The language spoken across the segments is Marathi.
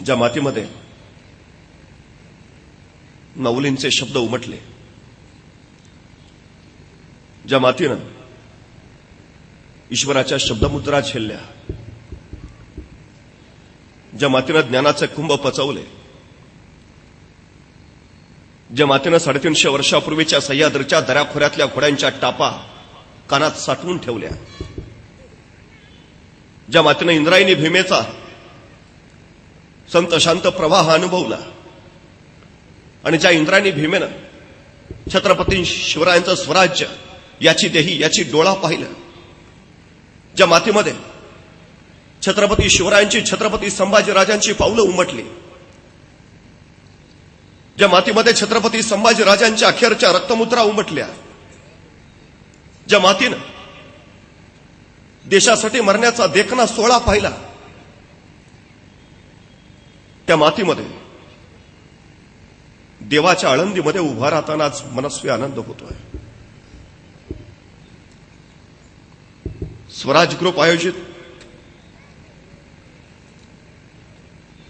ज्या मातीमध्ये नवलींचे शब्द उमटले, ज्या मातीनं ईश्वराच्या शब्दमुद्रा झेलल्या, ज्या मातीनं ज्ञानाचे कुंभ पचवले, ज्या मातीनं 350 वर्षापूर्वीच्या सह्याद्रीच्या दऱ्याखोऱ्यातल्या घोड्यांच्या टापा कानात साठवून ठेवल्या, ज्या मातीनं इंद्रायणी भीमेचा संत शांत प्रवाह अनुभवला आणि ज्या इंद्रायणी भीमेनं छत्रपती शिवरायांचं स्वराज्य याची देही याची डोळा पाहिलं, ज्या मातीमध्ये छत्रपती शिवरायांची छत्रपती संभाजीराजांची पावलं उमटली, ज्या मातीमध्ये छत्रपती संभाजीराजांच्या अखेरच्या रक्तमुद्रा उमटल्या, ज्या मातीनं देशासाठी मरण्याचा देखणा सोहळा पाहिला, त्या मातीमध्ये देवाच्या आळंदीमध्ये उभा राहतानाच मनस्वी आनंद होतोय. स्वराज ग्रुप आयोजित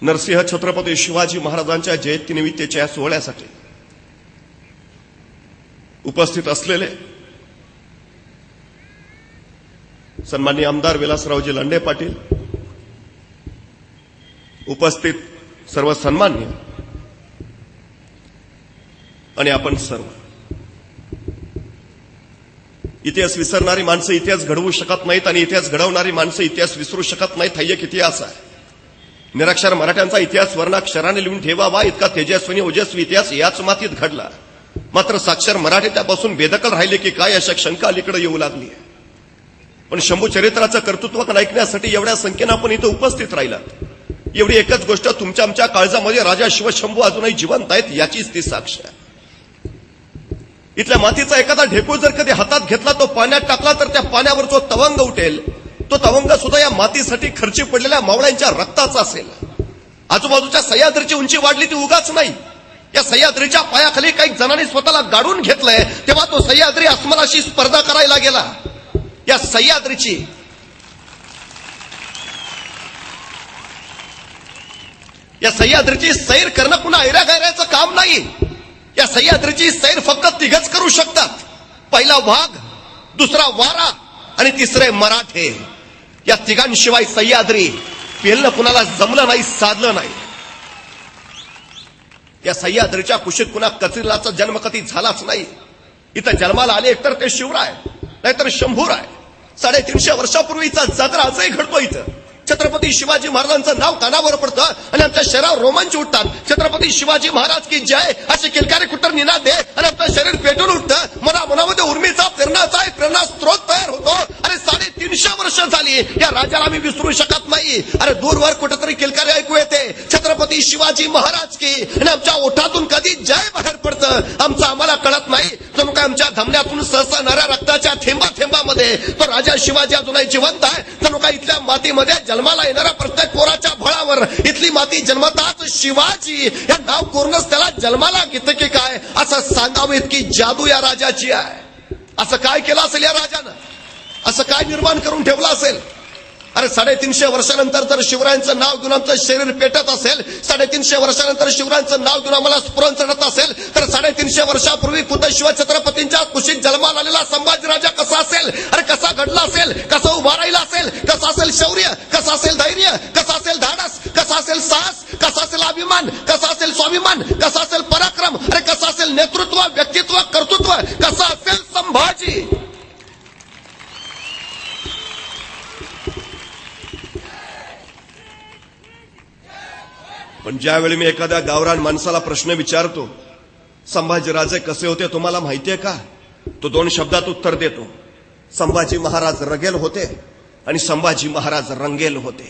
नरसिंह छत्रपती शिवाजी महाराजांच्या जयंतीनिमित्ताच्या सोहळ्यासाठी उपस्थित असलेले सन्माननीय आमदार विलासरावजी लांडे पाटील, उपस्थित सर्व सन्मान्य आणि आपण सर्व, इतिहास विसरणारी माणसं इतिहास घडवू शकत नाहीत आणि इतिहास घडवणारी माणसं इतिहास विसरू शकत नाहीत. हा एक इतिहास आहे. निरक्षर मराठ्यांचा इतिहास वर्णाक्षराने लिहून ठेवावा इतका तेजस्वी ओजस्वी इतिहास याच मातीत घडला. मात्र साक्षर मराठी त्यापासून बेदखल राहिले की काय अशा शंका अलीकडे येऊ लागली आहे. पण शंभू चरित्राचं कर्तृत्व ऐकण्यासाठी एवढ्या संख्येनं आपण इथं उपस्थित राहिलात. एवढी एकच गोष्ट, तुमच्या आमच्या काळजामध्ये राजा शिवशंभू अजूनही जिवंत आहेत याचीच ती साक्ष आहे. इथल्या मातीचा एखादा ढेकूळ जर कधी हातात घेतला, तो पाण्यात टाकला तर त्या पाण्यावर जो तवंग उठेल, तो तवंग सुद्धा या मातीसाठी खर्ची पडलेल्या मावळ्यांच्या रक्ताचा असेल. आजूबाजूच्या सह्याद्रीची उंची वाढली ती उगाच नाही. या सह्याद्रीच्या पायाखाली काही जणांनी स्वतःला गाडून घेतलंय, तेव्हा तो सह्याद्री अस्मलाशी स्पर्धा करायला गेला. या सह्याद्रीची सैर करणं पुन्हा ऐरागैराचं काम नाही. या सह्याद्रीची सैर फक्त तिघच करू शकतात. पहिला वाघ, दुसरा वारा आणि तिसरे मराठे. या तिघांशिवाय सह्याद्री पेलणं कुणाला जमलं नाही, साधलं नाही. या सह्याद्रीच्या कुशीत कुणा कचरीलाचा जन्म कधी झालाच नाही. इथं जन्माला आले एकतर ते शिवराय, नाहीतर शंभूराय. 350 वर्षापूर्वीचा जागरा आजही घडतो इथं. छत्रपती शिवाजी महाराजांचं नाव कानावर पडतं आणि आमच्या शरीरावर रोमांच उठतात. छत्रपती शिवाजी महाराज की जय असे किलकारी कुटर निनाद दे आणि आपलं शरीर पेटून उठतं. मनामध्ये उर्मीचा प्रेरणाचा एक प्रेरणा स्त्रोत तयार होतो. अरे 350 वर्ष झाली या राजाला मी विसरू शकत नाही. अरे दूरवर कुठेतरी किलकारी ऐकू येते, छत्रपती शिवाजी महाराज की, आणि आमच्या ओठातून कधी जय बाहेर पडतं आमचं आम्हाला कळत नाही. जणू काय आमच्या धमन्यातून सहसणाऱ्या रक्ताच्या थेंबाथेंबामध्ये तो राजा शिवाजी अजूनही जिवंत आहे. जणू काय इथल्या मातीमध्ये जन्माला येणाऱ्या प्रत्येक पोराच्या फळावर इथली माती जन्मताच शिवाजी या नाव करूनच त्याला जन्माला घेतं की काय असं सांगावं इतकी जादू या राजाची आहे. असं काय केलं असेल या राजानं, असं काय निर्माण करून ठेवलं असेल. अरे 350 वर्षानंतर जर शिवरायांचं नाव घेऊन आमचं शरीर पेटत असेल, 350 वर्षानंतर शिवरायांचं नाव घेऊन आम्हाला स्फुरण चढत असेल, तर 350 वर्षापूर्वी खुद्द शिवछत्रपतींच्या कुशीत जन्माला आलेला संभाजीराजा कसा असेल, अरे कसा घडला असेल, कसा उभा राहिला असेल, कसं असेल शौर्य, कसं असेल धैर्य, कसं असेल धाडस, कसं असेल साहस, कसा असेल अभिमान, कसा असेल स्वाभिमान, कसा असेल पराक्रम, अरे कसं असेल नेतृत्व, व्यक्तित्व, कर्तृत्व, कसं असेल संभाजी. पण ज्यावेळी मी एखाद्या गावरान माणसाला प्रश्न विचारतो, संभाजीराजे कसे होते तुम्हाला माहितीये का, तो 2 शब्दात उत्तर देतो, संभाजी महाराज रगेल होते आणि संभाजी महाराज रंगेल होते.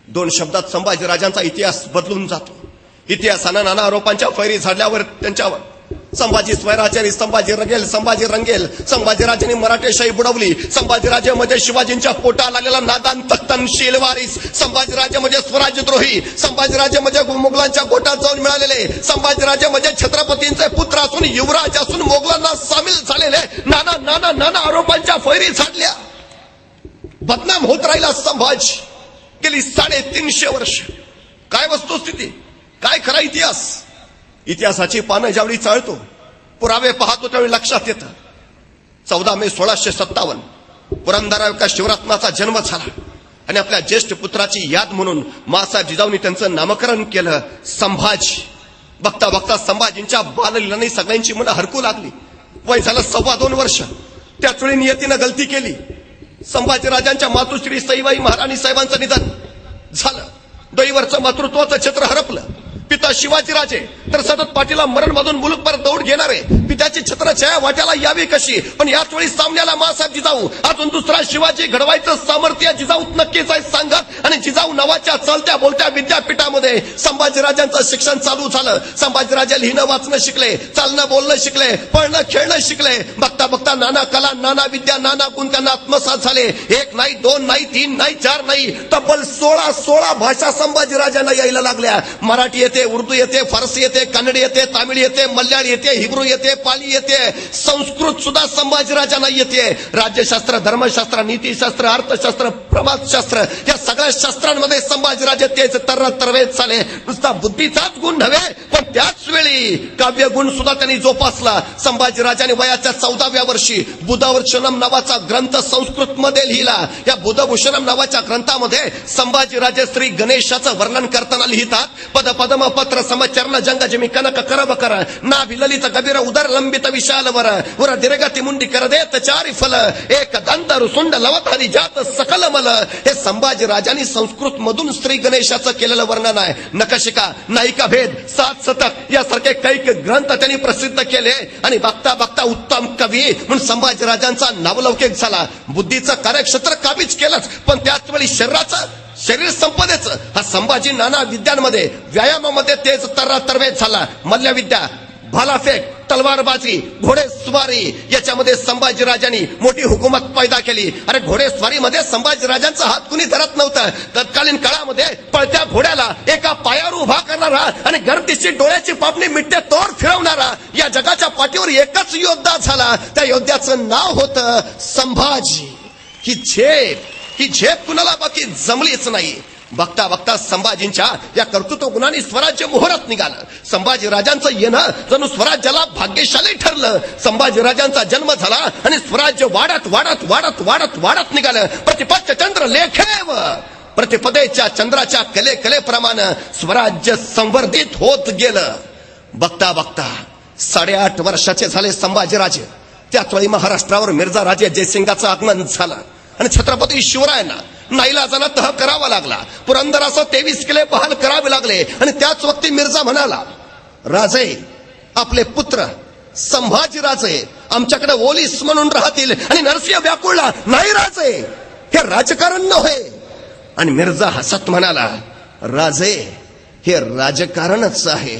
2 शब्दात संभाजीराजांचा इतिहास बदलून जातो. इतिहासानं नाना आरोपांच्या फैरी झाडल्यावर त्यांच्यावर संभाजी स्वराज्याने संभाजी रगेल, संभाजी रंगेल, संभाजीराजांनी मराठेशाही बुडवली, संभाजीराजे म्हणजे शिवाजींच्या पोटाला आलेला नादान तख्तनशील वारीस, संभाजीराजे म्हणजे स्वराज्यद्रोही, संभाजीराजे म्हणजे मुघलांच्या गोटात जाऊन मिळालेले, संभाजीराजे म्हणजे छत्रपतींचे पुत्र असून युवराज असून मोगलांना सामील झालेले. नाना नाना नाना आरोपांच्या फैरी झाडल्या. बदनाम होत राहिला संभाजी गेली 350 वर्ष. काय वस्तुस्थिती, काय खरा इतिहास? इतिहासाची पानं ज्यावेळी चाळतो, पुरावे पाहतो, त्यावेळी लक्षात येतं 14 मे 1657 पुरंदराविका शिवरत्नाचा जन्म झाला आणि आपल्या ज्येष्ठ पुत्राची याद म्हणून मासाहेब जिजाऊंनी त्यांचं नामकरण केलं संभाजी. बघता बघता संभाजींच्या बाललीलांनी सगळ्यांची मनं हरकू लागली. वय झालं 2.25 वर्ष. त्याच वेळी नियतीनं गलती केली. संभाजीराजांच्या मातुश्री सईबाई महाराणी साहेबांचं निधन झालं. डोईवरचं मातृत्वाचं छत्र हरपलं. पिता शिवाजीराजे तर सतत पाठीला मरण बांधून मुलूक परत दौड घेणारे, पित्याची छत्र छाया वाट्याला यावी कशी. पण याच वेळी सामन्याला मासाहेब जिजाऊ, अजून दुसरा शिवाजी घडवायचं सामर्थ्य जिजाऊत नक्कीच आहे सांगत. आणि जिजाऊ नावाच्या चलत्या बोलत्या विद्यापीठामध्ये संभाजीराजांचं शिक्षण चालू झालं. संभाजीराजे लिहिणं वाचणं शिकले, चालणं बोलणं शिकले, पळणं खेळणं शिकले. बघता बघता नाना कला, नाना विद्या, नाना गुण त्यांना आत्मसात झाले. 1 नाही, 2 नाही, 3 नाही, 4 नाही, तब्बल 16 भाषा संभाजीराजांना यायला लागल्या. मराठी येते, उर्दू येते, फारसी येते, कन्नड येते, तामिळ येते, मल्याळी येते, हिब्रू येते, पाली येते, संस्कृत सुद्धा संभाजीराजांना येते. राज्यशास्त्र, धर्मशास्त्र, नीतीशास्त्र, अर्थशास्त्र, प्रवासशास्त्र या सगळ्या शास्त्रांमध्ये संभाजीराजे तेच तरवेत झाले. नुसता बुद्धीचाच गुण नव्हे, पण त्याच वेळी काव्य गुण सुद्धा त्यांनी जोपासला. संभाजीराजांनी वयाच्या 14व्या वर्षी बुधभूषणम नावाचा ग्रंथ संस्कृत मध्ये लिहिला. या बुधभूषणम नावाच्या ग्रंथामध्ये संभाजीराजे श्री गणेशाचं वर्णन करताना लिहितात, पद पदम पत्र समचरण जंग जिमी कनक कर बकर ना विललित कबीर उदर लंबित विशाल वर दीर्घ मुंडी कर देत चारी फल एक दंत रुसुंड लवतारी जात सकल मल. हे संभाजीराजांनी संस्कृत मधून श्री गणेशाचं केलेलं वर्णन आहे. नखशिका, नायिका भेद, 7 शतक यासारखे कैक ग्रंथ त्यांनी प्रसिद्ध केले. आणि बघता बघता उत्तम कवी म्हणून संभाजीराजांचा नावलौकिक झाला. बुद्धीचं कार्यक्षेत्र काबीज केलंच, पण त्याच वेळी शरीर संपदेचं हा संभाजी नाना विद्यांमध्ये, व्यायामामध्ये तेच तरवेत झाला. मल्लविद्या, भालाफेक, तलवारबाजी, घोडेस्वारी याच्यामध्ये संभाजीराजांनी मोठी हुकूमत पैदा केली. अरे घोडेस्वारीमध्ये संभाजीराजांचा हात कुणी धरत नव्हतं. तत्कालीन काळामध्ये पळत्या घोड्याला एका पायावर उभा करणारा आणि गर्दीची डोळ्याची पापणी मिट्टे तोड फिरवणारा या जगाच्या पाठीवर एकच योद्धा झाला. त्या योद्ध्याचं नाव होतं संभाजी. ही झेप कुणाला बाकी जमलीच नाही. बघता बघता संभाजींच्या या कर्तृत्व गुणांनी स्वराज्य मोहरात निघालं. संभाजीराजांचं येणं जणू स्वराज्याला भाग्यशाली ठरलं. संभाजीराजांचा जन्म झाला आणि स्वराज्य वाढत वाढत वाढत वाढत वाढत निघालं. प्रतिपक्ष चंद्र लेखेव, प्रतिपदेच्या चंद्राच्या कलेप्रमाणे स्वराज्य संवर्धित होत गेलं. बघता बघता 8.5 वर्षाचे झाले संभाजीराजे. त्याच वेळी महाराष्ट्रावर मिर्झा राजे जयसिंगाचं आगमन झालं आणि छत्रपती शिवरायांना नाईलाजानं तह करावा लागला. पुरंदरासह 23 किल्ले बहाल करावे लागले. आणि त्याच वक्ती मिर्झा म्हणाला, राजे आपले पुत्र संभाजीराजे आमच्याकडे ओलीस म्हणून राहतील. आणि नरसिंह व्याकुळला, नाही राजे हे राजकारण नव्हे. आणि मिर्झा हसत म्हणाला, राजे हे राजकारणच आहे.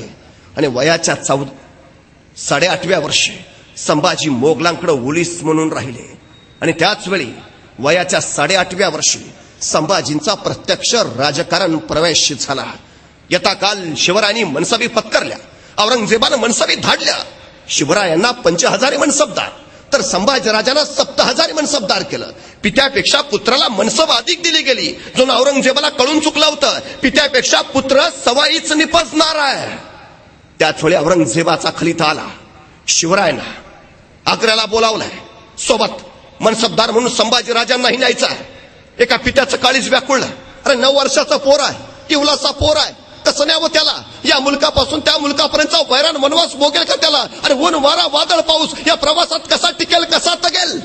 आणि वयाच्या 8.5व्या वर्षी संभाजी मोगलांकडे ओलीस म्हणून राहिले. आणि त्याच वेळी वयाच्या 8.5व्या वर्षी संभाजींचा प्रत्यक्ष राजकारण प्रवेश झाला. यथा काल शिवरायांनी मनसबी पत्करल्या, औरंगजेबानं मनसबी धाडल्या. शिवरायांना 5000 मनसबदार तर संभाजीराजांना 7000 मनसबदार केलं. पित्यापेक्षा पुत्राला मनसब अधिक दिली गेली. जो औरंगजेबाला कळून चुकलं होतं, पित्यापेक्षा पुत्र सवाईच निपजणार आहे. त्याच वेळी औरंगजेबाचा खलिता आला. शिवरायांना आग्र्याला बोलावलंय. सोबत मनसबदार म्हणून संभाजीराजांनाही न्यायचा आहे. एका पित्याचं काळीज व्याकुळलं. अरे 9 वर्षाचा पोर आहे, इवलासा पोर आहे, कसं न्यावं त्याला? या मुलकापासून त्या मुलकापर्यंतचा वैराण वनवास भोगेल का त्याला? अरे ऊन वारा वादळ पाऊस या प्रवासात कसा टिकेल, कसा तगेल?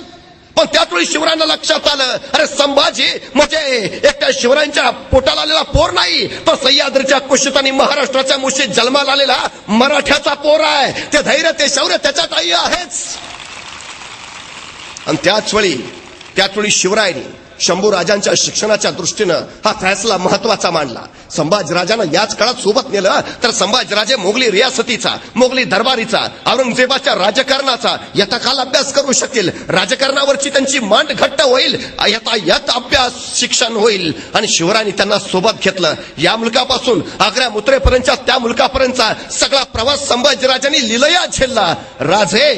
पण त्याचवेळी शिवरायांना लक्षात आलं, अरे संभाजी म्हणजे एकट्या शिवरायांच्या पोटाला आलेला पोर नाही, तो सह्याद्रीच्या कुशीत आणि महाराष्ट्राच्या मुशीत जन्माला आलेला मराठ्याचा पोर आहे. ते धैर्य, ते शौर्य त्याच्यात आई आहेच. आणि त्याच वेळी शिवरायांनी शंभूराजांच्या शिक्षणाच्या दृष्टीनं हा फैसला महत्वाचा मांडला. संभाजीराजांना याच काळात सोबत नेलं तर संभाजीराजे मोगली रियासतीचा, मोगली दरबारीचा, औरंगजेबाच्या राजकारणाचा यथाकाल अभ्यास करू शकतील. राजकारणावरची त्यांची मांड घट्ट होईल, यथायथ अभ्यास शिक्षण होईल. आणि शिवरायांनी त्यांना सोबत घेतलं. या मुलकापासून आग्रा मुत्रेपर्यंतच्या त्या मुलकापर्यंतचा सगळा प्रवास संभाजीराजांनी लिलया झेलला. राजे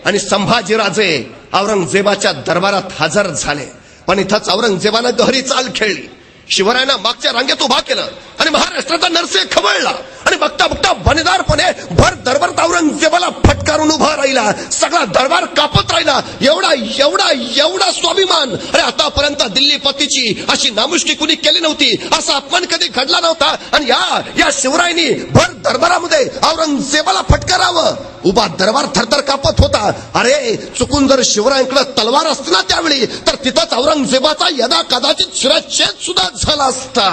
आणि संभाजीराजे औरंगजेबाच्या दरबारात हजर झाले. पण इथंच औरंगजेबानं गहरी चाल खेळली. शिवरायांना मागच्या रांगेत उभा केलं आणि आणि महाराष्ट्राचा नरसिंह खवळला आणि बघता बघता बनेदारपणे भर दरबारात औरंगजेबाला फटकारून उभा राहिला. सगळा दरबार कापत राहिला. एवढा एवढा एवढा स्वाभिमान. अरे आतापर्यंत दिल्लीपतीची अशी नामुष्की कुणी केली नव्हती, असा अपमान कधी घडला नव्हता. आणि या शिवरायांनी भर दरबारामध्ये औरंगजेबाला फटकारावं. उभा दरबार थरथर कापत होता. अरे चुकून जर शिवरायांकडे तलवार असती ना त्यावेळी, तर तिथंच औरंगजेबाचा यदा कदाचित शिरच्छेद सुद्धा झाला असता.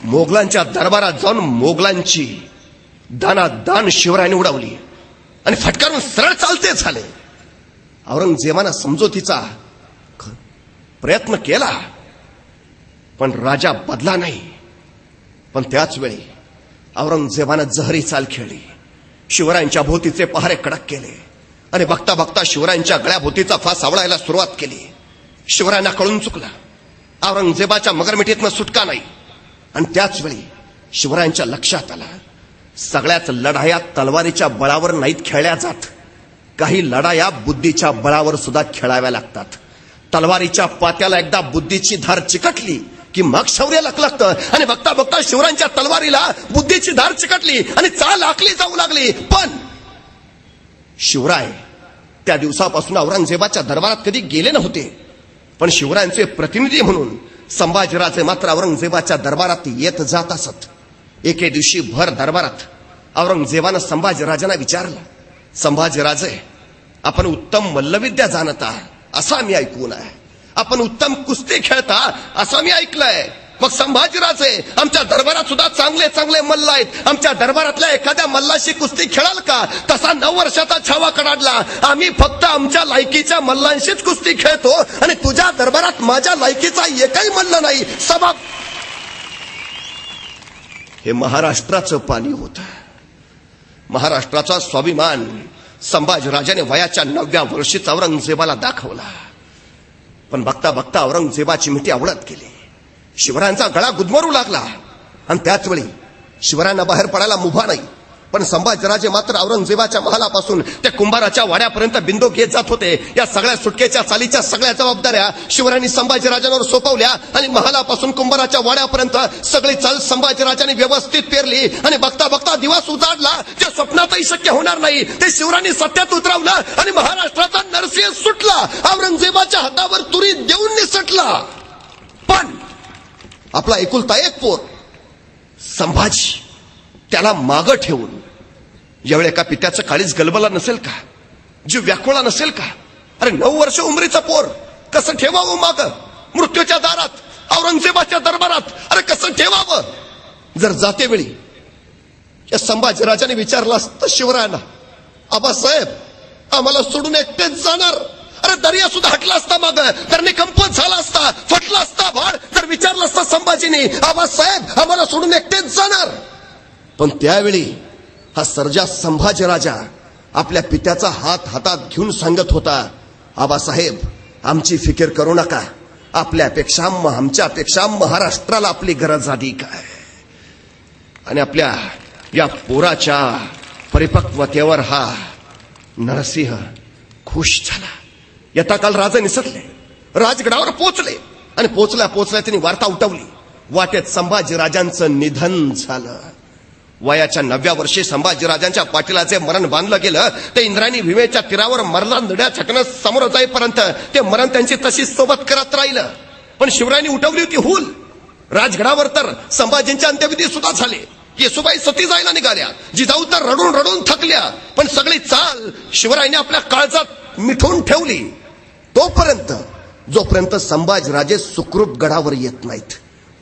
मोगलांच्या दरबारात जाऊन मोगलांची दानादान शिवरायांनी उडवली आणि फटकारून सरळ चालते झाले. औरंगजेबानं समजोतीचा प्रयत्न केला, पण राजा बदला नाही. पण त्याच वेळी औरंगजेबानं जहरी चाल खेळली. शिवरायांच्या भोवतीचे पहारे कडक केले आणि बघता बघता शिवरायांच्या गळ्याभोवतीचा फास आवळायला सुरुवात केली. शिवरायांना कळून चुकला, औरंगजेबाच्या मगरमिठीतनं सुटका नाही. आणि त्याच वेळी शिवरायांच्या लक्षात आला, सगळ्याच लढाया तलवारीच्या बळावर नाहीत खेळल्या जात. काही लढाया बुद्धीच्या बळावर सुद्धा खेळाव्या लागतात. तलवारीच्या पात्याला एकदा बुद्धीची धार चिकटली की मग शौर्य लखलखतं. आणि बघता बघता शिवरायांच्या तलवारीला बुद्धीची धार चिकटली आणि चाल आखली जाऊ लागली. पण शिवराय त्या दिवसापासून औरंगजेबाच्या दरबारात कधी गेले नव्हते. पण शिवरायांचे प्रतिनिधी म्हणून संभाजीराजे मात्र औरंगजेबाच्या दरबारात येत जात असत. एके दिवशी भर दरबारात औरंगजेबानं संभाजीराजांना विचारलं, संभाजीराजे, आपण उत्तम मल्लविद्या जाणता असा मी ऐकून आहे. आपण उत्तम कुस्ती खेळता असं मी ऐकलंय. मग संभाजीराजे, आमच्या दरबारात सुद्धा चांगले चांगले मल्ल आहेत. आमच्या दरबारातल्या एखाद्या मल्लाशी कुस्ती खेळाल का? तसा 9 वर्षाचा छावा कडाडला. आम्ही फक्त आमच्या लायकीच्या मल्लांशीच कुस्ती खेळतो आणि तुझ्या दरबारात माझ्या लायकीचा एकही मल्ल नाही. सभा हे महाराष्ट्राचं पाणी होतं. महाराष्ट्राचा स्वाभिमान संभाजीराजाने वयाच्या 9व्या वर्षीच औरंगजेबाला दाखवला. पण बघता बघता औरंगजेबाची मिठी आवळत गेली. शिवरायांचा गळा गुदमरू लागला. आणि त्याच वेळी शिवरायांना बाहेर पडायला मुभा नाही. पण संभाजीराजे मात्र औरंगजेबाच्या महालापासून त्या कुंभाराच्या वाड्यापर्यंत बिंदू घेत जात होते. या सगळ्या सुटकेच्या चालीच्या सगळ्या जबाबदाऱ्या शिवरायांनी संभाजीराजांवर सोपवल्या आणि महालापासून कुंभाराच्या वाड्यापर्यंत सगळी चाल संभाजीराजांनी व्यवस्थित पेरली. आणि बघता बघता दिवस उजाडला. जे स्वप्नातही शक्य होणार नाही ते शिवरायांनी सत्यात उतरवलं आणि महाराष्ट्राचा नरसिंह सुटला. औरंगजेबाच्या हातावर तुरी देऊन निसटला. पण आपला एकुलता एक पोर संभाजी, त्याला मागं ठेवून यावेळी एका पित्याचं काळीच गलबला नसेल का? जीव व्याकुळा नसेल का? अरे 9 वर्ष उमरीचं पोर कसं ठेवावं मागं मृत्यूच्या दारात औरंगजेबाच्या दरबारात? अरे कसं ठेवावं? जर जाते वेळी या संभाजीराजाने विचारलं असतं शिवरायांना, आबासाहेब आम्हाला सोडून एकटेच जाणार? अरे दर्या सुद्धा हटला असता, माग धरणी कंपत झाला असता, फटला असता भाड. जर विचारलं असतं संभाजीने, आबासाहेब आम्हाला सोडून एकटेच जाणार? पण त्यावेळी हा सर्जा संभाजीराजा आपल्या पित्याचा हात हातात घेऊन सांगत होता, आबासाहेब आमची फिकीर करू नका. आपल्यापेक्षा आमच्यापेक्षा महाराष्ट्राला आपली गरज अधिक आहे. आणि आपल्या या पोराच्या परिपक्वतेवर हा नरसिंह खुश झाला. यथा काल राजे निसटले, राजगडावर पोचले आणि पोचल्या त्यांनी वार्ता उठवली. वाटेत संभाजीराजांचं निधन झालं. वयाच्या 9व्या वर्षी संभाजीराजांच्या पाटीलाचे मरण बांधलं गेलं. ते इंद्रायणी भीमेच्या तीरावर मरला नड्या छकन समोर जाईपर्यंत ते मरण त्यांची तशीच सोबत करत राहिलं. पण शिवरायांनी उठवली होती हुल. राजगडावर तर संभाजींचे अंत्यविधी सुद्धा झाले. येसुबाई सती जायला निघाल्या, जिजाऊ तर रडून रडून थकल्या. पण सगळी चाल शिवरायांनी आपल्या काळजात मिठवून ठेवली. तोपर्यंत जोपर्यंत संभाजीराजे सुखरूप गडावर येत नाहीत.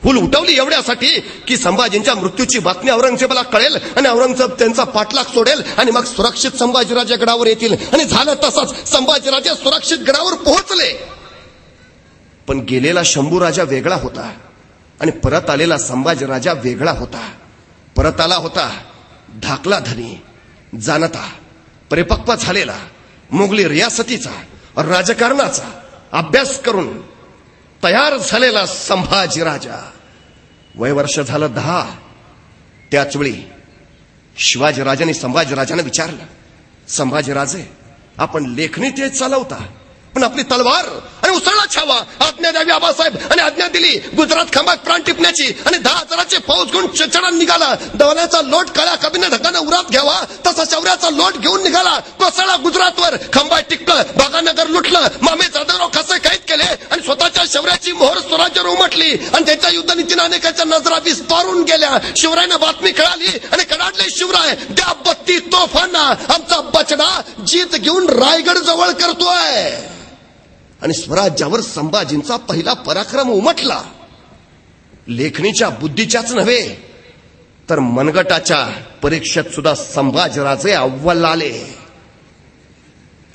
हुल उठवली एवढ्यासाठी की संभाजींच्या मृत्यूची बातमी औरंगजेबाला कळेल आणि औरंगजेब त्यांचा पाठलाग सोडेल आणि मग सुरक्षित संभाजीराजे गडावर येतील. आणि झालं तसंच. संभाजीराजे सुरक्षित गडावर पोहोचले. पण गेलेला शंभूराजा वेगळा होता आणि परत आलेला संभाजीराजा वेगळा होता. परत आला होता धाकला धनी, जाणता, परिपक्व झालेला, मोगली रियासतीचा, राजकारणाचा अभ्यास करून तयार झालेला संभाजीराजा. वयवर्ष झालं 10. त्याच वेळी शिवाजीराजांनी संभाजीराजांना विचारलं, संभाजीराजे आपण लेखणी तेच चालवता, पण आपली तलवार आणि उसळला छावा आज्ञा द्यावी आबासाहेब आणि आज्ञा दिली. गुजरात खांबात प्राण टिपण्याची आणि 10,000चे फौज घेऊन चढा निघाला. दवल्याचा लोट काळ्या कबीने धक्काने उरात घ्यावा तसा शौर्याचा लोट घेऊन निघाला. कोसळला गुजरातवर. खांबा टिकलं, बागानगर लुटलं, मामे जाधवराव खासे कैद केले आणि स्वतःच्या शौर्याची मोहर स्वराज्यावर उमटली आणि त्यांच्या युद्धनीतीने अनेकांच्या नजरा विस्तारून गेल्या. शिवरायांना बातमी कळाली आणि कडाडले शिवराय, द्या 32 तोफांना, आमचा बचडा जीत घेऊन रायगड जवळ करतोय. आणि स्वराज्यावर संभाजींचा पहिला पराक्रम उमटला. लेखणीच्या बुद्धीच्याच नव्हे तर मनगटाच्या परीक्षेत सुद्धा संभाजीराजे अव्वल आले.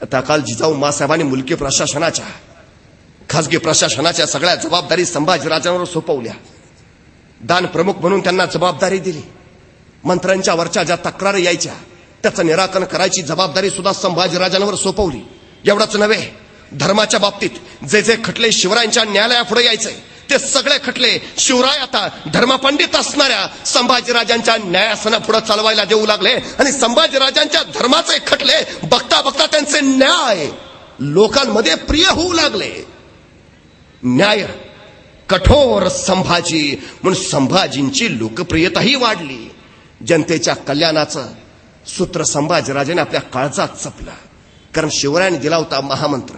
आता काल जिजाऊ मासाहेबांनी मुलकी प्रशासनाच्या, खासगी प्रशासनाच्या सगळ्या जबाबदारी संभाजीराजांवर सोपवल्या. दान प्रमुख म्हणून त्यांना जबाबदारी दिली. मंत्र्यांच्या वरच्या ज्या तक्रारी यायच्या त्याचं निराकरण करायची जबाबदारी सुद्धा संभाजीराजांवर सोपवली. एवढंच नव्हे, धर्माच्या बाबतीत जे जे खटले शिवरायांच्या न्यायालयापुढे यायचे ते सगळे खटले शिवराय आता धर्मपंडित असणाऱ्या संभाजीराजांच्या न्यायासनापुढे चालवायला देऊ लागले. आणि संभाजीराजांच्या धर्माचे खटले बघता बघता त्यांचे न्याय लोकांमध्ये प्रिय होऊ लागले. न्याय कठोर संभाजी म्हणून संभाजींची लोकप्रियताही वाढली. जनतेच्या कल्याणाचं सूत्र संभाजीराजाने आपल्या काळजात जपलं. कारण शिवरायांनी दिला होता महामंत्र,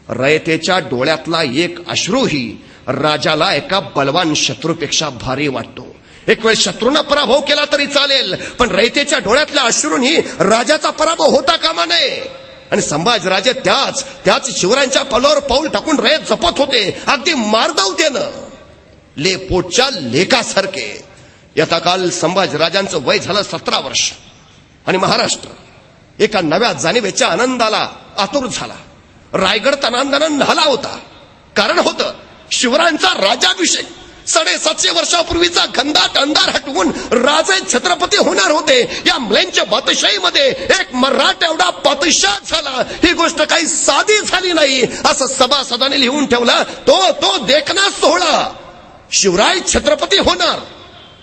रयतेच्या डोळ्यातला एक अश्रूही राजाला एका बलवान शत्रूपेक्षा भारी वाटतो. एक वेळ शत्रूंना पराभव केला तरी चालेल, पण रयतेच्या डोळ्यातल्या अश्रूंनी राजाचा पराभव होता कामा नये. आणि संभाजीराजे त्याच शिवरायांच्या पावलावर पाऊल टाकून रयत जपत होते, अगदी मारदावतेनं, लेपोटच्या लेखासारखे. यथा काल संभाजीराजांचं वय झालं 17 वर्ष आणि महाराष्ट्र एका नव्या जाणीवेच्या आनंदाला आतुर झाला. रायगड तणांदनानं न्हाला होता. कारण होतं शिवरायांचा राज्याभिषेक. 750 वर्षापूर्वीचा घनदाट अंधार हटवून राजे छत्रपती होणार होते. या म्लेंच्या बादशाहीमध्ये एक मराठा एवढा बादशाह झाला. ही गोष्ट काही साधी झाली नाही असं सभासदांनी लिहून ठेवला. तो देखणा सोहळा. शिवराय छत्रपती होणार,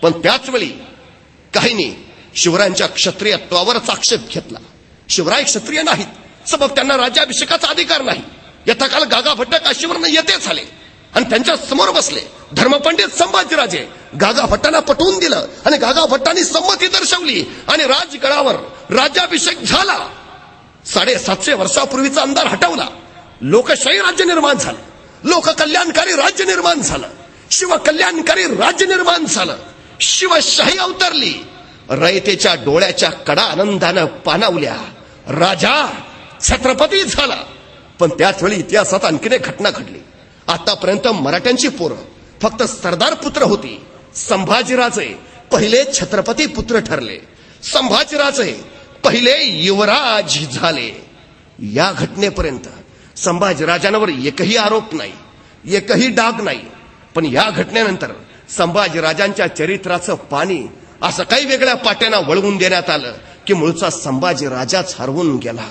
पण त्याच वेळी काहींनी शिवरायांच्या क्षत्रियत्वावरच आक्षेप घेतला. शिवराय क्षत्रिय नाहीत, सबब त्यांना राज्याभिषेकाचा अधिकार नाही. यथा काल गागा भट्ट काशीवरनं येते झाले आणि त्यांच्या समोर बसले धर्मपंडित संभाजीराजे. गागा भट्टांना पटवून दिलं आणि गागा भट्टांनी संमती दर्शवली आणि राजगडावर राज्याभिषेक झाला. 750 वर्षापूर्वीचा अंधार हटवला. लोकशाही राज्य निर्माण झालं, लोककल्याणकारी राज्य निर्माण झालं, शिवकल्याणकारी राज्य निर्माण झालं. शिवशाही अवतरली. रयतेच्या डोळ्याच्या कडा आनंदानं पाणावल्या. राजा छत्रपती झाला. पण त्याच वेळी इतिहासात आणखीन एक घटना घडली. आतापर्यंत मराठ्यांची पोरं फक्त सरदार पुत्र होती. संभाजीराजे पहिले छत्रपती पुत्र ठरले. संभाजीराजे पहिले युवराज झाले. या घटनेपर्यंत संभाजीराजांवर एकही आरोप नाही, एकही डाग नाही. पण या घटनेनंतर संभाजीराजांच्या चरित्राचं पाणी असं काही वेगळ्या पाट्यांना वळवून देण्यात आलं की मूळचा संभाजी राजाच हरवून गेला.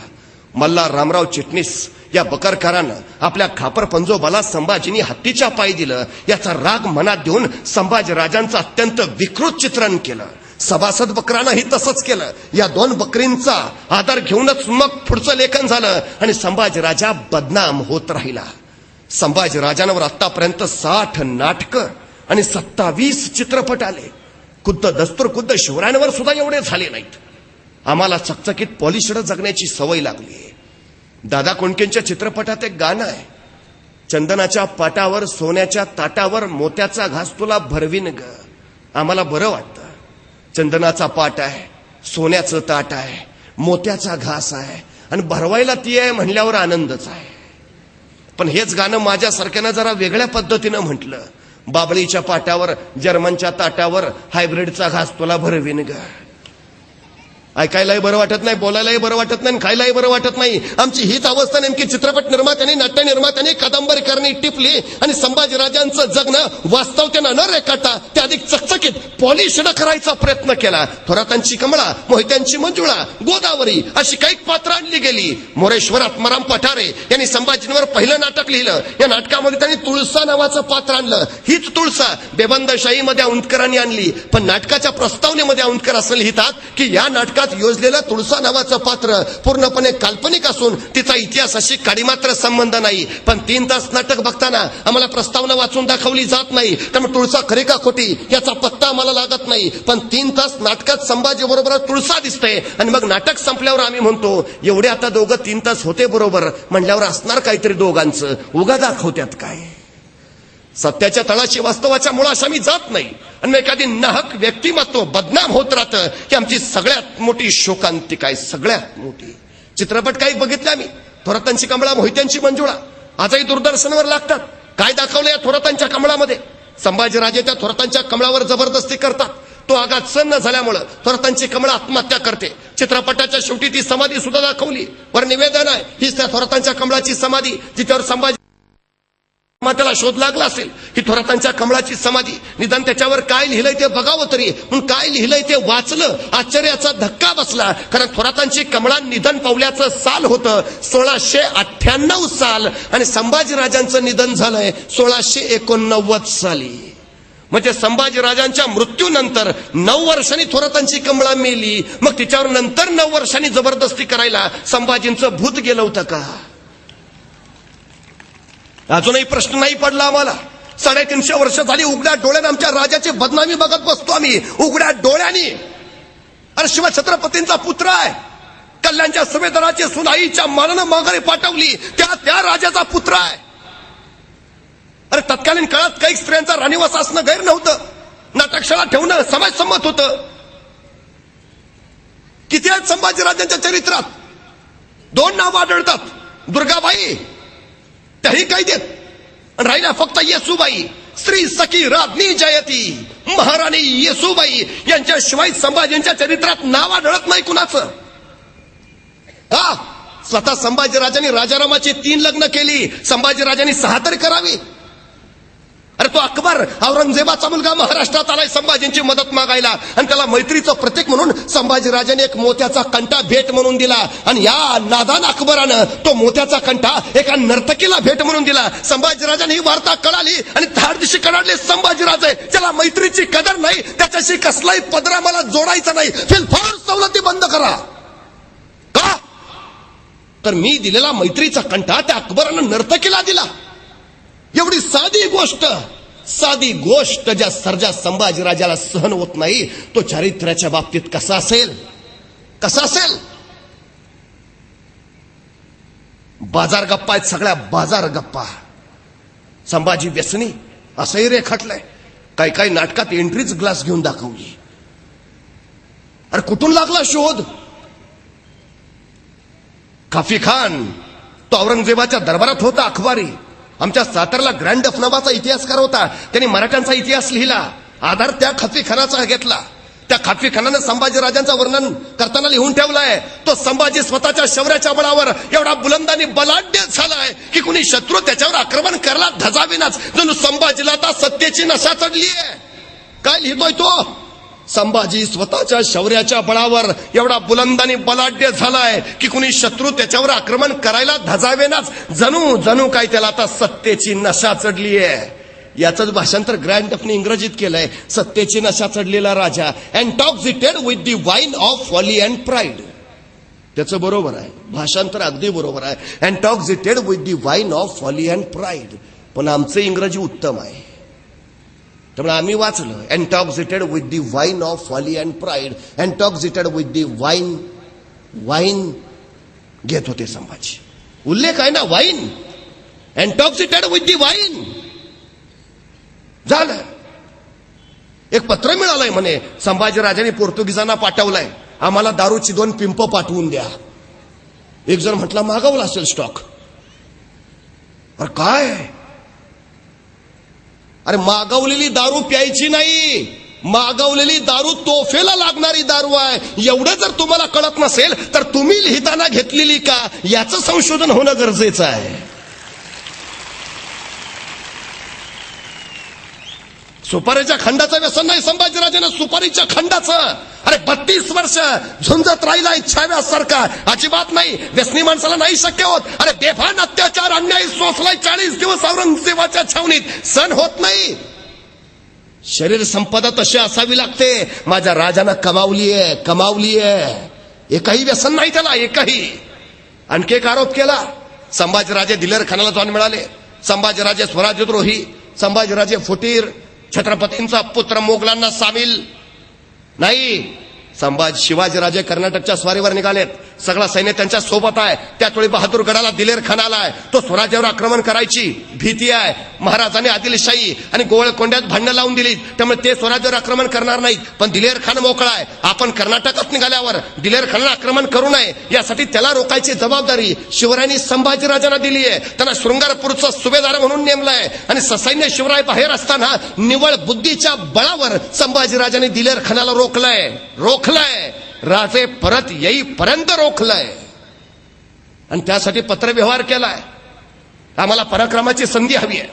मल्हार रामराव चिटणीस या बकरकारानं आपल्या खापर पंजोबाला संभाजींनी हत्तीच्या पायी दिलं याचा राग मनात देऊन संभाजी राजांचं अत्यंत विकृत चित्रण केलं. सभासद बकरानंही तसंच केलं. या 2 बकरींचा आधार घेऊनच मग पुढचं लेखन झालं आणि संभाजी राजा बदनाम होत राहिला. संभाजी राजांवर आतापर्यंत 60 नाटकं आणि 27 चित्रपट आले. खुद्द शिवरायांवर सुद्धा एवढे झाले नाहीत. आम्हाला चकचकीत पॉलिशड जगण्याची सवय लागली. दादा कोंडकेंच्या चित्रपटात एक गाणं आहे, चंदनाच्या पाटावर सोन्याच्या ताटावर मोत्याचा घास तुला भरवीन ग. आम्हाला बरं वाटतं. चंदनाचा पाट आहे, सोन्याचं ताट आहे, मोत्याचा घास आहे आणि भरवायला ती आहे म्हणल्यावर आनंदच आहे. पण हेच गाणं माझ्यासारख्यानं जरा वेगळ्या पद्धतीनं म्हटलं, बाबळीच्या पाटावर जर्मनच्या ताटावर हायब्रिडचा घास तुला भरवीन ग. ऐकायलाही बरं वाटत नाही, बोलायलाही बरं वाटत नाही, खायलाही बरं वाटत नाही. आमची हीच अवस्था नेमकी चित्रपट निर्मात्यांनी, नाट्य निर्मात्यांनी, कादंबरीकरांनी टिपली आणि संभाजीराजांचं जगणं वास्तवतेनं न रेखाटता ते अधिक चकचकीत पॉलिशड करायचा प्रयत्न केला. थोरातांची कमळा, मोहित्यांची मंजुळा, गोदावरी अशी काही पात्र आणली गेली. मोरेश्वर आत्माराम पठारे यांनी संभाजींवर पहिलं नाटक लिहिलं. या नाटकामध्ये त्यांनी तुळसा नावाचं पात्र आणलं. हीच तुळसा बेबंदशाहीमध्ये औंधकरांनी आणली. पण नाटकाच्या प्रस्तावनेमध्ये औंधकर असं लिहितात की या नाटका नाटकात योजलेलं तुळसा नावाचं पात्र पूर्णपणे काल्पनिक असून तिचा इतिहासाशी काडीमात्र संबंध नाही. पण 3 तास नाटक बघताना आम्हाला प्रस्तावना वाचून दाखवली जात नाही, त्यामुळे तुळसा खरी का खोटी याचा पत्ता आम्हाला लागत नाही. पण 3 तास नाटकात संभाजी बरोबर तुळसा दिसते आणि मग नाटक संपल्यावर आम्ही म्हणतो एवढे आता दोघं 3 तास होते बरोबर म्हणल्यावर असणार काहीतरी दोघांचं. उगा दाखवत्यात काय. सत्याच्या तळाशी वास्तवाच्या मुळाशी आम्ही जात नाही आणि एखादी नाहक व्यक्तिमत्व बदनाम होत राहतं की आमची सगळ्यात मोठी शोकांतिका आहे. सगळ्यात मोठी. चित्रपट काही बघितले आम्ही. थोरातांची कमळा, मोहित्यांची मंजुळा आजही दूरदर्शनवर लागतात. काय दाखवलं या थोरातांच्या कमळामध्ये? संभाजीराजे त्या थोरातांच्या कमळावर जबरदस्ती करतात. तो आघात सहन न झाल्यामुळं थोरातांची कमळ आत्महत्या करते. चित्रपटाच्या शेवटी ती समाधी सुद्धा दाखवली. वर निवेदन आहे, हीच त्या थोरातांच्या कमळाची समाधी जिच्यावर संभाजी त्याला शोध लागला असेल ही थोरातांच्या कमळाची समाधी. निदान त्याच्यावर काय लिहिलंय ते बघावं तरी. म्हणून काय लिहिलंय ते वाचलं, आश्चर्याचा धक्का बसला. कारण थोरातांची कमळा निधन पावल्याचं साल होतं 1698 साल आणि संभाजीराजांचं निधन झालंय 1689 साली. म्हणजे संभाजीराजांच्या मृत्यूनंतर 9 वर्षांनी थोरातांची कमळा मेली. मग तिच्यावर नंतर 9 वर्षांनी जबरदस्ती करायला संभाजींचं भूत गेलं होतं का? अजूनही प्रश्न नाही पडला आम्हाला. 350 वर्ष झाली उघड्या डोळ्याने आमच्या राजाची बदनामी बघत बसतो आम्ही. उघड्या डोळ्यांनी. अरे शिवा छत्रपतींचा पुत्र आहे. कल्याणच्या सुभेदाराची सुनाईच्या मानानं माघारी पाठवली त्या राजाचा पुत्र आहे. अरे तत्कालीन काळात काही स्त्रियांचा राणीवास असणं गैर नव्हतं. नाटकशाळा ठेवणं समाजसंमत होतं. किती आहेत संभाजीराजांच्या चरित्रात? 2 नावं आढळतात. दुर्गाबाई त्याही काही देत. राहिला फक्त येसूबाई. श्री सखी राज्ञी जयती महाराणी येसूबाई यांच्याशिवाय संभाजींच्या चरित्रात नाव आढळत नाही कुणाचं. हा स्वतः संभाजीराजांनी राजारामाची 3 लग्न केली. संभाजीराजांनी 6 तरी करावी. अरे तो अकबर औरंगजेबाचा मुलगा महाराष्ट्रात आलाय संभाजींची मदत मागायला आणि त्याला मैत्रीचं प्रतीक म्हणून संभाजीराजांनी एक मोत्याचा कंठा भेट म्हणून दिला. आणि या नादान अकबरानं तो मोत्याचा कंठा एका नर्तकीला भेट म्हणून दिला. संभाजीराजांनी ही वार्ता कळाली आणि धाडदिशी कडाडले संभाजीराजे. त्याला मैत्रीची कदर नाही, त्याच्याशी कसलाही पदरा मला जोडायचा नाही. फिलफार सवलती बंद करा. का? तर मी दिलेला मैत्रीचा कंठा त्या अकबरानं नर्तकीला दिला. एवढी साधी गोष्ट ज्या सर्जा संभाजीराजाला सहन होत नाही तो चारित्र्याच्या बाबतीत कसा असेल? बाजार गप्पा आहेत सगळ्या बाजार गप्पा. संभाजी व्यसनी असंही रेखाटलंय. काही नाटकात एंट्रीच ग्लास घेऊन दाखवली. अरे कुठून लागला शोध? काफी खान तो औरंगजेबाच्या दरबारात होता अखबारी. आमच्या सातारला ग्रँड डफ नावाचा इतिहासकार होता. त्यांनी मराठ्यांचा इतिहास लिहिला. आधार त्या खाफी खानाचा घेतला. त्या खाफी खानानं संभाजीराजांचं वर्णन करताना लिहून ठेवलंय. तो संभाजी स्वतःच्या शौर्याच्या बळावर एवढा बुलंदानी बलाढ्य झालाय की कुणी शत्रू त्याच्यावर आक्रमण करायला धजावेनाच. जणू संभाजीला आता सत्तेची नशा चढलीये. काय लिहितोय तो? संभाजी स्वतःच्या शौर्याच्या बळावर एवढा बुलंदानी बलाढ्य झालाय की कुणी शत्रू त्याच्यावर आक्रमण करायला धजावेनाच. जणू काय त्याला आता सत्तेची नशा चढलीये. याच भाषांतर ग्रँड डफने इंग्रजीत केलंय. सत्तेची नशा चढलेला राजा intoxicated with the wine of folly and pride. त्याचं बरोबर आहे. भाषांतर अगदी बरोबर आहे. Intoxicated with the wine of folly and pride. पण आमचं इंग्रजी उत्तम आहे त्यामुळे आम्ही वाचलं intoxicated with the wine of folly and pride. Intoxicated with the wine घेत होते संभाजी. उल्लेख आहे ना wine. Intoxicated with the wine झालं. एक पत्र मिळालंय म्हणे संभाजीराजांनी पोर्तुगीजांना पाठवलंय आम्हाला दारूची 2 पिंप पाठवून द्या. एक जण म्हटला मागवला असेल स्टॉक. अरे काय? अरे मागवलेली दारू प्यायची नाही. मागवलेली दारू तोफेला लागणारी दारू आहे. एवढं जर तुम्हाला कळत नसेल तर तुम्ही लिहिताना घेतलेली का याचं संशोधन होणं गरजेचं आहे. सुपारीच्या खंडाचं व्यसन नाही संभाजीराजांना. सुपारीच्या खंडाचं. अरे 32 वर्ष झुंजत राहिला इच्छाव्यासारखा. अजिबात नाही. व्यसनी माणसाला नाही शक्य होत. अरे बेफान अत्याचार अन्याय सोसलाय 40 दिवस औरंगजेबाच्या छावणीत. सण होत नाही. शरीर संपदा तशी असावी लागते. माझ्या राजानं कमावलीये. एकही व्यसन नाही त्याला, एकही. आणखी एक आरोप केला, संभाजीराजे दिलेर खानाला जाऊन मिळाले, संभाजीराजे स्वराज्यद्रोही, संभाजीराजे फुटीर, छत्रपतींचा पुत्र मोगलांना सामील नाही. शिवाजीराजे कर्नाटकच्या स्वारीवर निघालेत, सगळा सैन्य त्यांच्या सोबत आहे. त्याचवेळी बहादूरगडाला दिलेर खान आलाय, तो स्वराज्यावर आक्रमण करायची भीती आहे. महाराजांनी आदिलशाही आणि गोवळकोंड्यात भांडणं लावून दिली, त्यामुळे ते स्वराज्यावर आक्रमण करणार नाहीत. पण दिलेर खान मोकळा आहे. आपण कर्नाटकात निघाल्यावर दिलेर खानाला आक्रमण करू नये यासाठी त्याला रोखायची जबाबदारी शिवरायांनी संभाजीराजांना दिली आहे. त्यांना शृंगारपूरचा सुभेदार म्हणून नेमलाय आणि ससैन्य शिवराय बाहेर असताना निवळ बुद्धीच्या बळावर संभाजीराजांनी दिलेर खानाला रोखलंय. राजे परत येईपर्यंत रोखलंय आणि त्यासाठी पत्रव्यवहार केलाय. आम्हाला पराक्रमाची संधी हवी आहे,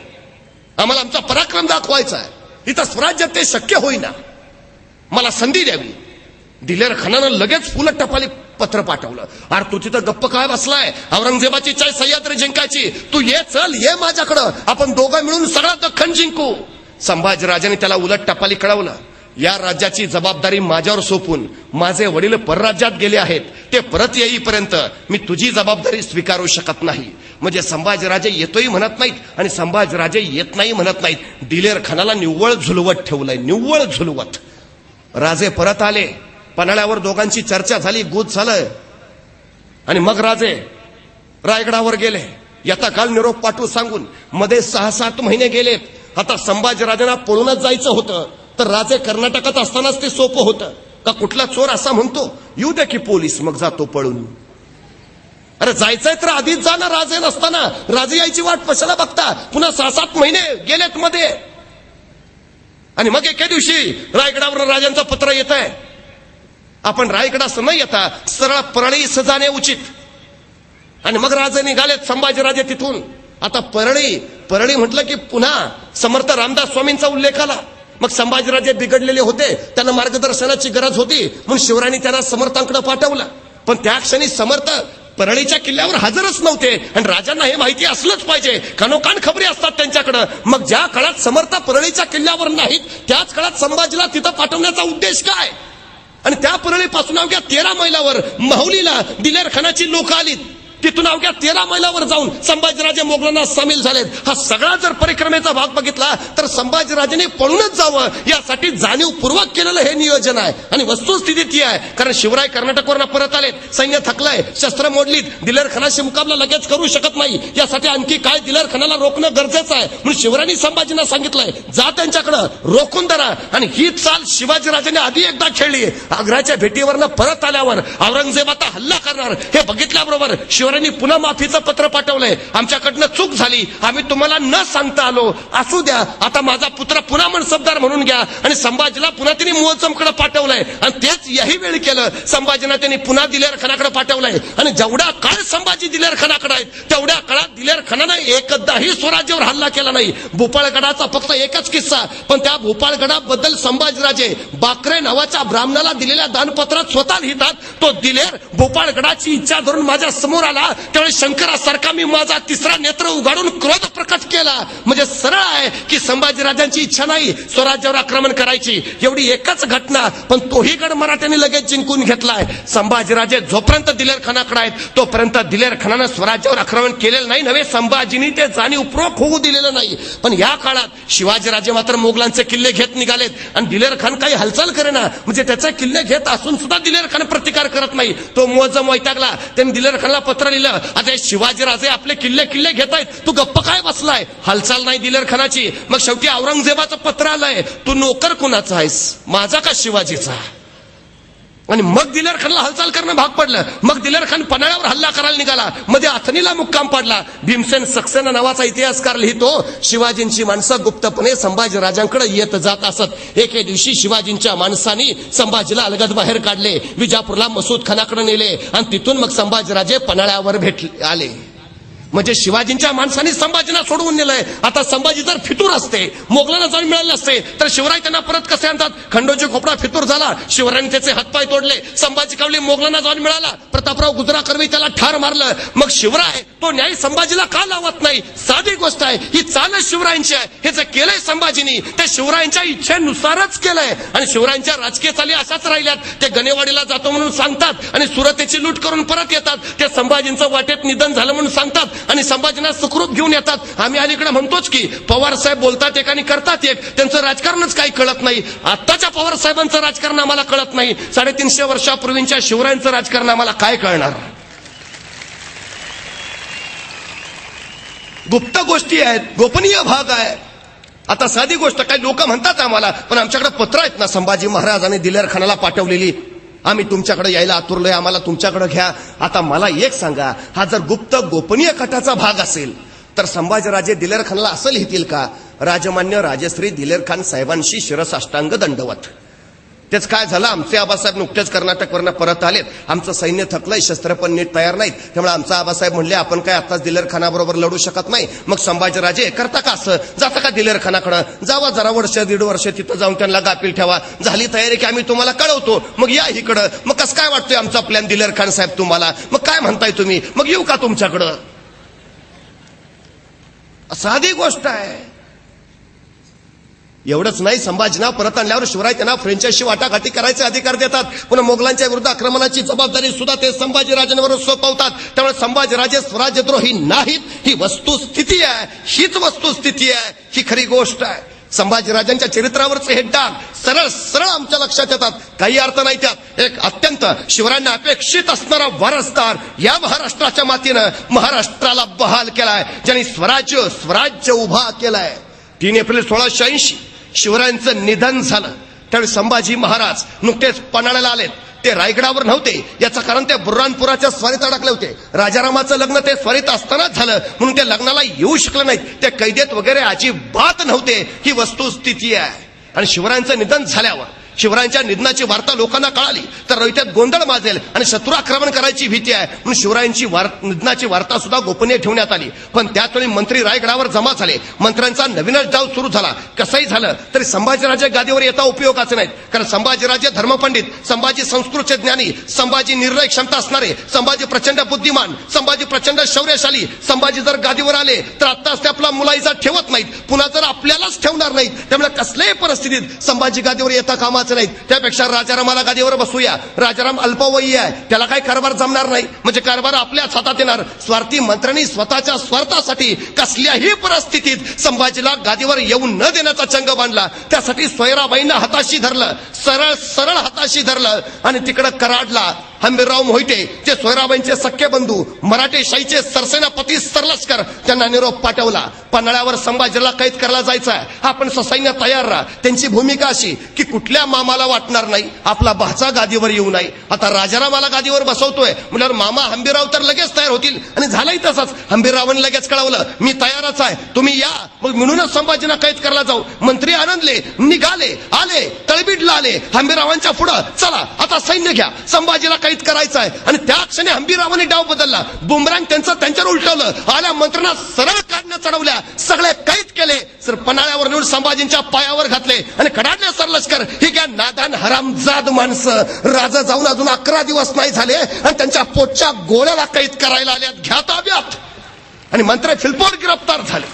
आम्हाला आमचा पराक्रम दाखवायचा आहे. इथं स्वराज्यात ते शक्य होईना, मला संधी द्यावी. दिलेर खानानं लगेच फुलं टपाली पत्र पाठवलं. अरे तू तिथं गप्प काय बसलाय? औरंगजेबाची इच्छा सह्याद्री जिंकायची, तू ये, चल ये माझ्याकडं, आपण दोघं मिळून सगळा दख्खन जिंकू. संभाजीराजांनी त्याला उलट टपाली कळवलं, या राज्याची जबाबदारी माझ्यावर सोपून माझे वडील परराज्यात गेले आहेत, ते परत येईपर्यंत मी तुझी जबाबदारी स्वीकारू शकत नाही. म्हणजे संभाजीराजे येतोही म्हणत नाहीत आणि संभाजीराजे येत नाही म्हणत नाहीत. दिलेर खानाला निव्वळ झुलवत ठेवलंय, निव्वळ झुलवत. राजे परत आले, पन्हाळ्यावर दोघांची चर्चा झाली, गुज झालं आणि मग राजे रायगडावर गेले. यथा काल निरोप पाठवू सांगून मध्ये 6-7 महिने गेलेत. आता संभाजीराजांना पळूनच जायचं होतं, तर राजे कर्नाटकात असतानाच ते सोपं होतं का? कुठला चोर असा म्हणतो येऊ दे की पोलीस, मग जातो पळून. अरे जायचंय तर आधीच जा ना, राजे नसताना. राजे यायची वाट कशाला बघता? पुन्हा 6-7 महिने गेलेत मध्ये. आणि मग एके दिवशी रायगडावर राजांचं पत्र येत आहे. आपण रायगडास न येता सरळ परळी जाणे उचित. आणि मग राजे निघालेत, संभाजीराजे तिथून. आता परळी म्हटलं की पुन्हा समर्थ रामदास स्वामींचा उल्लेख आला. मग संभाजीराजे बिघडलेले होते, त्यांना मार्गदर्शनाची गरज होती, म्हणून शिवरायांनी त्यांना समर्थांकडे पाठवलं. पण त्या क्षणी समर्थ परळीच्या किल्ल्यावर हजरच नव्हते आणि राजांना हे माहिती असलंच पाहिजे, कानोकान खबरी असतात त्यांच्याकडे. मग ज्या काळात समर्थ परळीच्या किल्ल्यावर नाहीत, त्याच काळात संभाजीला तिथं पाठवण्याचा उद्देश काय? आणि त्या परळीपासून अवघ्या 13 मैलावर माहुलीला दिलेर खानाची लोक आलीत. तिथून अवघ्या 13 मैलावर जाऊन संभाजीराजे मोगलांना सामील झालेत. हा सगळा जर परिक्रमेचा भाग बघितला तर संभाजीराजांनी पळूनच जावं यासाठी जाणीवपूर्वक केलेलं हे नियोजन आहे. आणि वस्तुस्थिती ती आहे, कारण शिवराय कर्नाटकवरून परत आलेत, सैन्य थकलंय, शस्त्र मोडलीत, दिलेर खानाशी मुकाबला लगेच करू शकत नाही. यासाठी आणखी काय दिलेर खानाला रोखणं गरजेचं आहे. म्हणून शिवरायांनी संभाजींना सांगितलंय, जा त्यांच्याकडं, रोखून धरा. आणि ही चाल शिवाजीराजांनी आधी एकदा खेळली. आग्र्याच्या भेटीवरनं परत आल्यावर औरंगजेबाचा हल्ला करणार हे बघितल्याबरोबर शिवरायांनी पुन्हा माफीचं पत्र पाठवलंय. आमच्याकडनं चूक झाली, आम्ही तुम्हाला न सांगता आलो, असू द्या, आता माझा पुत्र पुन्हा मनसबदार म्हणून घ्या. आणि संभाजीला पुन्हा त्यांनी मोहचमकडे पाठवलंय. आणि तेच याही वेळी केलं, संभाजींना त्यांनी पुन्हा दिलेर खानाकडे पाठवलंय. आणि जेवढा काळ संभाजी दिलेर खानाकडे आहेत, तेवढ्या काळात दिलेर खानानं एकदाही स्वराज्यावर हल्ला केला नाही. भोपाळगडाचा फक्त एकच किस्सा, पण त्या भोपाळगडाबद्दल संभाजीराजे बाकरे नावाच्या ब्राह्मणाला दिलेल्या दानपत्रात स्वतः लिहितात, तो दिलेर भोपाळगडाची इच्छा धरून माझ्या समोर आला, त्यावेळी शंकरासारखा मी माझा तिसरा नेत्र उघडून क्रोध प्रकट केला. म्हणजे सरळ आहे की संभाजीराजांची इच्छा नाही स्वराज्यावर आक्रमण करायची, एवढी एकच घटना. पण तोही गड मराठ्यांनी लगेच जिंकून घेतलाय. संभाजीराजे जोपर्यंत दिलेर खानाकडे आहेत, तोपर्यंत दिलेर खानानं स्वराज्यावर आक्रमण केलेलं नाही नव्हे, संभाजींनी ते जाणीवपूर्वक होऊ दिलेलं नाही. पण या काळात शिवाजीराजे मात्र मोगलांचे किल्ले घेत निघालेत आणि दिलेर खान काही हालचाल करेना. म्हणजे त्याचे किल्ले घेत असून सुद्धा दिलेर खान प्रतिकार करत नाही. तो मोहजम वैतागला, त्यांनी दिलेर खानला पत्र लिहिलं, आता शिवाजीराजे आपले किल्ले घेत आहेत, तू गप्प काय बसलाय? हालचाल नाही दिलेर खानाची. मग शेवटी औरंगजेबाचं पत्र आलंय, तू नोकर कुणाचा आहेस, माझा का शिवाजीचा? आणि मग दिलेर खानला हालचाल करणं भाग पडलं. मग दिलेर खान पन्हाळ्यावर हल्ला करायला निघाला, मध्ये अथणीला मुक्काम पाडला. भीमसेन सक्सेना नावाचा इतिहासकार लिहितो, शिवाजींची माणसं गुप्तपणे संभाजीराजांकडे येत जात असत. एके दिवशी शिवाजींच्या माणसांनी संभाजीला अलगद बाहेर काढले, विजापूरला मसूद खानाकडे नेले आणि तिथून मग संभाजीराजे पन्हाळ्यावर आले. म्हणजे शिवाजींच्या माणसांनी संभाजींना सोडवून नेलंय. आता संभाजी जर फितूर असते, मोगलांना जाऊन मिळाले असते, तर शिवराय त्यांना परत कसे आणतात? खंडोजी खोपडा फितूर झाला, शिवरायांनी त्याचे हातपाय तोडले. संभाजी कावले मोगलांना जाऊन मिळाला, प्रतापराव गुजरा कर्वे त्याला ठार मारलं. मग शिवराय तो न्याय संभाजीला का लावत नाही? साधी गोष्ट आहे, ही चालच शिवरायांची आहे. हे जे केलंय संभाजीनी ते शिवरायांच्या इच्छेनुसारच केलंय. आणि शिवरायांच्या राजकीय चाली अशाच राहिल्यात. ते गणेवाडीला जातो म्हणून सांगतात आणि सुरतेची लूट करून परत येतात. ते संभाजींचं वाटेत निधन झालं म्हणून सांगतात आणि संभाजींना सुखरूप घेऊन येतात. आम्ही अलीकडे म्हणतोच की पवार साहेब बोलतात एक आणि करतात एक. त्यांचं राजकारणच काही कळत नाही. आताच्या पवार साहेबांचं राजकारण आम्हाला कळत नाही. 350 वर्षापूर्वीच्या शिवरायांचं राजकारण आम्हाला काय कळणार? गुप्त गोष्टी आहेत, गोपनीय भाग आहे. आता साधी गोष्ट, काही लोक म्हणतात आम्हाला, पण आमच्याकडे पत्र आहेत ना संभाजी महाराजांनी दिलेर खानाला पाठवलेली, आम्ही तुमच्याकडे यायला आतुरलोय, आम्हाला तुमच्याकडे घ्या. आता मला एक सांगा, हा जर गुप्त गोपनीय कटाचा भाग असेल तर संभाजीराजे दिलेर खानाला असं लिहितील का? राजमान्य राजश्री दिलेर खान साहेबांशी शिरसाष्टांग दंडवत. तेच काय झालं, आमचे आबासाहेब नुकतेच कर्नाटकवरनं परत आलेत, आमचं सैन्य थकलंय, शस्त्र पण नीट तयार नाहीत, त्यामुळे आमचा आबासाहेब म्हणले आपण काय आताच दिलेर खानाबरोबर लढू शकत नाही. मग संभाजीराजे करता का असं, जाता का दिलेर खानाकडं, जावा जरा वर्ष दीड वर्ष तिथं जाऊन त्यांना गाफील ठेवा, झाली तयारी की आम्ही तुम्हाला कळवतो, मग या इकडं. मग कसं काय वाटतोय आमचा प्लॅन दिलेर खान साहेब तुम्हाला? मग काय म्हणताय तुम्ही, मग येऊ का तुमच्याकडं? साधी गोष्ट आहे. एवढंच नाही, संभाजीना परत आणल्यावर शिवराय त्यांना फ्रेंचांशी वाटाघाटी करायचे अधिकार देतात. पुन्हा मोगलांच्या विरुद्ध आक्रमणाची जबाबदारी सुद्धा ते संभाजीराजांवर सोपवतात. त्यामुळे संभाजीराजे स्वराज्यद्रोही नाहीत, ही वस्तुस्थिती आहे, हीच वस्तुस्थिती आहे, ही खरी गोष्ट आहे. संभाजीराजांच्या चरित्रावरचे हे डाग सरळ सरळ आमच्या लक्षात येतात, काही अर्थ नाही त्यात. एक अत्यंत शिवरायांना अपेक्षित असणारा वारसदार या महाराष्ट्राच्या मातीनं महाराष्ट्राला बहाल केलाय, ज्यांनी स्वराज्य उभा केलाय. 3 एप्रिल 1680 शिवरायांचं निधन झालं. त्यावेळी संभाजी महाराज नुकतेच पन्हाळ्याला आलेत. ते रायगडावर नव्हते, याचं कारण ते बुर्हानपुराच्या स्वारीत अडकले होते. राजारामाचं लग्न ते स्वारीत असतानाच झालं, म्हणून ते लग्नाला येऊ शकले नाहीत. ते कैदेत वगैरे अजिबात नव्हते, ही वस्तुस्थिती आहे. आणि शिवरायांचं निधन झाल्यावर शिवरायांच्या निधनाची वार्ता लोकांना कळाली तर रयतेत गोंधळ माजेल आणि शत्रू आक्रमण करायची भीती आहे, म्हणून शिवरायांची निधनाची वार्ता सुद्धा गोपनीय ठेवण्यात आली. पण त्याचवेळी मंत्री रायगडावर जमा झाले. मंत्र्यांचा नवीनच डाव सुरू झाला. कसंही झालं तरी संभाजीराजे गादीवर येता उपयोगाचे नाहीत, कारण संभाजीराजे धर्मपंडित, संभाजी संस्कृतचे ज्ञानी, संभाजी निर्णय क्षमता असणारे, संभाजी प्रचंड बुद्धिमान, संभाजी प्रचंड शौर्यशाली. संभाजी जर गादीवर आले तर आत्ताच ते आपला मुलाईजा ठेवत नाहीत, पुन्हा जर आपल्यालाच ठेवणार नाहीत. त्यामुळे कसल्याही परिस्थितीत संभाजी गादीवर येता कामा नाही. त्यापेक्षा राजारामाला गादीवर बसूया. राजाराम अल्पवयी आहे, त्याला काही कारभार जमणार नाही, म्हणजे कारभार आपल्याच हातात येणार. स्वार्थी मंत्र्यांनी स्वतःच्या स्वार्थासाठी कसल्याही परिस्थितीत संभाजीला गादीवर येऊ न देण्याचा चंग बांधला. त्यासाठी सोयराबाईंना हाताशी धरलं, सरळ सरळ हाताशी धरलं आणि तिकडं कराडला हंबीरराव मोहिते, जे सोयराबाईंचे सख्खे बंधू, मराठे शाहीचे सरसेनापती सरलष्कर, त्यांना निरोप पाठवला. पन्हाळ्यावर संभाजीला कैद करायला जायचं आहे, आपण ससैन्य तयार राहा. त्यांची भूमिका अशी की कुठल्या मामाला वाटणार नाही आपला भाचा गादीवर येऊ नये. आता राजारामाला गादीवर बसवतोय म्हणल्यावर मामा हंबीरराव तर लगेच तयार होतील, आणि झालंही तसंच. हंबीररावांनी लगेच कळवलं, मी तयारच आहे, तुम्ही या. मग म्हणूनच संभाजींना कैद करायला जाऊ. मंत्री आनंदले, निघाले, आले, तळबीडला आले. हंबीररावांच्या पुढं चला आता सैन्य घ्या, संभाजीला कैद करायचं आहे. आणि त्या क्षणी हंबीररावांनी डाव बदलला, बुमरँग त्यांच्यावर उलटवलं, आल्या मंत्र्यांना सरळ काढण्या चढवल्या, सगळे कैद केले. सर पन्हाळ्यावर नेऊन संभाजींच्या पायावर घातले आणि कडाडले सरलष्कर. ही काय नादान हरामजाद माणसं, राजा जाऊन अजून 11 दिवस नाही झाले आणि त्यांच्या पोटच्या गोळ्याला कैद करायला आल्यात, घ्या ताब्यात. आणि मंत्री फिलपोट गिरफ्तार झाले.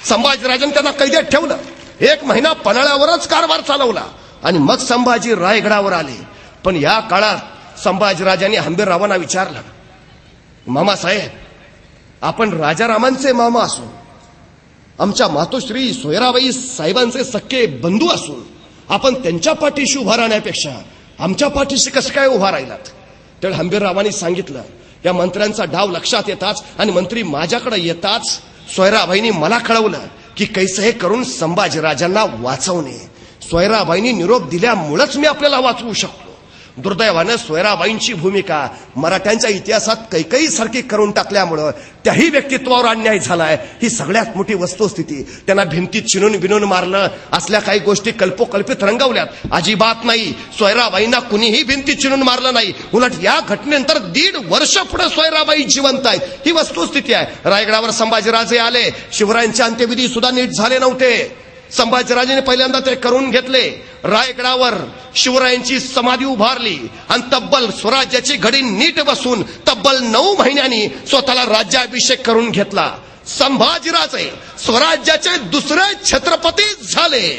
संभाजीराजांनी त्यांना कैदेत ठेवलं. 1 महिना पन्हाळ्यावरच कारभार चालवला आणि मग संभाजी रायगडावर आले. पण या काळात संभाजीराजांनी हंबीररावांना विचारलं, मामासाहेब आपण राजारामांचे मामा असून, आमच्या मातोश्री सोयराबाई साहेबांचे सख्खे बंधू असून आपण त्यांच्या पाठीशी उभा राहण्यापेक्षा आमच्या पाठीशी कसं काय उभा राहिलात? त्यावेळी हंबीररावांनी सांगितलं. या मंत्र्यांचा डाव लक्षात येताच आणि मंत्री माझ्याकडे येताच सोयराबाईंनी मला कळवलं की कैसे हे करून संभाजीराजांना वाचवणे. सोयराबाईंनी निरोप दिल्यामुळेच मी आपल्याला वाचवू शकतो. दुर्दैवानं सोयराबाईंची भूमिका मराठ्यांच्या इतिहासात कैकई सारखी करून टाकल्यामुळं त्याही व्यक्तित्वावर अन्याय झालाय. ही सगळ्यात मोठी वस्तुस्थिती. त्यांना भिंतीत चिनून बिनून मारलं, असल्या काही गोष्टी कल्पोकल्पित रंगवल्यात. अजिबात नाही. सोयराबाईंना कुणीही भिंतीत चिनून मारलं नाही. उलट या घटनेनंतर 1.5 वर्ष पुढे सोयराबाई जिवंत आहेत. ही वस्तुस्थिती आहे. रायगडावर संभाजीराजे आले, शिवरायांचे अंत्यविधी सुद्धा नीट झाले नव्हते. संभाजीराजेने पहिल्यांदा ते करून घेतले. रायगडावर शिवरायांची समाधी उभारली आणि तब्बल स्वराज्याची घडी नीट बसून तब्बल 9 महिन्यांनी स्वतःला राज्याभिषेक करून घेतला. संभाजीराजे स्वराज्याचे दुसरे छत्रपती झाले.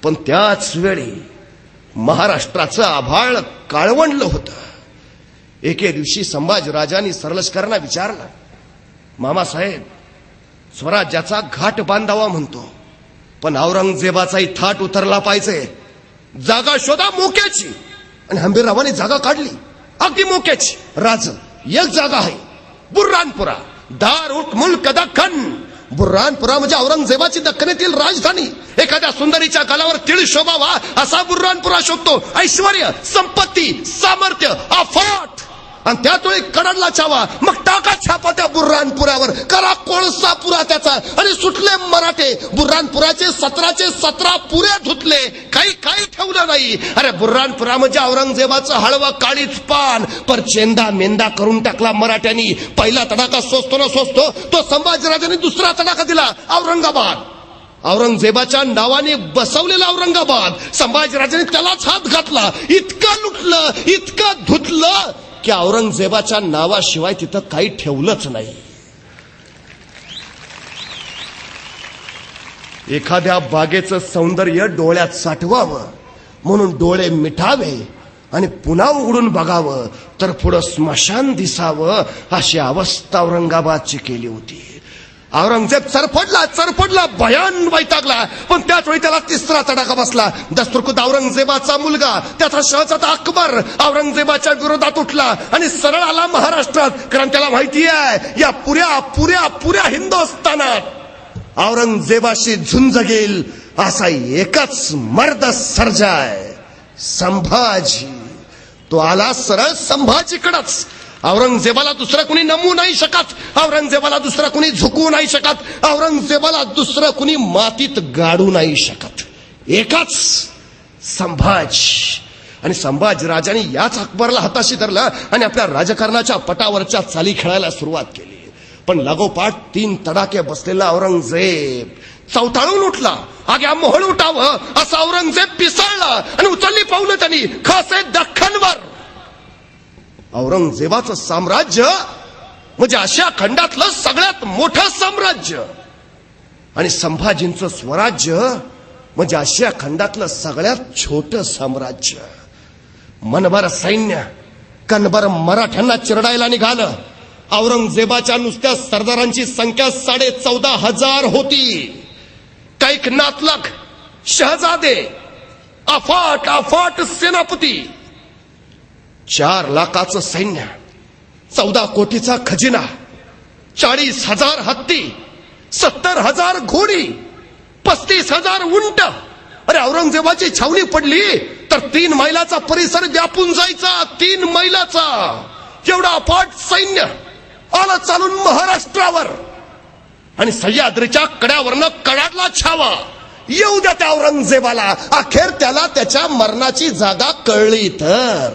पण त्याच वेळी महाराष्ट्राचं आभाळ काळवंडलं होतं. एके दिवशी संभाजीराजांनी सरलष्करांना विचारलं, मामासाहेब, स्वराज्याचा घाट बांधावा म्हणतो, पण औरंगजेबाचाही थाट उतरला पाहिजे. जागा शोधा मोक्याची. आणि हंबीररावांनी जागा काढली, अगदी मोक्याची. राज एक जागा आहे, बुर्रानपुरा. दार उठ मुल्क दख्खन. बुर्रानपुरा म्हणजे औरंगजेबाची दख्खनेतील राजधानी. एखाद्या सुंदरीच्या गालावर तिळ शोभावा असा बुर्रानपुरा शोभतो. ऐश्वर्य, संपत्ती, सामर्थ्य, अफाट. आणि त्यातोळी कडडला छावा. मग टाका छापा त्या बुर्रानपुरावर, करा कोळसा पुरा त्याचा. आणि सुटले मराठे. बुर्रानपुराचे 17 पुरे धुतले, काही ठेवलं नाही. अरे बुर्रानपुरा म्हणजे औरंगजेबाचं हळवं काळीच पान. पर चेंदा मेंदा करून टाकला मराठ्यांनी. पहिला तडाखा सोसतो ना सोसतो तो संभाजीराजांनी दुसरा तडाखा दिला, औरंगाबाद. औरंगजेबाच्या नावाने बसवलेला औरंगाबाद. संभाजीराजांनी त्यालाच हात घातला. इतकं लुटलं, इतकं धुतलं की औरंगजेबाच्या नावाशिवाय तिथं काही ठेवलंच नाही. एखाद्या बागेचं सौंदर्य डोळ्यात साठवावं म्हणून डोळे मिटावे आणि पुन्हा उघडून बघावं तर पुढं स्मशान दिसावं, अशी अवस्था औरंगाबादची केली होती. औरंगजेब चरफडला, भयान वैतागला. पण त्याच वेळी त्याला तिसरा तडाखा बसला. दस्तुरखुद औरंगजेबाचा मुलगा, त्याचा शहजादा अकबर औरंगजेबाच्या विरोधात उठला आणि सरळ आला महाराष्ट्रात. कारण त्याला माहिती आहे या पुऱ्या हिंदुस्थानात औरंगजेबाशी झुंज घेईल असा एकच मर्द सर्जाय, संभाजी. तो आला सरळ संभाजीकडंच. औरंगजेबाला दुसरं कुणी नमू नाही शकत. औरंगजेबाला दुसरं कुणी झुकवू नाही शकत. औरंगजेबाला दुसरं कुणी मातीत गाडू नाही शकत. एकच संभाजी. आणि संभाजीराजांनी याच अकबरला हाताशी धरलं आणि आपल्या राजकारणाच्या पटावरच्या चाली खेळायला सुरुवात केली. पण लागोपाठ 3 तडाखे बसलेला औरंगजेब चवताळून उठला. आग्या मोहळ उठावं असं औरंगजेब पिसाळला आणि उचलली पावलं त्यांनी खासे दख्खनवर. औरंगजेबाचं साम्राज्य म्हणजे आशिया खंडातलं सगळ्यात मोठं साम्राज्य. आणि संभाजींचं स्वराज्य म्हणजे आशिया खंडातलं सगळ्यात छोटं साम्राज्य. मनभर सैन्य कणभर मराठ्यांना चिरडायला निघालं. औरंगजेबाच्या नुसत्या सरदारांची संख्या 14,500 होती. कैक नातलग, शहजादे, अफाट सेनापती, 4 लाखाचं सैन्य, 14 कोटीचा खजिना, 40,000 हत्ती, 70,000 घोडी, 35,000 उंट. अरे औरंगजेबाची छावणी पडली तर 3 मैलाचा परिसर व्यापून जायचा. 3 मैलाचा एवढा अफाट सैन्य आलं चालून महाराष्ट्रावर. आणि सह्याद्रीच्या कड्यावरनं कडाडला छावा. येऊ द्या त्या औरंगजेबाला. अखेर त्याला त्याच्या मरणाची जागा कळली तर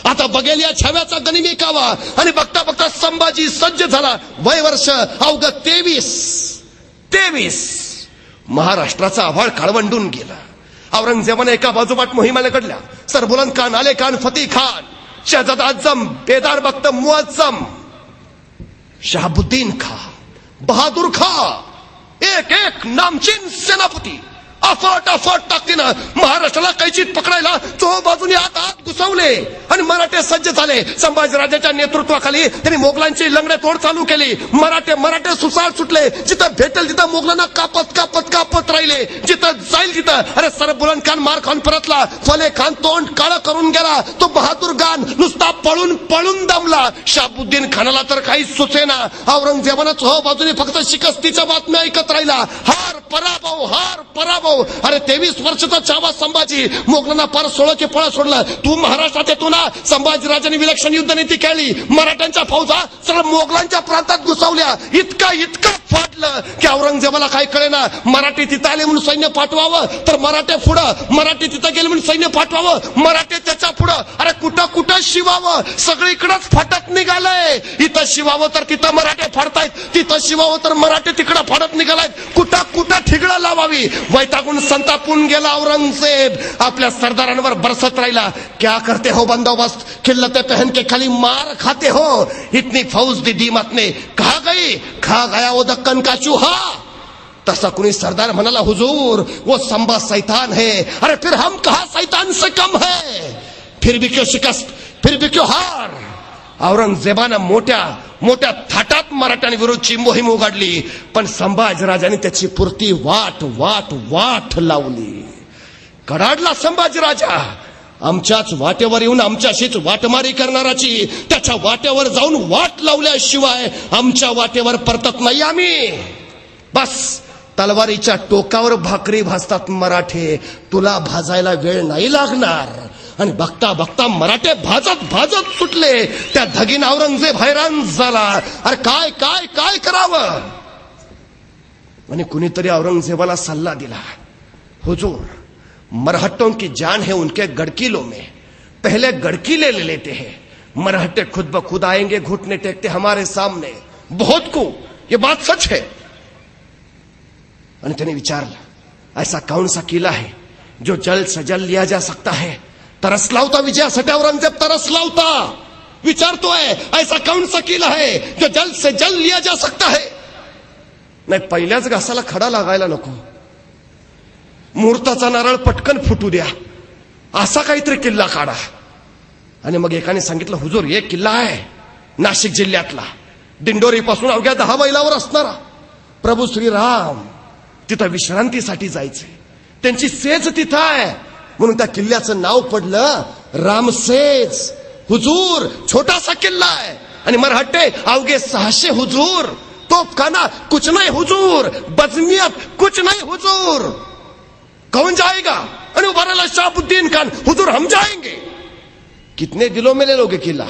आता बघेल या छाव्याचा गनिमी कावा. आणि बघता बघता संभाजी सज्ज झाला. वय वर्ष अवघं 23. महाराष्ट्राचा आभाळ काळवंडून गेला. औरंगजेबाने एका बाजूपाठ मोहिमाला घडल्या. सरबुलंद खान, आले खान, फतेह खान, शहजादा आजम, बेदार बख्त मुअज्जम, शहाबुद्दीन खान, बहादूर खान, एक नामचीन सेनापती अफाट ताकदीनं महाराष्ट्राला कैचीत पकडायला चोहोबाजूनी आत घुसवले. आणि मराठे सज्ज झाले. संभाजीराजांच्या नेतृत्वाखाली त्यांनी मोगलांची लंगडे तोड चालू केली. मराठे सुसाट सुटले. जिथं भेटेल तिथं मोगलांना कापत राहिले. जिथं जाईल तिथं. अरे सरबुलंद खान मार खान परतला. फले खान तोंड काळं करून गेला. तो बहादूर खान नुसता पळून दमला. शहाबुद्दीन खानाला तर काहीच सुचेना. औरंगजेबानं चोहोबाजूनी फक्त शिकस्तीच्या बातम्या ऐकत राहिला. हार पराभव. अरे 23 वर्षाचा छावा संभाजी मोगलांना पार 16 पळा सोडला. तू महाराष्ट्रात येतो ना, संभाजीराजांनी विलक्षण युद्धनीती केली. मराठ्यांच्या फौजा सगळं मोगलांच्या प्रांतात घुसवल्या. इतकं फाटलं की औरंगजेबाला काय कळेना. मराठी तिथं आले म्हणून सैन्य पाठवावं तर मराठे पुढं, मराठी तिथं गेले म्हणून सैन्य पाठवावं, मराठे त्याच्या पुढं. अरे कुठं शिवावं, सगळीकडंच फाटत निघालंय. इथं शिवावं तर तिथं मराठे फाडतायत, तिथं शिवावं तर मराठे तिकडं फाडत निघालायत. कुठं ठिगळं लावावी. वैतागून संतापून गेला औरंगजेब. आपल्या सरदारांवर बरसत राहिला. क्या करते हो बंदोबस्त, खिल्लते पहन के खाली मार खाते हो. इतनी फौज दी दीमत ने कहा गई, खा गया वो दक्कन का चूहा. तसा कुणी सरदार म्हणाला, हुजूर वो संबा शैतान है. अरे फिर हम कहा शैतान से कम है. फिर भी क्यों शिकस्त, फिर भी क्यों हार. औरंगजेबानं मोठ्या थाटात मराठ्यांविरुद्धची मोहीम उघडली. पण संभाजीराजांनी त्याची पुरती वाट लावली. कडाडला संभाजीराजा. आमच्याच वाटेवर येऊन आमच्याशीच वाटमारी करणाराची त्याच्या वाटेवर जाऊन वाट लावल्याशिवाय आमच्या वाटेवर परतत नाही आम्ही. बस तलवारीच्या टोकावर भाकरी भाजतात मराठे, तुला भाजायला वेळ नाही लागणार. आणि बघता मराठे भाजत सुटले. त्या धगीन औरंगजेब हैराण झाला. अरे काय करावं. आणि कुणीतरी औरंगजेबाला सल्ला दिला, हुजूर मरहट्टों की जान है उनके गड़किलों में, पहले गड़किले ले लेते हैं. मरहट्टे खुद ब खुद आएंगे, घुटने टेकते हमारे सामने. बहुत को ये बात सच है. आणि त्याने विचारलं, ऐसा कौन सा किला है जो जल्द से जल्द लिया जा सकता है. तरसला होता विजयासाठी औरंगजेब, तरसला होता. विचारतोय, ऐसा कौन सा किला है जो जल्द से जल्द लिया जा सकता है. नाही, पहिल्याच घासाला खडा लागायला नको. मुहूर्ताचा नारळ पटकन फुटू द्या, असा काहीतरी किल्ला काढा. आणि मग एकाने सांगितलं, हुजूर एक किल्ला आहे नाशिक जिल्ह्यातला, दिंडोरी पासून अवघ्या 10 मैलावर असणारा. प्रभू श्रीराम तिथं विश्रांतीसाठी जायचे, त्यांची सेज तिथं आहे. म्हणून त्या किल्ल्याचं नाव पडलं रामसेज. हुजूर छोटासा किल्ला आहे. आणि मराठे अवघे 600 हुजूर. तोफखाना कुछ नहीं हुजूर, बजमियत कुछ नहीं हुजूर. कौन जाएगा. अरे उबारा शहाबुद्दीन खान, हुजूर हम जाएंगे. कितने दिनों में ले लोगे किला,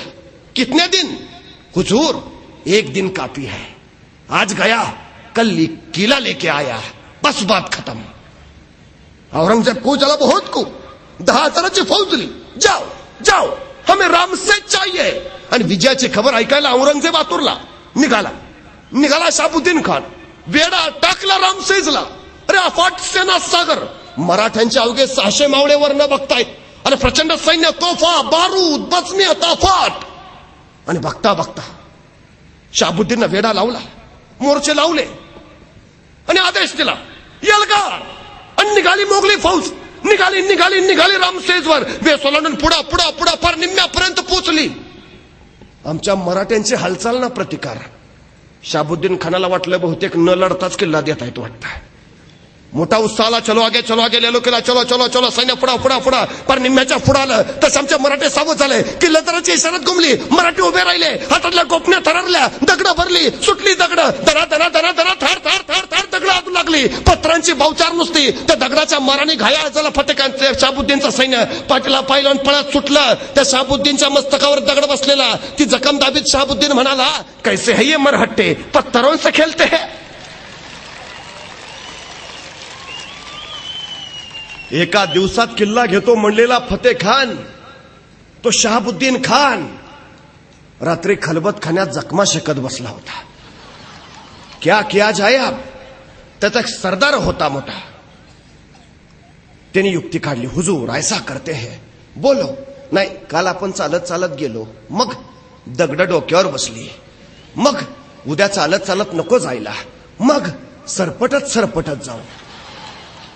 कितने दिन. हुजूर 1 दिन काफी है. आज गया कल किला लेके आया, बस बात खत्म. औरंगजेब को चला बहुत को 10,000ची फौज ली. जाओ हमें रामसेज चाहिए. आणि विजयाची खबर ऐकायला औरंगजेब आतुरला. निघाला शहाबुद्दीन खान. वेडा टाकला रामसेजला. अरे अफाट सेना सागर. मराठ्यांचे अवघे 600 मावळेवर न बघतायत. अरे प्रचंड सैन्य, तोफा, बारूद, बचमी, ताफाट. आणि बघता शहाबुद्दीननं वेडा लावला, मोर्चे लावले आणि आदेश दिला, यलगार. आणि निघाली मोगली फौज. निघाली रामसेजवर. वेसोलांडून पुढा फार निम्म्यापर्यंत पोचली. आमच्या मराठ्यांची हालचाल ना प्रतिकार. शहाबुद्दीन खानाला वाटलं बहुतेक न लढताच किल्ला देता येतो वाटतं. मोठा उत्साह आला. चलो आगे ले लो किल्ला, चलो सैन्य पुढा. पर निम्म्याच्या पुढं आलं तसं आमच्या मराठे सावध झाले. किल्लेदाराची इशारात घुमली. मराठी उभे राहिले. हातातल्या गोपण्या थररल्या. दगड भरली, सुटली दगड. दरा थार दगड आदू लागली. पत्रांची बावचार नुसती. त्या दगडाच्या माराने घायाळ झाला फटकांचे शहाबुद्दीनचं सैन्य. पाठीला पाहिलं पळत सुटलं. त्या शहाबुद्दीनच्या मस्तकावर दगड बसलेला. ती जखम दाबीत शहाबुद्दीन म्हणाला, कैसे है ये मरहट्टे, पत्थरों से खेलते हैं. एका दिवसात किल्ला घेतो म्हणलेला फतेह खान, तो शहाबुद्दीन खान रात्री खलबत खाण्यात जखमा शेकत बसला होता. क्या किया जाए अब. त्याचा एक सरदार होता मोठा. त्यांनी युक्ती काढली, हुजूर ऐसा करते हैं. बोलो. नाही, काल आपण चालत गेलो, मग दगड डोक्यावर बसली. मग उद्या चालत नको जायला, मग सरपटत जाऊ.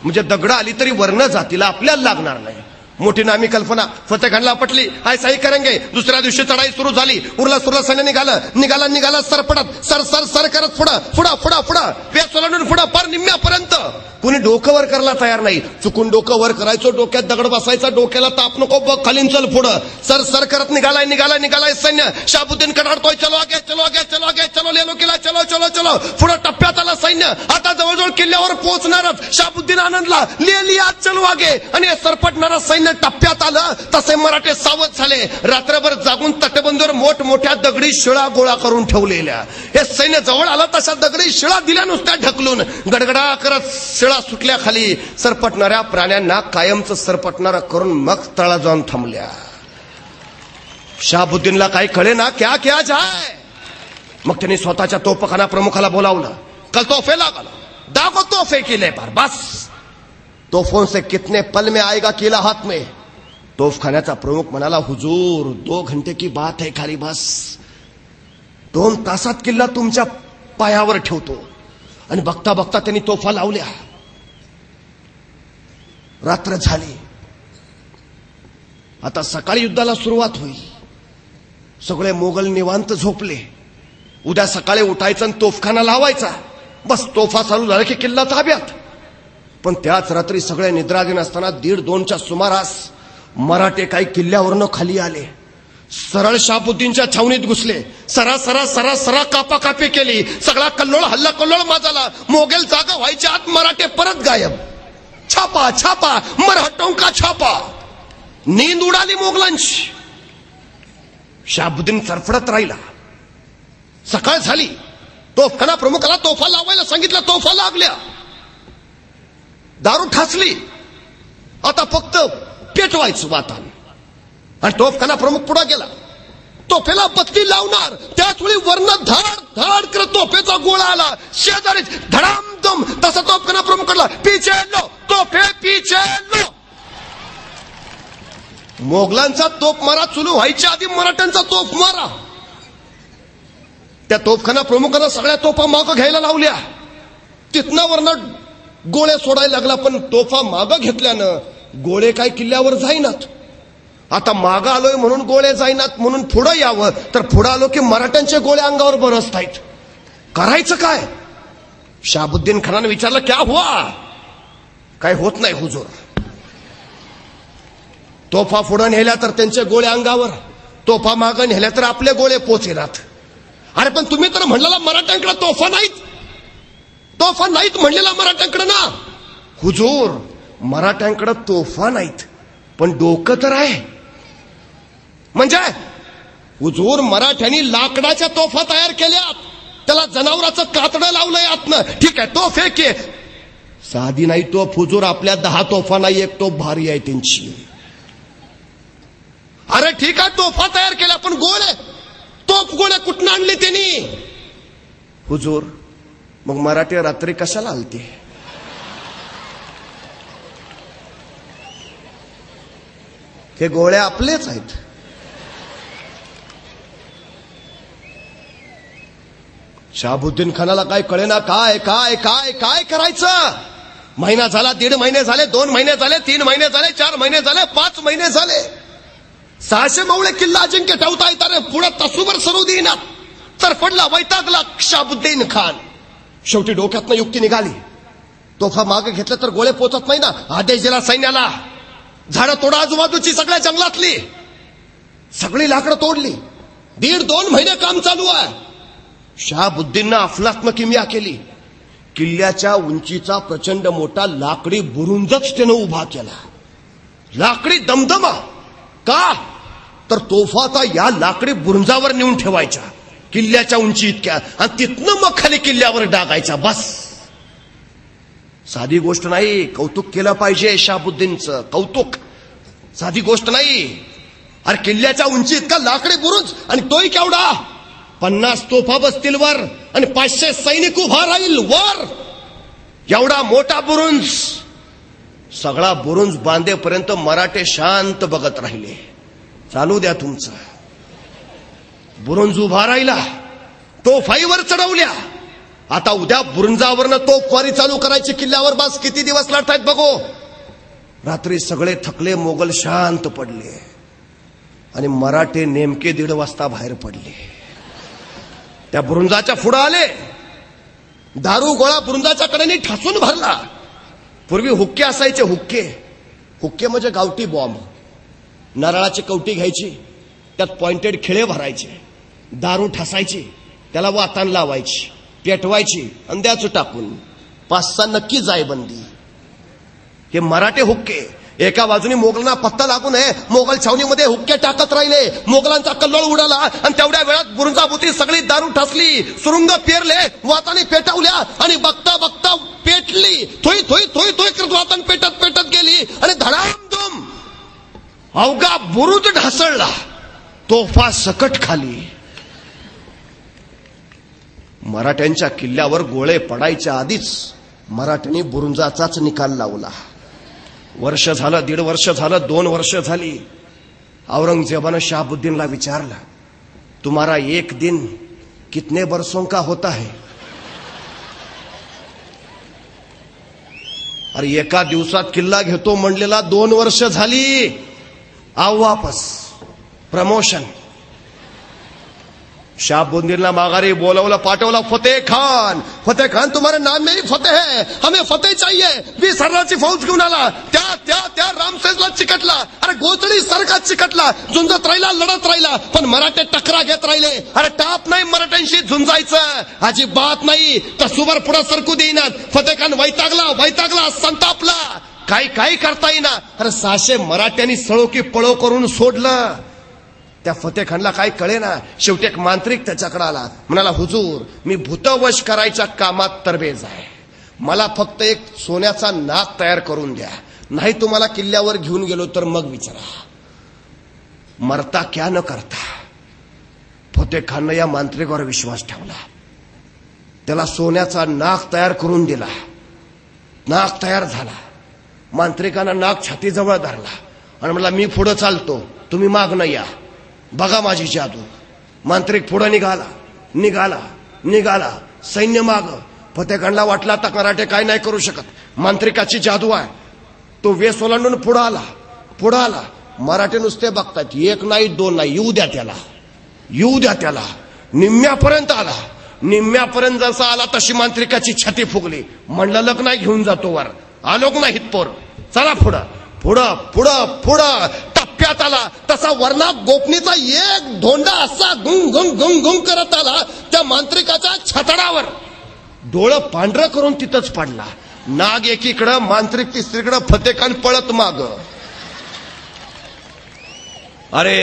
म्हणजे दगड आली तरी वर्ण जातीला आपल्याला लागणार नाही. मोठी नामी कल्पना फतेह खानला पटली. हाय साई करेंगे. दुसऱ्या दिवशी चढाई सुरू झाली. उरला सैन्य निघाला सरपटत सर करत पुढं वेस ओलांडून पुढं पार निम्म्यापर्यंत. कुणी डोकं वर करायला तयार नाही. चुकून डोकं वर करायचो, डोक्यात दगड बसायचा, डोक्याला ताप नको, बघ खालीन चल पुढं. सर करत निघालाय सैन्य. शहाबुद्दीन कडाडतोय, चलो आगे ले लो किल्ला, चलो. पुढं टप्प्यात आला सैन्य. आता जवळजवळ किल्ल्यावर पोहोचणारच. शहाबुद्दीन आनंदला, लिया चलो आगे. आणि सरपटणारा सैन्य जसे टप्प्यात आलं तसे मराठे सावध झाले. रात्रभर जागून तटबंदीवर मोठमोठ्या दगडी शिळा गोळा करून ठेवलेल्या. हे सैन्य जवळ आलं तशा दगडी शिळा दिल्या नुसत्या ढकलून. गडगडा करत शिळा सुटल्या खाली. सरपटणाऱ्या प्राण्यांना कायमचं सरपटणारा करून मग तळा जाऊन थांबल्या. शहाबुद्दीनला काही कळे ना क्या क्या जाय. मग त्यांनी स्वतःच्या तोफखाना प्रमुखाला बोलावलं. कल तोहफे लागल, दागो तोहफे किले पर बस. तोफों से कितने पल में आएगा किला हाथ में. तोफखान्याचा प्रमुख म्हणाला, हुजूर 2 घंटे की बात है खाली बस. 2 तासात किल्ला तुमच्या पायावर ठेवतो. आणि बघता बघता त्यांनी तोफा लावल्या. रात्र झाली. आता सकाळी युद्धाला सुरुवात होईल. सगळे मोगल निवांत झोपले. उद्या सकाळी उठायचं आणि तोफखाना लावायचा. बस तोफा चालू झाला की किल्ला ताब्यात. पण त्याच रात्री सगळे निद्राधीन असताना 1:30च्या सुमारास मराठे काही किल्ल्यावरनं खाली आले. सरळ शहाबुद्दीनच्या छावणीत घुसले. सरा कापाकापी केली. सगळा कल्लोळ हल्ला कल्लोळ माजाला. मोगल जागा व्हायच्या आत मराठे परत गायब. छापा छापा मराठों का छापा. नींद उडाली मोगलांची. शहाबुद्दीन सरफडत राहिला. सकाळ झाली. तोफखाना प्रमुखाला तोफा लावायला सांगितलं. तोफा लागल्या. दारू ठासली. आता फक्त पेटवायचं वातान. आणि तोफखाना प्रमुख पुढे गेला. तोफेला बत्ती लावणार त्याच वेळी वर्ण धाड धाड करत तोफेचा गोळा आला. शेजारी धडामधम तसा तोफखाना प्रमुखाला पीछे लो तोफे पीछे लो. मोगलांचा तोफ मारा सुरू व्हायच्या आधी मराठ्यांचा तोफ मारा. त्या तोफखाना प्रमुखानं सगळ्या तोफा मागं घ्यायला लावल्या. तिथनं वरनं गोळे सोडायला लागला. पण तोफा मागं घेतल्यानं गोळे काय किल्ल्यावर जाईनात. आता मागं आलोय म्हणून गोळे जाईनात म्हणून पुढं यावं, तर पुढं आलो की मराठ्यांचे गोळे अंगावर बरसतायत. करायचं काय. शहाबुद्दीन खानानं विचारलं, क्या हुआ. काय होत नाही हुजूर. तोफा पुढं नेल्या तर त्यांचे गोळे अंगावर, तोफा मागं नेल्या तर आपले गोळे पोचेनात. अरे पण तुम्ही तर म्हणलेला मराठ्यांकडे तोफा नाहीत. तोफा नाहीत म्हणलेला मराठ्यांकडे ना. हुजूर मराठ्यांकडे तोफा नाहीत पण डोकं तर आहे. म्हणजे हुजूर मराठ्यांनी लाकडाच्या तोफा तयार केल्यात. त्याला जनावराचं कातडं लावलंय आतनं. ठीक आहे तोफ एक आहे. साधी नाही तोफ हुजूर. आपल्या 10 तोफा नाही, एक तोफ भारी आहे त्यांची. अरे ठीक आहे तोफा तयार केल्या पण गोळे तोफ गोळे कुठनं आणले त्यांनी. हुजूर मग मराठी रात्री कशाला आलते. हे गोळे आपलेच आहेत. शहाबुद्दीन खानाला काय कळेना. काय काय काय काय करायचं. महिना झाला, 1.5 महिने झाले, 2 महिने झाले, 3 महिने झाले, 4 महिने झाले, 5 महिने झाले. 600 मावळे किल्ला अजिंक्य ठेवता येतात. पुढे तसूवर सरू देईनात. तर पडला वैतागला शहाबुद्दीन खान. शेवटी डोक्यातनं युक्ती निघाली. तोफा मागे घेतलं तर गोळे पोचत नाही ना. आदेश दिला सैन्याला. झाडं तोडा आजूबाजूची सगळ्या जंगलातली. सगळी लाकडं तोडली. 1.5-2 महिने काम चालू आहे. शहाबुद्दीननं अफलातन किमया केली. किल्ल्याच्या उंचीचा प्रचंड मोठा लाकडी बुरुंजच त्यानं उभा केला. लाकडी दमदमा. का तर तोफाचा या लाकडी बुरुंजावर नेऊन ठेवायच्या किल्ल्याच्या उंची इतक्या. आणि तिथनं मग खाली किल्ल्यावर डागायचा. बस साधी गोष्ट नाही. कौतुक केलं पाहिजे शहाबुद्दीनचं. कौतुक साधी गोष्ट नाही. अरे किल्ल्याच्या उंची इतका लाकडी बुरुज आणि तोही केवढा. 50 तोफा बसतील वर आणि 500 सैनिक उभा राहील वर. एवढा मोठा बुरुंज. सगळा बुरुंज बांधेपर्यंत मराठे शांत बघत राहिले. चालू द्या तुमचं. बुरुंज उभा राहिला. तोफाईवर चढवल्या. आता उद्या बुरुंजावरनं तोफवारी चालू करायची किल्ल्यावर. बस किती दिवस लढतायत बघू. रात्री सगळे थकले मोगल शांत पडले आणि मराठे नेमके 1:30 वाजता बाहेर पडले. त्या बुरुंजाच्या पुढे आले. दारू गोळा बुरुंजाच्या कडेने ठासून भरला. पूर्वी हुक्के असायचे. हुक्के म्हणजे गावठी बॉम्ब. नारळाची कवटी घ्यायची, त्यात पॉइंटेड खिळे भरायचे, दारू ठसायची, त्याला वातान लावायची, पेटवायची आणि द्याचं टाकून. 5-6 नक्की जायबंदी. हे मराठे हुक्के. एका बाजूने मोगलांना पत्ता लागू नये, मोगल छावणीमध्ये हुक्के टाकत राहिले, मोगलांचा कल्लोळ उडाला आणि तेवढ्या वेळात बुरजाभुती सगळी दारू ठसली, सुरुंग पेरले, वाताने पेटवल्या आणि बघता बघता पेटली, थोई थोई थोई थोई करत वातान पेटत पेटत गेली आणि धडामधूम अवघा बुरुज ढासळला, तोफा सकट खाली. मराठ्यांच्या किल्ल्यावर गोळे पडायच्या आधीच मराठ्यांनी बुरुजाचाच निकाल लावला. वर्ष झालं, 1.5 वर्ष झालं, 2 वर्ष झाली. औरंगजेबानं शहाबुद्दीनला विचारलं, तुम्हारा एक दिन कितने बरसों का होता है? अरे एका दिवसात किल्ला घेतो म्हणलेला 2 वर्ष झाली. आओ वापस, प्रमोशन. शहाबुद्दीनला माघारी बोलवलं, पाठवलं. फतेह खान तुम्हारे नाम में ही फतेह है, हमें फतेह चाहिए. 20,000ची फौज घेऊन आला. त्या रामसेजला चिकटला. अरे गोचडी सारखा चिकटला, झुंजत राहिला, लढत राहिला, पण मराठे टकरा घेत राहिले. अरे टाप नाही मराठ्यांशी झुंजायचं, अजिबात नाही. तसूवर पुढे सरकू देईनात. फतेह खान वैतागला, संतापला. काय करता येईना. अरे 600 मराठ्यांनी सळो की पळो करून सोडलं. त्या फतेह खानला काय कळेना. शेवटी एक मांत्रिक त्याच्याकडे आला, म्हणाला, हुजूर मी भूतवश करायच्या कामात तरबेज आहे, मला फक्त एक सोन्याचा नाग तयार करून द्या, नाही तुम्हाला किल्ल्यावर घेऊन गेलो तर मग विचारा. मरता क्या न करता फतेह खाननं या मांत्रिकावर विश्वास ठेवला. त्याला सोन्याचा नाग तयार करून दिला. नाग तयार झाला. मांत्रिकानं नाग छातीजवळ धरला आणि म्हणला, मी पुढे चालतो, तुम्ही मागणं या, बघा माझी जादू. मांत्रिक पुढे निघाला. सैन्य माग. फतेह खानला वाटलं आता मराठे काय नाही करू शकत, मांत्रिकाची जादू आहे. तो वेस ओलांडून पुढे आला. मराठे नुसते बघतात, 1 नाही 2 नाही, येऊ द्या त्याला. निम्म्यापर्यंत आला. निम्म्यापर्यंत जसा आला तशी मांत्रिकाची छाती फुगली. म्हणलं लग नाही, घेऊन जातो वर. आलोक नाहीत पोर, चला पुढं. टप्प्यात आला तसा वरना गोपनीचा एक धोंडा असा गुंग गुंग गुंग गुंग करत आला त्या मांत्रिकाच्या छतडावर. डोळं पांढरं करून तिथंच पडला. नाग एकीकडं, मांत्रिक तिसरीकडं, फतेह खान पळत माग. अरे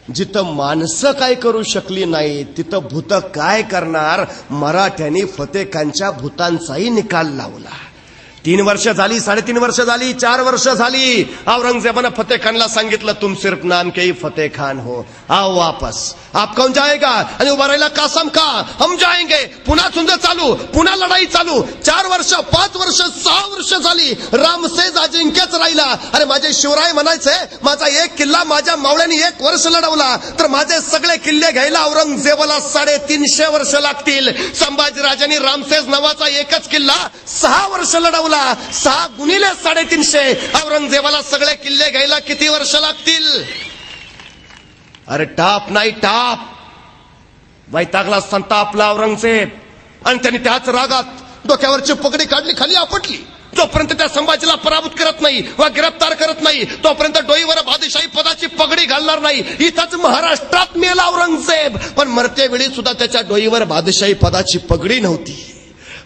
जिथं माणसं काय करू शकली नाही तिथं भूत काय करणार. मराठ्यांनी फतेह खानच्या भूतांचाही निकाल लावला. 3 वर्ष झाली, 3.5 वर्ष झाली, 4 वर्ष झाली. औरंगजेबानं फतेह खानला सांगितलं, तुम सिर्फ नाम के ही फतेह खान हो, आओ वापस. आप कौन जाएगा? आणि उभा राहिला कासम का, हम जाएंगे. पुन्हा झुंज चालू, पुन्हा लढाई चालू. 4 वर्ष, 5 वर्ष, 6 वर्ष झाली. रामसेज अजिंक्यच राहिला. अरे माझे शिवराय म्हणायचे, माझा एक किल्ला माझ्या मावळ्यांनी 1 वर्ष लढवला तर माझे सगळे किल्ले घ्यायला औरंगजेबाला 350 वर्ष लागतील. संभाजीराजांनी रामसेज नावाचा एकच किल्ला 6 वर्ष लढवला. 6 गुणिले 350. औरंगजेबाला सगळे किल्ले घ्यायला किती वर्ष लागतील? अरे टाप नाही टाप. वैतागला, संतापला औरंगजेब आणि त्यांनी त्याच रागात डोक्यावरची पगडी काढली, खाली आपटली. जोपर्यंत त्या संभाजीला पराभूत करत नाही वा गिरफ्तार करत नाही तोपर्यंत डोईवर बादशाही पदाची पगडी घालणार नाही. इथंच महाराष्ट्रात मेला औरंगजेब, पण मरते वेळी सुद्धा त्याच्या डोईवर बादशाही पदाची पगडी नव्हती.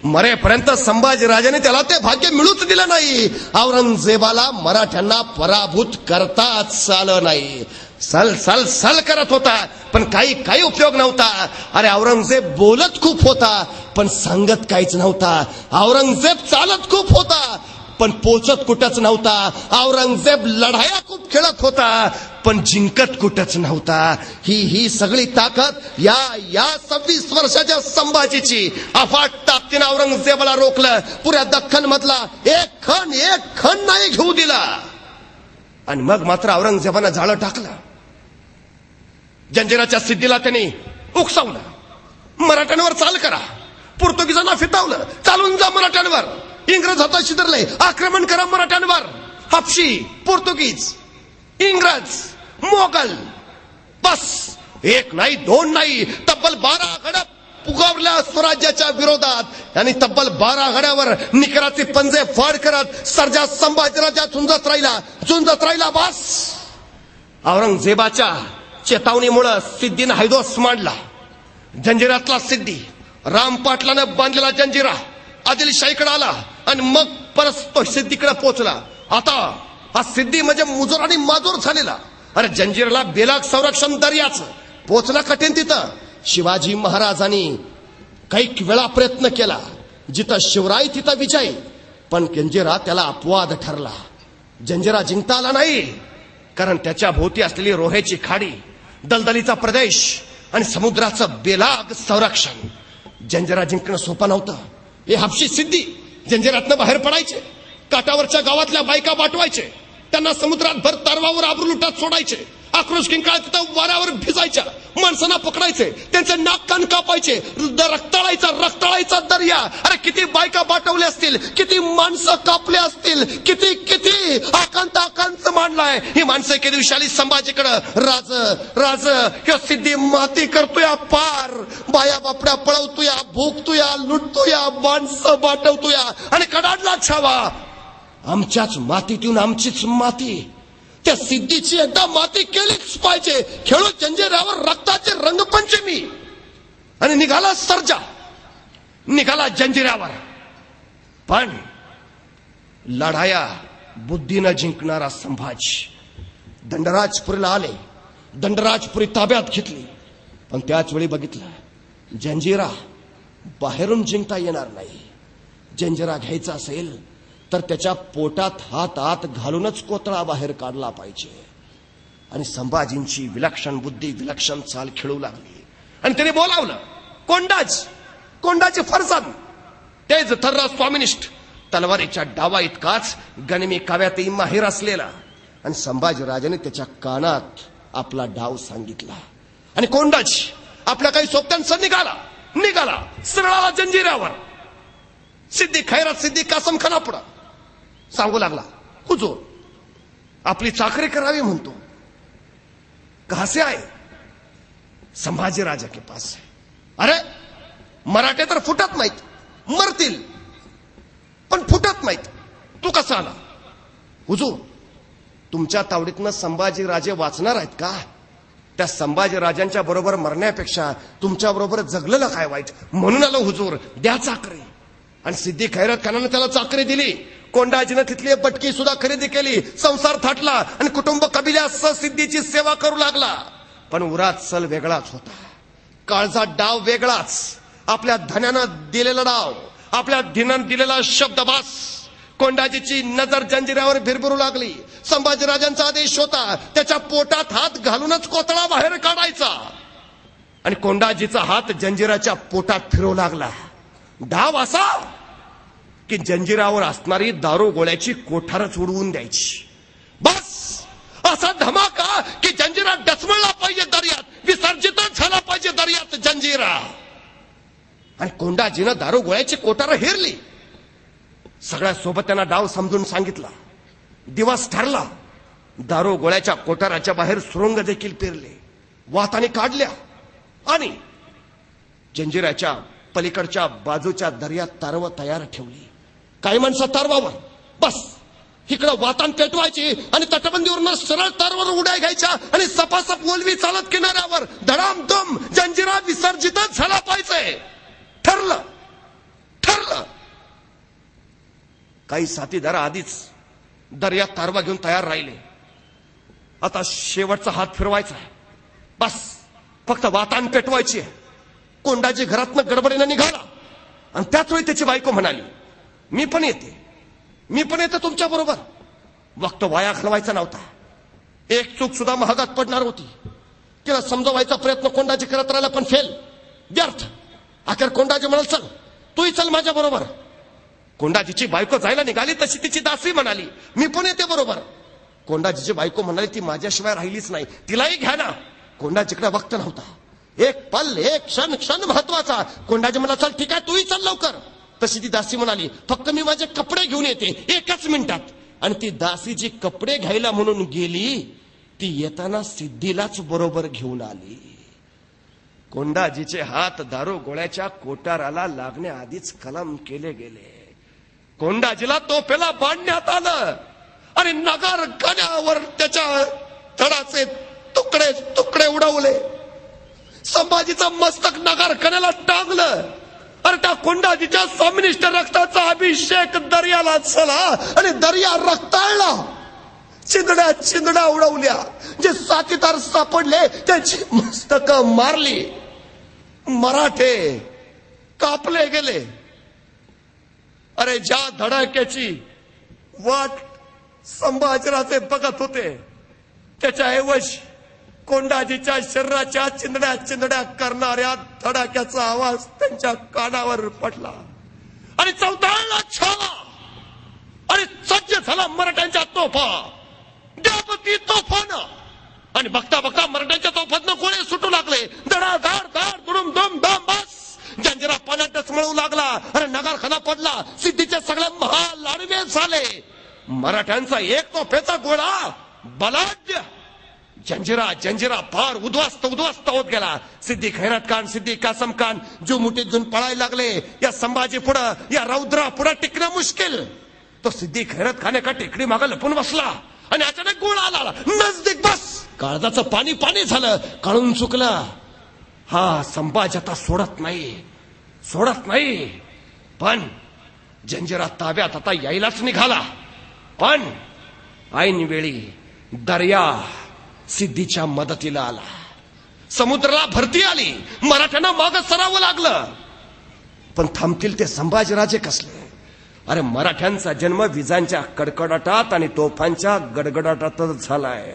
मरेपर्यंत संभाजीराजाने त्याला ते भाग्य मिळूच दिलं नाही. औरंगजेबाला मराठ्यांना पराभूत करताच आलं नाही. सल करत होता पण काही उपयोग नव्हता. अरे औरंगजेब बोलत खूप होता पण सांगत काहीच नव्हता. औरंगजेब चालत खूप होता पण पोचत कुठंच नव्हता. औरंगजेब लढाया खूप खेळत होता पण जिंकत कुठंच नव्हता. ही सगळी ताकद या 26 वर्षाच्या संभाजीची. अफाट ताकदीनं औरंगजेबाला रोखलं. पुऱ्या दख्खन मधला एक खण नाही घेऊ दिला. आणि मग मात्र औरंगजेबानं जाळं टाकलं. जंजिराच्या सिद्धीला त्यांनी उकसावलं. मराठ्यांवर चाल करा. पोर्तुगीजांना फितावलं, चालून जा मराठ्यांवर. इंग्रज हातात शिदरले, आक्रमण करा मराठ्यांवर. हापशी, पोर्तुगीज, इंग्रज, मोगल, बस 1 नाही 2 नाही, तब्बल 12 घड्या पुकारल्या स्वराज्याच्या विरोधात. आणि तब्बल 12 घड्यावर निकराचे पंजे फाड करत सर्जा संभाजीराजा झुंजत राहिला. बस औरंगजेबाच्या चेतावणीमुळे सिद्धीनं हैदोस मांडला. जंजिरातला सिद्धी राम पाटलानं बांधलेला जंजिरा आदिलशाहीकडे आला आणि मग परत तो सिद्धीकडे पोहोचला. आता आज सिद्धी म्हणजे मुजोर आणि माजोर झालेला. अरे जंजीरला बेलाग संरक्षण दर्याचं पोचणं कठीण. तिथं शिवाजी महाराजांनी काही वेळा प्रयत्न केला, जिथं शिवराय तिथं विजय, पण जंजिरा त्याला अपवाद ठरला. जंजिरा जिंकता आला नाही, कारण त्याच्या भोवती असलेली रोह्याची खाडी, दलदलीचा प्रदेश आणि समुद्राचं बेलाग संरक्षण. जंजिरा जिंकणं सोपं नव्हतं. हे हापशी सिद्धी जंजिरातनं बाहेर पडायचे, काठावरच्या गावातल्या बायका पाठवायचे, त्यांना समुद्रात भर तारवावर आबरू लुटात सोडायचे, आक्रोश किंकाळ तिथं वाऱ्यावर भिजायच्या, माणसांना पकडायचे, त्यांचे नाक कान कापायचे, रक्ताळायचा दर्या. अरे किती बायका पाठवल्या असतील, किती माणसं कापले असतील, किती आकांत मांडलाय. ही माणसं एके दिवशी संभाजीकडं, राज ह्यो सिद्धी माती करतोया पार, बाया बापड्या पळवतोया, भोगतोया, लुटतोया, माणसं पाठवतोया आणि कडाडला छावा. आमच्याच मातीतून आमचीच माती. त्या सिद्धीची एकदा माती केलीच पाहिजे. खेळू जंजिरावर रक्ताचे रंगपंचमी. आणि निघाला सर्जा, निघाला जंजिरावर. पण लढाया बुद्धीनं जिंकणारा संभाजी दंडराजपुरीला आले, दंडराजपुरी ताब्यात घेतली. पण त्याच वेळी बघितलं जंजिरा बाहेरून जिंकता येणार नाही. जंजिरा घ्यायचा असेल तर त्याच्या पोटात हात आत घालूनच कोतळा बाहेर काढला पाहिजे. आणि संभाजींची विलक्षण बुद्धी, विलक्षण चाल खेळू लागली. आणि त्याने बोलावलं कोंडाचे फरसान, तेच थर्रा स्वामिनिष्ठ, तलवारीच्या डावा इतकाच गनिमी काव्यातही माहीर असलेला. आणि संभाजीराजाने त्याच्या कानात आपला डाव सांगितला. आणि कोंडाजी आपल्या काही सोबत्यांचा निघाला सरळाला जंजिरावर. सिद्धी खैरात, सिद्धी कासम खाना पुढं सांगू लागला, हुजूर आपली चाकरी करावी म्हणतो. कहा से आए? संभाजी राजा के पास है. अरे मराठे तर फुटत नाहीत, मरतील पण फुटत नाहीत. तू कसा आला? हुजूर तुमच्या तावडीतनं संभाजी राजे वाचणार आहेत का? त्या संभाजी राजांच्या बरोबर मरण्यापेक्षा तुमच्या बरोबर जगलेलं काय वाईट, म्हणून आलो हुजूर, द्या चाकरी. आणि सिद्धी खैरत खानानं त्याला चाकरी दिली. कोंडाजीनं तिथली बटकी सुद्धा खरेदी केली. संसार थाटला आणि कुटुंब कबिल्यासह सिद्धीची सेवा करू लागला. पण उरात सल वेगळाच होता, काळजा डाव वेगळाच. आपल्या धन्यानं दिलेला डाव, आपल्या धिनानं दिलेला शब्दबास. कोंडाजीची नजर जंजिरावर भिरभिरू लागली. संभाजीराजांचा आदेश होता त्याच्या पोटात हात घालूनच कोतळा बाहेर काढायचा. आणि कोंडाजीचा हात जंजिराच्या पोटात फिरवू लागला. डाव असा की जंजिरावर असणारी दारू गोळ्याची कोठारच उडवून द्यायची. बस असा धमाका की जंजिरा डचमळला पाहिजे दर्यात, विसर्जितच झाला पाहिजे दर्यात जंजिरा. आणि कोंडाजीनं दारू गोळ्याची कोठार हेरली. सगळ्या सोबत त्यांना डाव समजून सांगितला. दिवस ठरला. दारू गोळ्याच्या कोठाराच्या बाहेर सुरुंग देखील पेरले, वाताने काढल्या आणि जंजिराच्या पलीकडच्या बाजूच्या दर्यात तारवं तयार ठेवली. काही माणसं तारवावर, बस इकडं वातान पेटवायची आणि तटबंदीवरून सरळ तारवर उड्या घ्यायच्या आणि सपासप ओलवी चालत किनाऱ्यावर धडामधूम जंजिरा विसर्जितच झाला पाहिजे. ठरलं. काही साथीदार आधीच दर्यात तारवा घेऊन तयार राहिले. आता शेवटचा हात फिरवायचा आहे. बस फक्त वातान पेटवायची आहे. कोंडाजी घरातनं गडबडीनं निघाला आणि त्याच वेळी त्याची बायको म्हणाली, मी पण येते तुमच्या बरोबर. वक्त वाया घालवायचा नव्हता. एक चूक सुद्धा महागात पडणार होती. तिला समजवायचा प्रयत्न कोंडाजी करत राहिला, पण फेल, व्यर्थ. अखेर कोंडाजी म्हणाल, चल तूही चल माझ्या बरोबर. कोंडाजीची बायको जायला निघाली तशी तिची दासी म्हणाली, मी पण येते बरोबर. कोंडाजीची बायको म्हणाली, ती माझ्याशिवाय राहिलीच नाही, तिलाही घ्या ना. कोंडाजीकडे वक्त नव्हता. एक पल, एक क्षण महत्वाचा. कोंडाजी म्हणाला, चल ठीक आहे, तूही चल लवकर. तशी ती दासी म्हणाली, फक्त मी माझे कपडे घेऊन येते 1 मिनिटात. आणि ती दासी जी कपडे घ्यायला म्हणून गेली, ती येताना सिद्धीलाच बरोबर घेऊन आली. कोंडाजीचे हात दारू गोळ्याच्या कोटाराला लागण्याआधीच कलम केले गेले. कोंडाजीला तोफेला बांधण्यात आलं आणि नगार गाण्यावर त्याच्या धडाचे तुकडे तुकडे उडवले. संभाजीचं मस्तक नगार कण्याला टांगलं. अरे त्या कोंडाजीच्या स्वामिनिष्ठ रक्ताचा अभिषेक दर्याला झाला आणि दर्या रक्ताळला. चिंदड्या चिंदड्या उडवल्या, जे साथीदार सापडले त्यांची मस्तक मारली, मराठे कापले गेले. अरे ज्या धडाक्याची वाट संभाजीराजे बघत होते त्याच्याऐवजी कोंडाजीच्या शरीराच्या चिंदड्या चिंदड्या करणाऱ्या धडाक्याचा आवाज त्यांच्या कानावर पडला आणि चौदाळला छाला आणि सज्ज झाला मराठ्यांच्या तोफा, द्यापती तोफानं. आणि बघता बघता मराठ्यांच्या तोफातनं गोळे सुटू लागले. धडाधाड धाड दुडुम दम दम बस. जंजिरा पाण्यात डचमळू लागला आणि नगारखाना पडला. सिद्धीचे सगळे महाल लाडवे झाले. मराठ्यांचा एक तोफेचा गोळा बलाढ्य. जंजिरा जंजिरा फार उद्ध्वस्त उद्ध्वस्त होत गेला. सिद्धी खैरत खान, सिद्धी कासम खान जो मुठीत घेऊन पळायला लागले. या संभाजी पुढं, या रौद्रा पुढं टिकणं मुश्किल. तो सिद्धी खैरत खान एका टेकडी मागे लपून बसला आणि अचानक गोळा आला. नजदीक बस. काळजाचं पाणी पाणी झालं. कळून चुकलं. हा संभाजी आता सोडत नाही. पण जंजिरा ताब्यात आता यायलाच निघाला. पण ऐन वेळी दर्या सिद्धीच्या मदतीला आला. समुद्राला भरती आली. मराठ्यांना मागं सरावं लागलं. पण थांबतील ते संभाजीराजे कसले? अरे मराठ्यांचा जन्म विजांच्या कडकडाटात आणि तोफांच्या गडगडाटातच झालाय.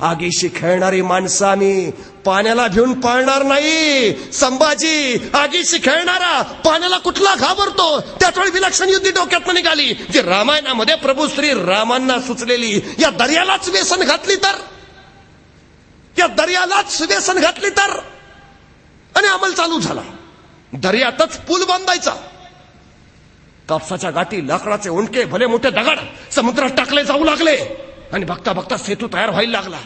आगीशी खेळणारी माणसं आम्ही पाण्याला भिवून पाळणार नाही. संभाजी आगीशी खेळणारा पाण्याला कुठला घाबरतो? त्याचवेळी विलक्षण युद्धी डोक्यात निघाली जी रामायणामध्ये प्रभू श्री रामांना सुचलेली. या दर्यालाच व्यसन घातली तर आणि अंमल चालू झाला. दर्यातच पूल बांधायचा. कापसाच्या गाठी, लाकडाचे उंडके, भले मोठे दगड समुद्रात टाकले जाऊ लागले आणि बघता बघता सेतू तयार व्हायला लागला.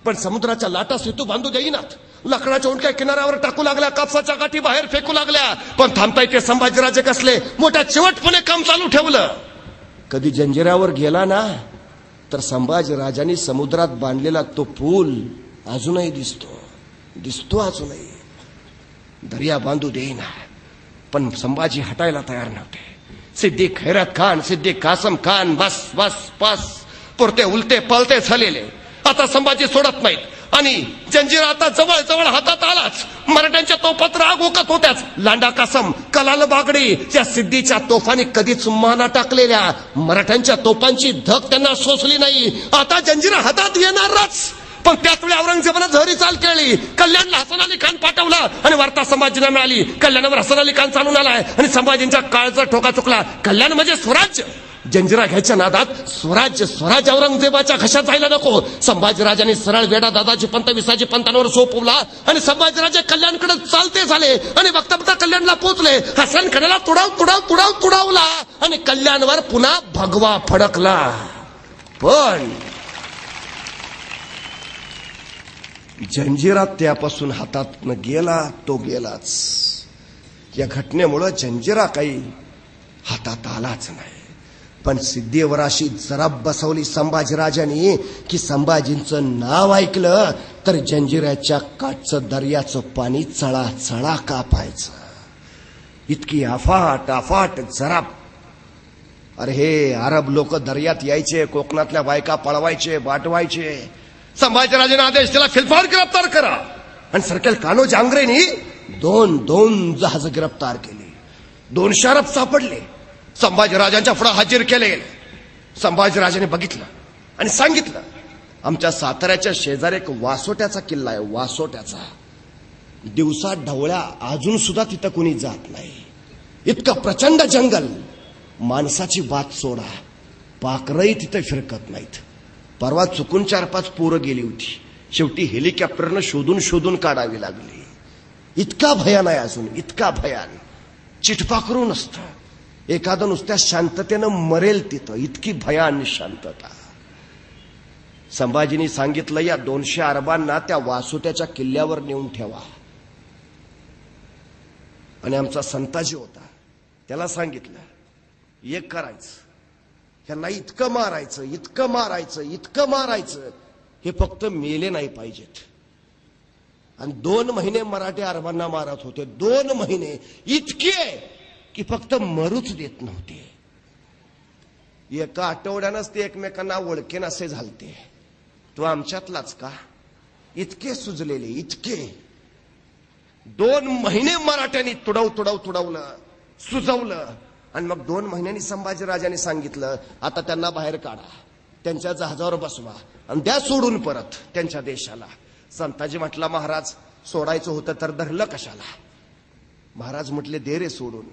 पण समुद्राच्या लाटा सेतू बांधू देईनात. लाकडाच्या उंडक्या किनाऱ्यावर टाकू लागल्या, कापसाच्या गाठी बाहेर फेकू लागल्या. पण थांबता येते संभाजीराजे कसले मोठ्या चिवटपणे काम चालू ठेवलं. कधी जंजिऱ्यावर गेला ना तर संभाजीराजांनी समुद्रात बांधलेला तो पूल अजूनही दिसतो अजूनही. दर्या बांधू देईना. पण संभाजी हटायला तयार नव्हते. सिद्धी खैरत खान, सिद्धी कासम खान बस पुरते उलते पळते झालेले. आता संभाजी सोडत नाहीत आणि जंजिरा आता जवळ जवळ हातात आलाच. मराठ्यांच्या तोफात राग ओकत होत्याच. लांडा कासम, कलाल बागडी त्या सिद्धीच्या तोफांनी कधीच माना टाकलेल्या मराठ्यांच्या तोफांची धग त्यांना सोसली नाही. आता जंजिरा हातात येणारच. पण त्याच वेळी औरंगजेबानं झहरी चाल केली. कल्याणला हसन अली खान पाठवला आणि वार्ता संभाजीला मिळाली. कल्याणावर हसन अली खान चालून आलाय आणि संभाजींच्या काळचा ठोका चुकला. कल्याण म्हणजे स्वराज्य. जंजिरा घ्यायच्या नादात स्वराज्य औरंगजेबाच्या घशात जायला नको. संभाजीराजांनी सरळ वेडा दादाजी पंत, विसाजी पंतांवर सोपवला आणि संभाजीराजे कल्याणकडे चालते झाले आणि बघता बघता कल्याणला पोहोचले. हसन खानाला तुडावला आणि कल्याणवर पुन्हा भगवा फडकला. पण जंजिरा त्यापासून हातात गेला तो गेलाच. या घटनेमुळे जंजिरा काही हातात आलाच नाही. पण सिद्धीवर अशी जरा बसवली संभाजीराजांनी की संभाजींचं नाव ऐकलं तर जंजिऱ्याच्या काठचं दर्याचं पाणी चळा कापायचं. इतकी अफाट जरा. अरे हे अरब लोक दर्यात यायचे, कोकणातल्या बायका पळवायचे, बाटवायचे. संभाजीराजांनी आदेश दिला फिलफार गिरफ्तार करा. आणि सर्केल कान्होजी आंग्रेंनी दोन जहाज गिरफ्तार केली. 200 अरब सापडले. संभाजीराजांच्या पुढे हाजीर केले गेले. संभाजीराजांनी बघितलं आणि सांगितलं आमच्या साताऱ्याच्या शेजारी एक वासोट्याचा किल्ला आहे. वासोट्याचा दिवसा ढवळ्या अजून सुद्धा तिथं कोणी जात नाही. इतकं प्रचंड जंगल. माणसाची बात सोडा, पाखरही तिथे फिरकत नाहीत. परवा चुकून 4-5 पोरं गेली होती. शेवटी हेलिकॉप्टरनं शोधून काढावी लागली. इतका भयान आहे अजून, इतका भयान. चिटपाखरू नसतं. एखादं नुसत्या शांततेनं मरेल तिथं. इतकी भयान शांतता. संभाजींनी सांगितलं या 200 अरबांना त्या वासोट्याच्या किल्ल्यावर नेऊन ठेवा. आणि आमचा संताजी होता त्याला सांगितलं एक करायचं, ह्यांना इतकं मारायचं हे फक्त मेले नाही पाहिजेत. आणि 2 महिने मराठी अरबांना मारत होते. 2 महिने इतके की फक्त मरूच देत नव्हते. एका आठवड्यानंच ते एकमेकांना ओळखेन असे झालते. तू आमच्यातलाच का? इतके सुजलेले, इतके 2 महिने मराठ्यांनी तुडवलं, सुजवलं. आणि मग 2 महिन्यांनी संभाजीराजांनी सांगितलं, आता त्यांना बाहेर काढा, त्यांच्या जहाजावर बसवा आणि द्या सोडून परत त्यांच्या देशाला. संताजी म्हटला, महाराज सोडायचं होतं तर धरलं कशाला? महाराज म्हटले, दे रे सोडून.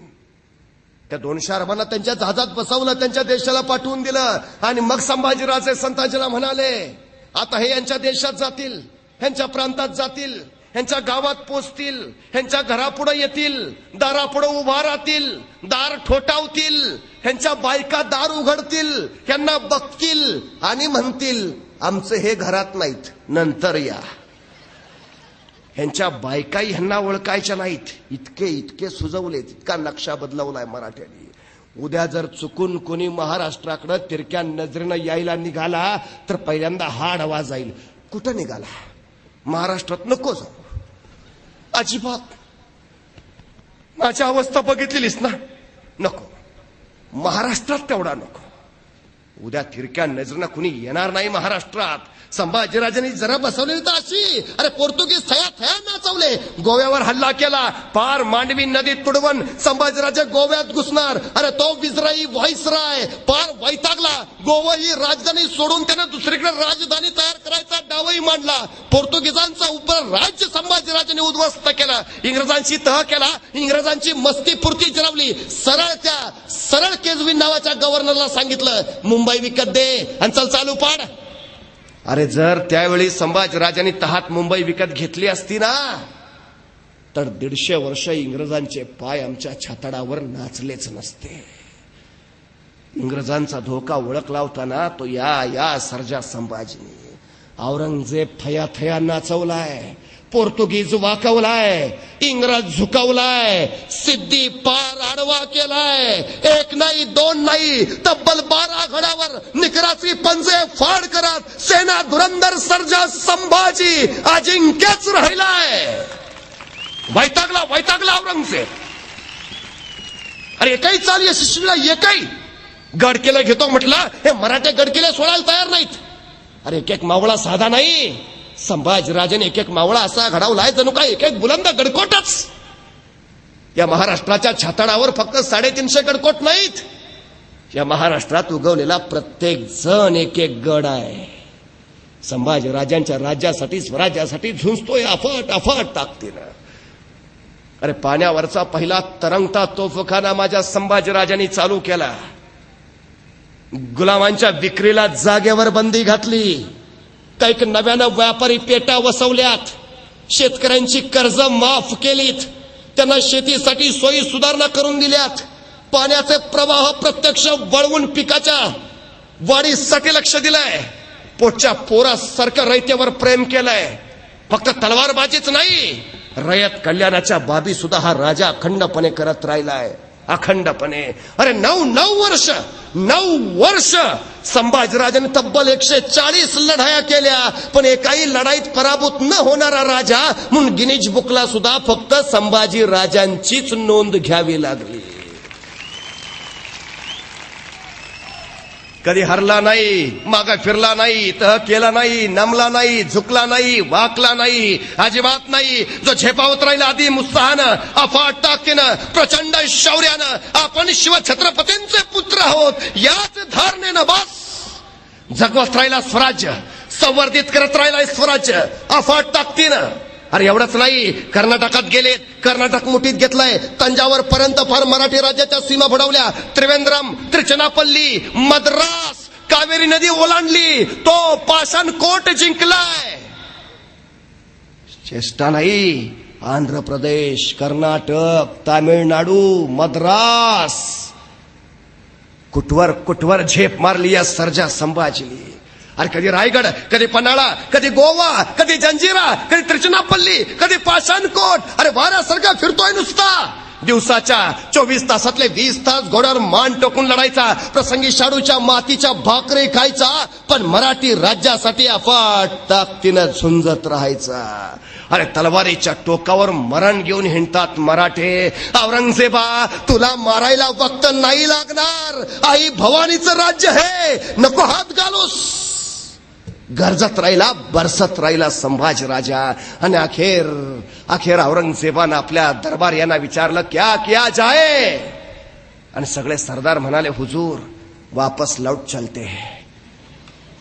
त्या 200 अरबांना त्यांच्या जहाजात बसवलं, त्यांच्या देशाला पाठवून दिलं. आणि मग संभाजीराजे संताजीला म्हणाले, आता हे यांच्या देशात जातील, ह्यांच्या प्रांतात जातील, ह्यांच्या गावात पोचतील, ह्यांच्या घरापुढे येतील, दारापुढे उभा राहतील, दार ठोठावतील, ह्यांच्या बायका दार उघडतील, ह्यांना बघतील आणि म्हणतील, आमचं हे घरात नाहीत, नंतर या. ह्यांच्या बायकाही ह्यांना ओळखायच्या नाहीत. इतके सुजवलेत, इतका नक्षा बदलवलाय मराठ्यांनी. उद्या जर चुकून कोणी महाराष्ट्राकडे तिरक्या नजरेनं यायला निघाला तर पहिल्यांदा हा आडवा जाईल. कुठं निघाला? महाराष्ट्रात नको जाऊ अजिबात. माझी अवस्था बघितलेलीस ना, नको. महाराष्ट्रात तेवढा नको. उद्या तिरक्या नजरेनं कुणी येणार नाही महाराष्ट्रात. संभाजीराजांनी जरा बसवली तर अशी, अरे पोर्तुगीज थया नाचवले, गोव्यावर हल्ला केला, पार मांडवी नदीत तुडवून संभाजीराजे गोव्यात घुसणार. अरे तो विजराई व्हाईसराय पार वैतागला. गोवा ही राजधानी सोडून त्यानं दुसरीकडे राजधानी तयार करायचा डावही मांडला. पोर्तुगीजांचा उपर राज्य संभाजीराजांनी उद्ध्वस्त केला, इंग्रजांशी तह केला, इंग्रजांची मस्तीपुरती जिरवली. सरळ केजवी नावाच्या गव्हर्नरला सांगितलं, मुंबई विकत दे आणि चल चालू पाड. अरे जर त्यावेळी संभाजीराजांनी तहात मुंबई विकत घेतली असती ना, तर 150 वर्ष इंग्रजांचे पाय आमच्या छातडावर नाचलेच नसते. इंग्रजांचा धोका ओळखला होता ना, तो या सर्जा संभाजीने. औरंगजेब थया नाचवलाय, पोर्तुगीज वाकवलाय, इंग्रज झुकवलाय, सिद्धी पार आडवा केलाय. 1 नाही 2 नाही, तब्बल 12 घडावर निकराची पंजे फाड करत सेना धुरंधर सर्जा संभाजी अजिंक्यच राहिलाय. वैतागला औरंगजेब. अरे एकही चाल यशस्वीला, एकही गड केलं घेतो म्हटलं, हे मराठे गड केले सोडायला तयार नाहीत. अरे एक मावळा साधा नाही, संभाजीराजाने एक मावळा असा घडवलाय जणू काय एक बुलंद गडकोटच. या महाराष्ट्राच्या छातडावर फक्त 350 गडकोट नाहीत, या महाराष्ट्रात उगवलेला प्रत्येक जण एक गड आहे. संभाजीराजांच्या राज्यासाठी, स्वराज्यासाठी झुंजतोय अफाट ताकदीनं. अरे पाण्यावरचा पहिला तरंगता तोफखाना माझ्या संभाजीराजांनी चालू केला. गुलामांच्या विक्रीला जागेवर बंदी घातली. काही नव्यानं व्यापारी पेटा वसवल्यात. शेतकऱ्यांची कर्ज माफ केलीत. त्यांना शेतीसाठी सोयी सुधारणा करून दिल्यात. पाण्याचे प्रवाह प्रत्यक्ष वळवून पिकाच्या वाढीसाठी लक्ष दिलंय. पोटच्या पोरासारखं रयतेवर प्रेम केलंय. फक्त तलवारबाजीच नाही, रयत कल्याणाच्या बाबी सुद्धा हा राजा अखंडपणे करत राहिलाय, अखंडपणे. अरे 9 वर्ष संभाजीराजाने तब्बल 140 लढाया केल्या, पण एकाही लढाईत पराभूत न होणारा राजा म्हणून गिनीज बुकला सुद्धा फक्त संभाजीराजांचीच नोंद घ्यावी लागली. कधी हरला नाही, मागा फिरला नाही, तह केला नाही, नमला नाही, झुकला नाही, वाकला नाही, अजिबात नाही. जो झेपावत राहिला आधी उत्साहानं, अफाट ताकदीनं, प्रचंड शौर्यानं, आपण शिवछत्रपतींचे पुत्र आहोत याच धारणेनं बस जगवत राहिला स्वराज्य, संवर्धित करत राहिला स्वराज्य अफाट ताकदीनं. अरे एवढंच नाही, कर्नाटकात गेलेत, कर्नाटक मुठीत घेतलाय, तंजावर पर्यंत फार मराठी राज्याच्या सीमा बुडवल्या, त्रिवेंद्रम, त्रिचनापल्ली, मद्रास, कावेरी नदी ओलांडली, तो पाषाण कोट जिंकलाय. चेष्टा नाही, आंध्र प्रदेश, कर्नाटक, तामिळनाडू, मद्रास, कुठवर झेप मारली या सर्जा संभाजीने. अरे कधी रायगड, कधी पन्हाळा, कधी गोवा, कधी जंजिरा, कधी त्रिचनापल्ली, कधी पाषाणकोट. अरे वाऱ्यासारखा फिरतोय नुसता. दिवसाच्या 24 तासातले 20 तास घोड्यावर मान टोकून लढायचा, प्रसंगी शाडूच्या मातीच्या भाकरी खायचा, पण मराठी राज्यासाठी अफाट ताकदीनं झुंजत राहायचा. अरे तलवारीच्या टोकावर मरण घेऊन हिंडतात मराठे. औरंगजेबा तुला मारायला वक्त नाही लागणार, आई भवानीचं राज्य हे, नको हात घालूस. गरजत राहिला, बरसत राहिला संभाजी राजा. आणि अखेर औरंगजेबानं आपल्या दरबार यांना विचारलं, क्या किया जाए. आणि सगळे सरदार म्हणाले, हुजूर वापस लौट चलते हैं,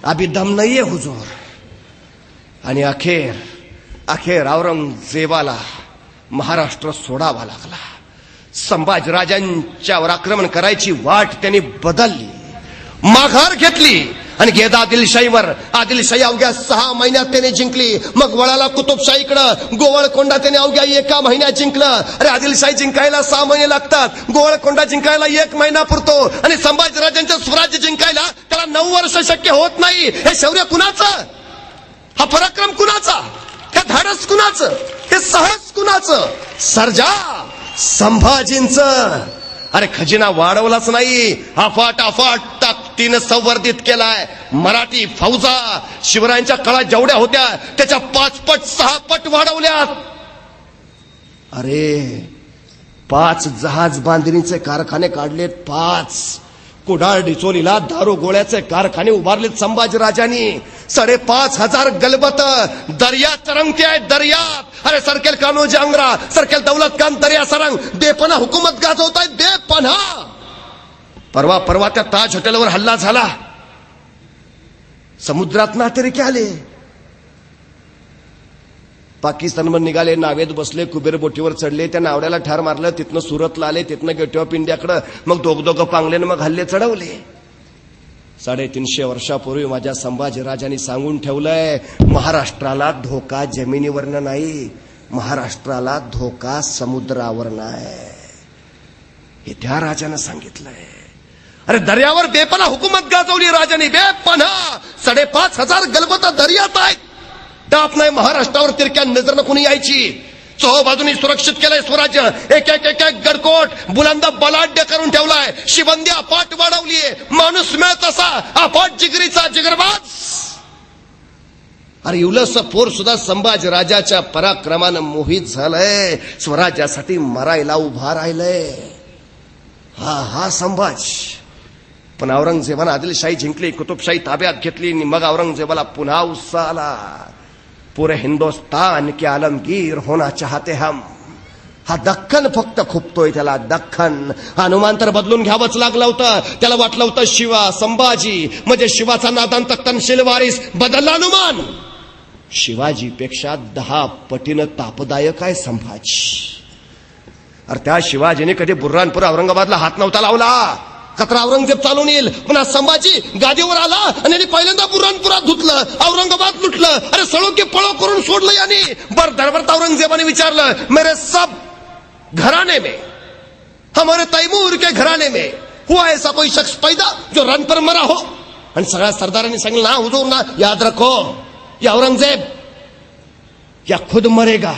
अभी दम नहीं है हुजूर. आणि अखेर औरंगजेबाला महाराष्ट्र सोडावा लागला. संभाजीराजांच्यावर आक्रमण करायची वाट त्यांनी बदलली, माघार घेतली आणि गेद आदिलशाही अवघ्या 6 महिन्यात त्याने जिंकली. मग वळाला कुतुबशाहीकडं. गोवळकोंडा त्याने अवघ्या 1 महिन्यात जिंकलं. अरे आदिलशाही जिंकायला 6 महिने लागतात, गोवळकोंडा जिंकायला 1 महिना पुरतो. आणि संभाजीराजांचं स्वराज्य जिंकायला त्याला 9 वर्ष शक्य होत नाही. हे शौर्य कुणाचं, हा पराक्रम कुणाचा, हे धाडस कुणाचं, हे साहस कुणाचं? सर्जा संभाजींचं. अरे खजिना वाढवलाच नाही, अफाट ताकदीनं संवर्धित केलाय. मराठी फौजा शिवरायांच्या काळात जेवढ्या होत्या त्याच्या 5 पट 6 पट वाढवल्यात. अरे 5 जहाज बांधणीचे कारखाने काढलेत, 5 कुडाळ डिचोलीला दारू गोळ्याचे कारखाने उभारलेत संभाजीराजांनी. 5,500 गलबत दर्यात तरंगते आहेत, दर्यात. अरे सरकेल कान्होजी अंग्रा, सरकेल दौलत खान दर्या सरंग, बेपना हुकूमत गाजवतायत, बेपना. परवा त्या ताज हॉटेलवर हल्ला झाला, समुद्रात नातेरिके आले, पाकिस्तानवर निघाले, नावेत बसले, कुबेर बोटीवर चढले, त्या नावड्याला ठार मारलं, तिथनं सुरतला आले, तिथनं गेट ऑफ इंडियाकडं, मग दोघं पांगलेनं मग हल्ले चढवले. 350 वर्षापूर्वी माझ्या संभाजीराजांनी सांगून ठेवलंय, महाराष्ट्राला धोका जमिनीवरनं नाही, महाराष्ट्राला धोका समुद्रावरनं आहे. हे त्या राजानं सांगितलंय. अरे दर्यावर बेपना हुकूमत गाजवली राजाने, बेपना. 5,500 गलबत दर्यात आहेत. टाप नाही महाराष्ट्रावर तिरक्या नजरनं कोणी यायची. चोहोबाजूनी सुरक्षित केलंय स्वराज्य. एक गडकोट बुलंद बलाढ्य करून ठेवलाय. शिबंदी अफाट वाढवलीये. माणूस मिळत असा अफाट जिगरीचा जिगरबाज. अरे युलस पोर सुद्धा संभाजीराजाच्या पराक्रमानं मोहित झालंय, स्वराज्यासाठी मरायला उभा राहिलंय. हा संभाजी. पण औरंगजेबानं आदिलशाही जिंकली, कुतुबशाही ताब्यात घेतली. मग औरंगजेबाला पुन्हा उत्साह आला. पूरे हिंदुस्तान के आलमगीर होना चाहते हम. हा दख्खन फक्त खुपतोय त्याला, दख्खन. हनुमान तर बदलून घ्यावंच लागलं होतं. त्याला वाटलं होतं शिवा संभाजी म्हणजे शिवाचा नादांत तनशील वारीस, बदलला हनुमान. शिवाजीपेक्षा 10 पटीनं तापदायक आहे संभाजी. अरे त्या शिवाजीने कधी बुर्हानपूर औरंगाबादला हात नव्हता लावला. कचरा औरंगजेब चालून येईल, पुन्हा संभाजी गादीवर आला आणि यांनी पहिल्यांदा बुरहानपुरात धुतलं, औरंगाबाद लुटलं. अरे सळो की पळो करून सोडलं यांनी. दरबार औरंगजेबाने विचारलं, मेरे सब घराने में, हमारे तैमूर के घराने में हुआ ऐसा कोई शख्स पैदा जो रन पर मरा हो? आणि सगळ्या सरदारांनी सांगितलं, ना हुजूर ना, याद रखो, या औरंगजेब या खुद मरेगा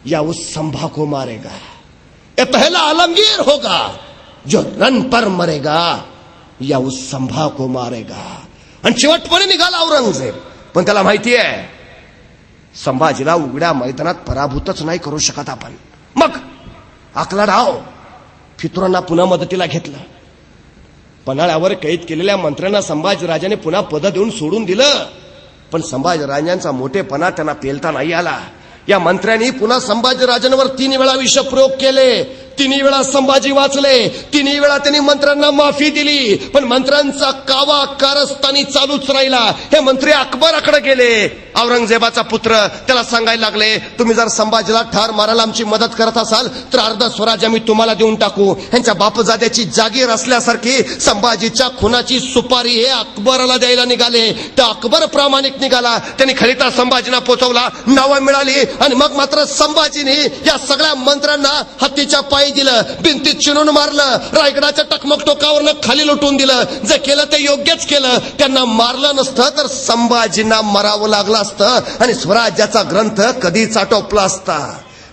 या उस संभा को मारेगा. ये पहला आलमगीर होगा जो रन पर मरेगा या उस संभा को मारेगा. आणि शेवटपणे निघाला औरंगजेब. पण त्याला माहिती आहे संभाजीला उघड्या मैदानात पराभूतच नाही करू शकत आपण. मग आकला डाव फितुरांना पुन्हा मदतीला घेतलं. पन्हाळ्यावर कैद केलेल्या मंत्र्यांना संभाजीराजाने पुन्हा पद देऊन सोडून दिलं. पण संभाजीराजांचा मोठेपणा त्यांना पेलता नाही आला. या मंत्र्यांनी पुन्हा संभाजीराजांवर 3 वेळा विषप्रयोग केले. 3 वेळा संभाजी वाचले. 3 वेळा त्यांनी मंत्र्यांना माफी दिली. पण मंत्र्यांचा कावा कारस्थानी चालूच राहिला. हे मंत्री अकबराकडे गेले, औरंगजेबाचा पुत्र. त्याला सांगायला लागले, तुम्ही जर संभाजीला ठार मारायला आमची मदत करत असाल तर अर्ध स्वराज्य आम्ही तुम्हाला देऊन टाकू. ह्यांच्या बापजाद्याची जागीर असल्यासारखी संभाजीच्या खुनाची सुपारी हे अकबराला द्यायला निघाले. तर अकबर प्रामाणिक निघाला. त्यांनी खलिता संभाजींना पोचवला, नावं मिळाली. आणि मग मात्र संभाजीने या सगळ्या मंत्र्यांना हत्तीच्या पायी दिलं, भिंतीत चिरून मारलं, रायगडाच्या टकमक टोकावरनं खाली लुटून दिलं. जे केलं ते योग्यच केलं. त्यांना मारलं नसतं तर संभाजींना मरावं लागलं असतं आणि स्वराज्याचा ग्रंथ कधीच आटोपला असता.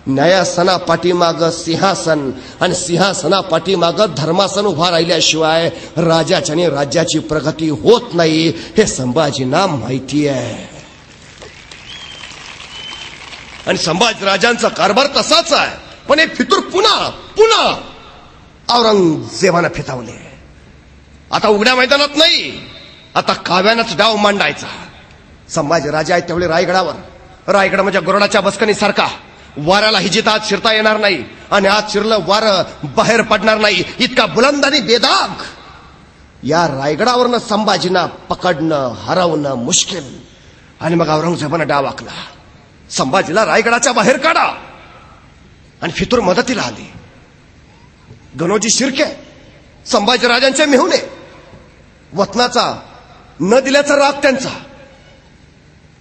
न्यायासना पाठीमाग सिंहासन आणि सिंहासना पाठीमाग धर्मासन उभा राहिल्याशिवाय राजाची आणि राज्याची प्रगती होत नाही हे संभाजींना माहिती आहे. आणि संभाजीराजांचा कारभार तसाच आहे. पण हे फितूर पुन्हा औरंगजेबानं फितावले. आता उघड्या मैदानात नाही, आता काव्यानंच डाव मांडायचा. संभाजीराजे आहेत तेवढे रायगड म्हणजे गरुडाच्या बसकणीसारखा वाऱ्याला हिजीत आत शिरता येणार नाही आणि आत शिरलं वारं बाहेर पडणार नाही इतका बुलंद आणि बेदाग या रायगडावरनं संभाजींना पकडणं हरवणं मुश्किल. आणि मग औरंगजेबानं डाव आखला. संभाजीला रायगडाच्या बाहेर काढा. आणि फितूर मदतीला आली. गणोजी शिर्के संभाजीराजांचे मेहुणे, वतनाचा न दिल्याचा राग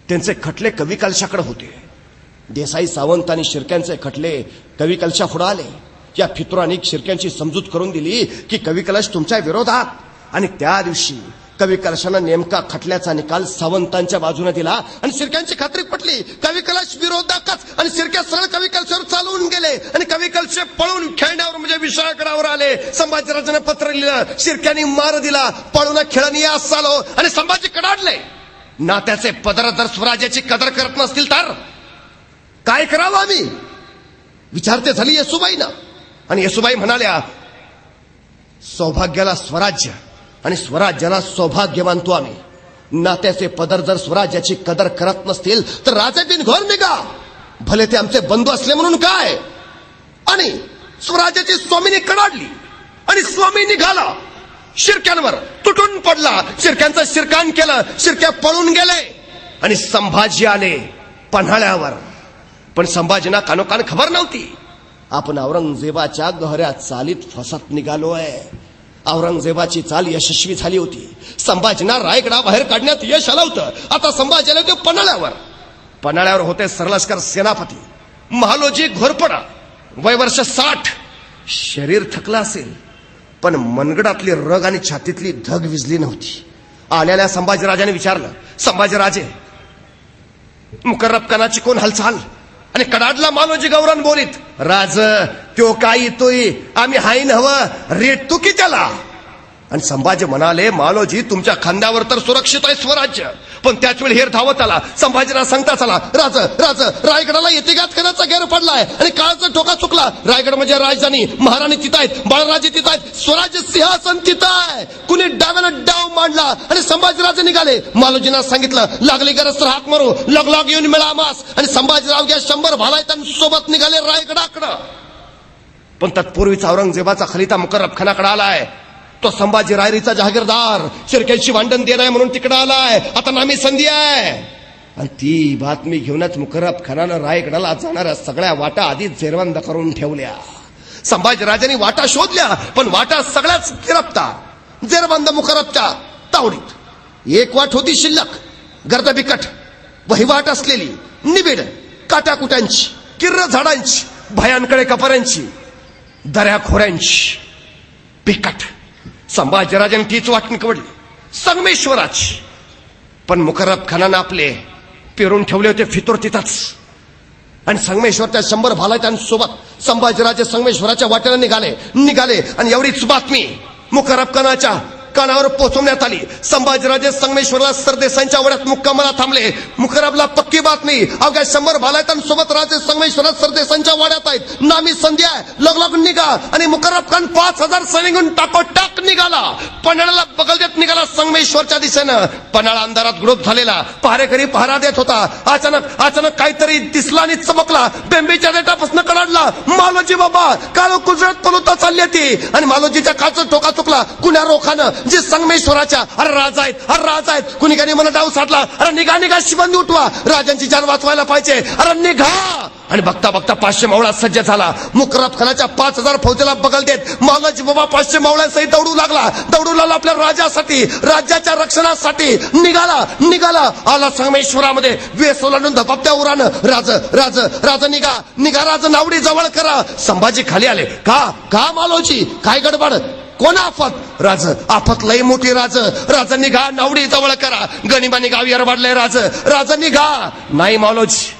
त्यांचे खटले कवी कलशाकडे होते. देसाई सावंत आणि शिर्क्यांचे खटले कवी कलशा पुढे आले. या फितुरांनी शिर्क्यांची समजूत करून दिली की कवी कलश तुमच्या विरोधात. आणि त्या दिवशी कवी कलशानं नेमका खटल्याचा निकाल सावंतांच्या बाजूने दिला आणि शिर्क्यांची खात्री पटली. कवी कलश विरोधकच आणि शिर्क्या सरळ कवी कलशावर चालवून गेले आणि कवी कलशे पळून खेळण्यावर म्हणजे विषयाकडावर आले. संभाजीराजांना पत्र लिहिलं, शिर्क्यांनी मार दिला, पळून खेळणी यास चालो आणि संभाजी कडाडले. नात्याचे पदर जर स्वराज्याची कदर करत नसतील तर काय करावं आम्ही विचारते झाली येसुबाईना. आणि येसुबाई म्हणाल्या, सौभाग्याला स्वराज्य आणि स्वराज्याला सौभाग्य मानतो आम्ही. नात्याचे पदर जर स्वराज्याची कदर करत नसतील तर राजे बिनघोर निघा, भले ते आमचे बंधू असले म्हणून काय. आणि स्वराज्याची स्वामीनी कडाडली आणि स्वामी निघाला, शिर्क्यांवर तुटून पडला, शिर्क्यांचं शिरकान केलं, शिर्क्या पळून गेले आणि संभाजी आले पन्हाळ्यावर. पण संभाजींना कानोकान खबर नव्हती. आपण औरंगजेबाच्या गहऱ्या चालीत फसत निघालोय. औरंगजेबाची चाल यशस्वी झाली होती. संभाजींना रायगडा बाहेर काढण्यात यश आलं होतं. आता संभाजी आले होते पन्हाळ्यावर होते सरलष्कर सेनापती महालोजी घोरपडा, वयवर्ष 60. शरीर थकलं असेल पण मनगडातली रग आणि छातीतली धग विजली नव्हती. आलेल्या संभाजीराजाने विचारलं, संभाजीराजे मुकर्रब खानाची कोण हालचाल. आणि कडाडला मालोजी गौरन बोलीत, राज त्यो काय येतोय, आम्ही हाईन हवं रेट तू की त्याला. आणि संभाजी म्हणाले, मालोजी तुमच्या खांद्यावर तर सुरक्षित आहे स्वराज्य. पण त्याच वेळी हेर धावत आला. संभाजीराज सांगता चला, राज रायगडाला येतेगात करण्याचा गैर पडलाय आणि काळाचा ठोका चुकला. रायगड म्हणजे राजधानी, महाराणी तिथं आहेत, बाळराजे तिथं आहेत, स्वराज्य सिंहासन तिथं आहे. कुणी डाव्यानं डाव मांडला आणि संभाजीराजे निघाले. मालोजींना सांगितलं, लागली गरज तर हाक मारू, लग येऊन मिळा मास. आणि संभाजीराव घ्या 100 भालायतांसोबत निघाले रायगडाकडं. पण तत्पूर्वीच औरंगजेबाचा खलिता मुकर्रब खानाकडे आलाय. तो संभाजी रायरीचा जहागीरदार शिर्क्यांशी भांडण देणार म्हणून तिकडे आलाय. आता नामी संधी आहे. आणि ती बातमी घेऊनच मुकर्रब खानानं रायगडाला जाणाऱ्या सगळ्या वाटा आधीच जेरबंद करून ठेवल्या. संभाजीराजांनी वाटा शोधल्या पण वाटा सगळ्याच गिरफ्तार. जेरबंद मुकर्रबच्या तावडीत. एक वाट होती शिल्लक, गर्द बिकट वहिवाट असलेली, निबिड काटाकुट्यांची, किर्र झाडांची, भयांकडे कपऱ्यांची, दऱ्या खोऱ्यांची, बिकट. संभाजीराजांनी तीच वाट निवडली, संगमेश्वराची. पण मुकर्रब खानानं आपले पेरून ठेवले होते फितूर तिथंच. आणि संगमेश्वरच्या 100 भालायतांसोबत संभाजीराजे संगमेश्वराच्या वाटेला निघाले. आणि एवढीच बातमी मुकर्रब खानाच्या कानावर पोहोचवण्यात आली. संभाजीराजे संगमेश्वरला सरदेसाईंच्या वड्यात मुक्कामाला थांबले. मुकर्रबला पक्की बातमी, अवघ्या 100 भालायतांसोबत राजे संगमेश्वरात सरदेसाईंच्या वाड्यात आहेत. नामी संधी आहे, लग निघा. आणि मुकर्रब खान 5000 सैनिक टाकोटाक निघाला. पन्हाळ्याला बगल देत निघाला संगमेश्वरच्या दिशेनं. पन्हाळा अंधारात ग्रोप झालेला, पहारेकरी पहारा देत होता. अचानक काहीतरी दिसला आणि चमकला. बेंबीच्या देटापासून कडाडला, मालोजी बाबा काळो कुजरत पलुता चालली होती. आणि मालोजीच्या काळचा ठोका चुकला. कुण्या रोखानं जे संगमेश्वराच्या अरे राजा आहेत. कुणी म्हणा डाव साधला, अरे निघा शिबंदी उठवा, राजांची जान वाचवायला पाहिजे, अरे निघा. आणि बघता 500 मावळा सज्ज झाला. मुकर्रब खानाच्या 5000 फौजेला बगल देत मालोजी बाबा 500 मावळ्यांसहित दौडू लागला आपल्या राजासाठी, राज्याच्या रक्षणासाठी निघाला. आला संगमेश्वरामध्ये वेस ओलांडून धपापत्या उरानं, राज निघा राज नावडी जवळ करा. संभाजी खाली आले. का मालोजी काय गडबड, कोण आफत. आफत लई मोठी. राज निघा, नावडी जवळ करा, गणिमानी गाव येरवाडलंय. राज निघा. नाही मालोजी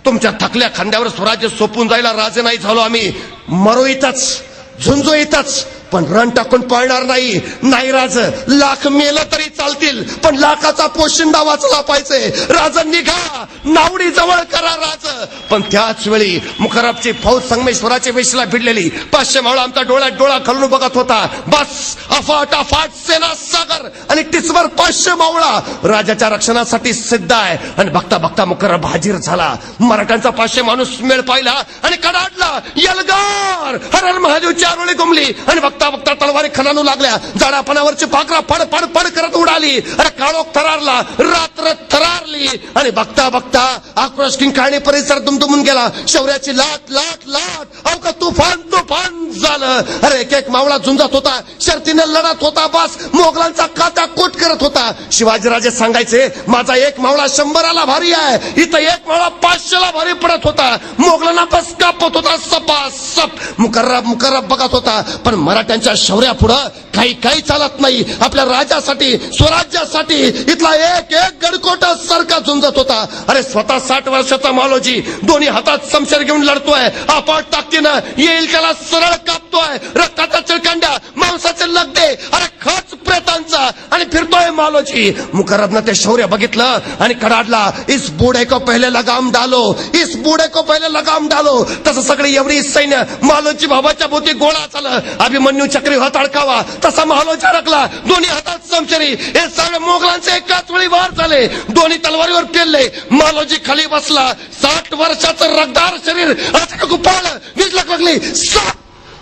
तुमच्या थकल्या खांद्यावर स्वराज्य सोपून जायला राजे नाही झालो आम्ही. मरो इथंच, झुंजो इथंच, पण रण टाकून पळणार नाही. नाही राज, लाख मेलं तरी चालतील, पण लाखाचा पोशिंदा वाचला पाहिजे. राज निघा, नावडी जवळ करा राज. पण त्याच वेळी मुखर्रबची फौज संगमेश्वराच्या वेशीला भिडलेली. 500 मावळा आमचा डोळ्यात डोळा घालून बघत होता. बस अफाट अफाट सेना सागर आणि टिचवर 500 मावळा राजाच्या रक्षणासाठी सिद्ध आहे. आणि बघता बघता मुखर्रब हाजीर झाला. मराठ्यांचा 500 माणूस मेळ पाहिला आणि कडाडला, यलगार हर हर महादेवची आरोळी घुमली. आणि बघता बघता तलवारी खणानू लागल्या. जाडापणावरची पाखरा फड फड फड करत उडाली. अरे काळोख थरारला, रात्र थरारली. आणि बघता बघता आक्रोश किंकाळणी परिसर दुमदुमून गेला. शौर्याची लाट लाट लाट अवघा तुफान तुफान झालं. अरे एक एक मावळा झुंजत होता, शर्तीने लढत होता. बस मोगलांचा काटा कोट करत होता. शिवाजीराजे सांगायचे, माझा एक मावळा 100ला भारी आहे. इथं एक मावळा 500ला भारी पडत होता. मोगलांना बस कापत होता सपासप. मुकर्रब बघत होता. पण मराठ्यांच्या शौर्यापुढं काही काही चालत नाही. आपल्या राजासाठी, स्वराज्यासाठी इथला एक एक गडकोट सारखा झुंजत होता. अरे स्वतः 60 वर्षाचा मालोजी दोन्ही हातात समशेर घेऊन लढतोय. अपाट ताकदीनं येईल त्याला सरळ कापतोय. रक्ताचा चिळकांड्या, मांसाचे लगदे, अरे खच प्रेतांचा, आणि फिरतोय मालोजी. मुकर्रबनं ते शौर्य बघितलं आणि कडाडला, इस बूढ़े को पहले लगाम डालो, इस बूढ़े को पहले लगाम डालो. तसं सगळी एवढी सैन्य मालोजी भावाच्या भोवती गोळा झालं. अभिमन्यू चक्री हात अडकावा तसा महालोजी अडकला. दोन्ही हातात समशेरी. हे सगळे मोगलांचे एकाच वेळी वार झाले. दोन्ही तलवारीवर पेलले. मालोजी खाली बसला. 60 वर्षाचं रगदार शरीर अचानक उपाळलं. वीज लागली.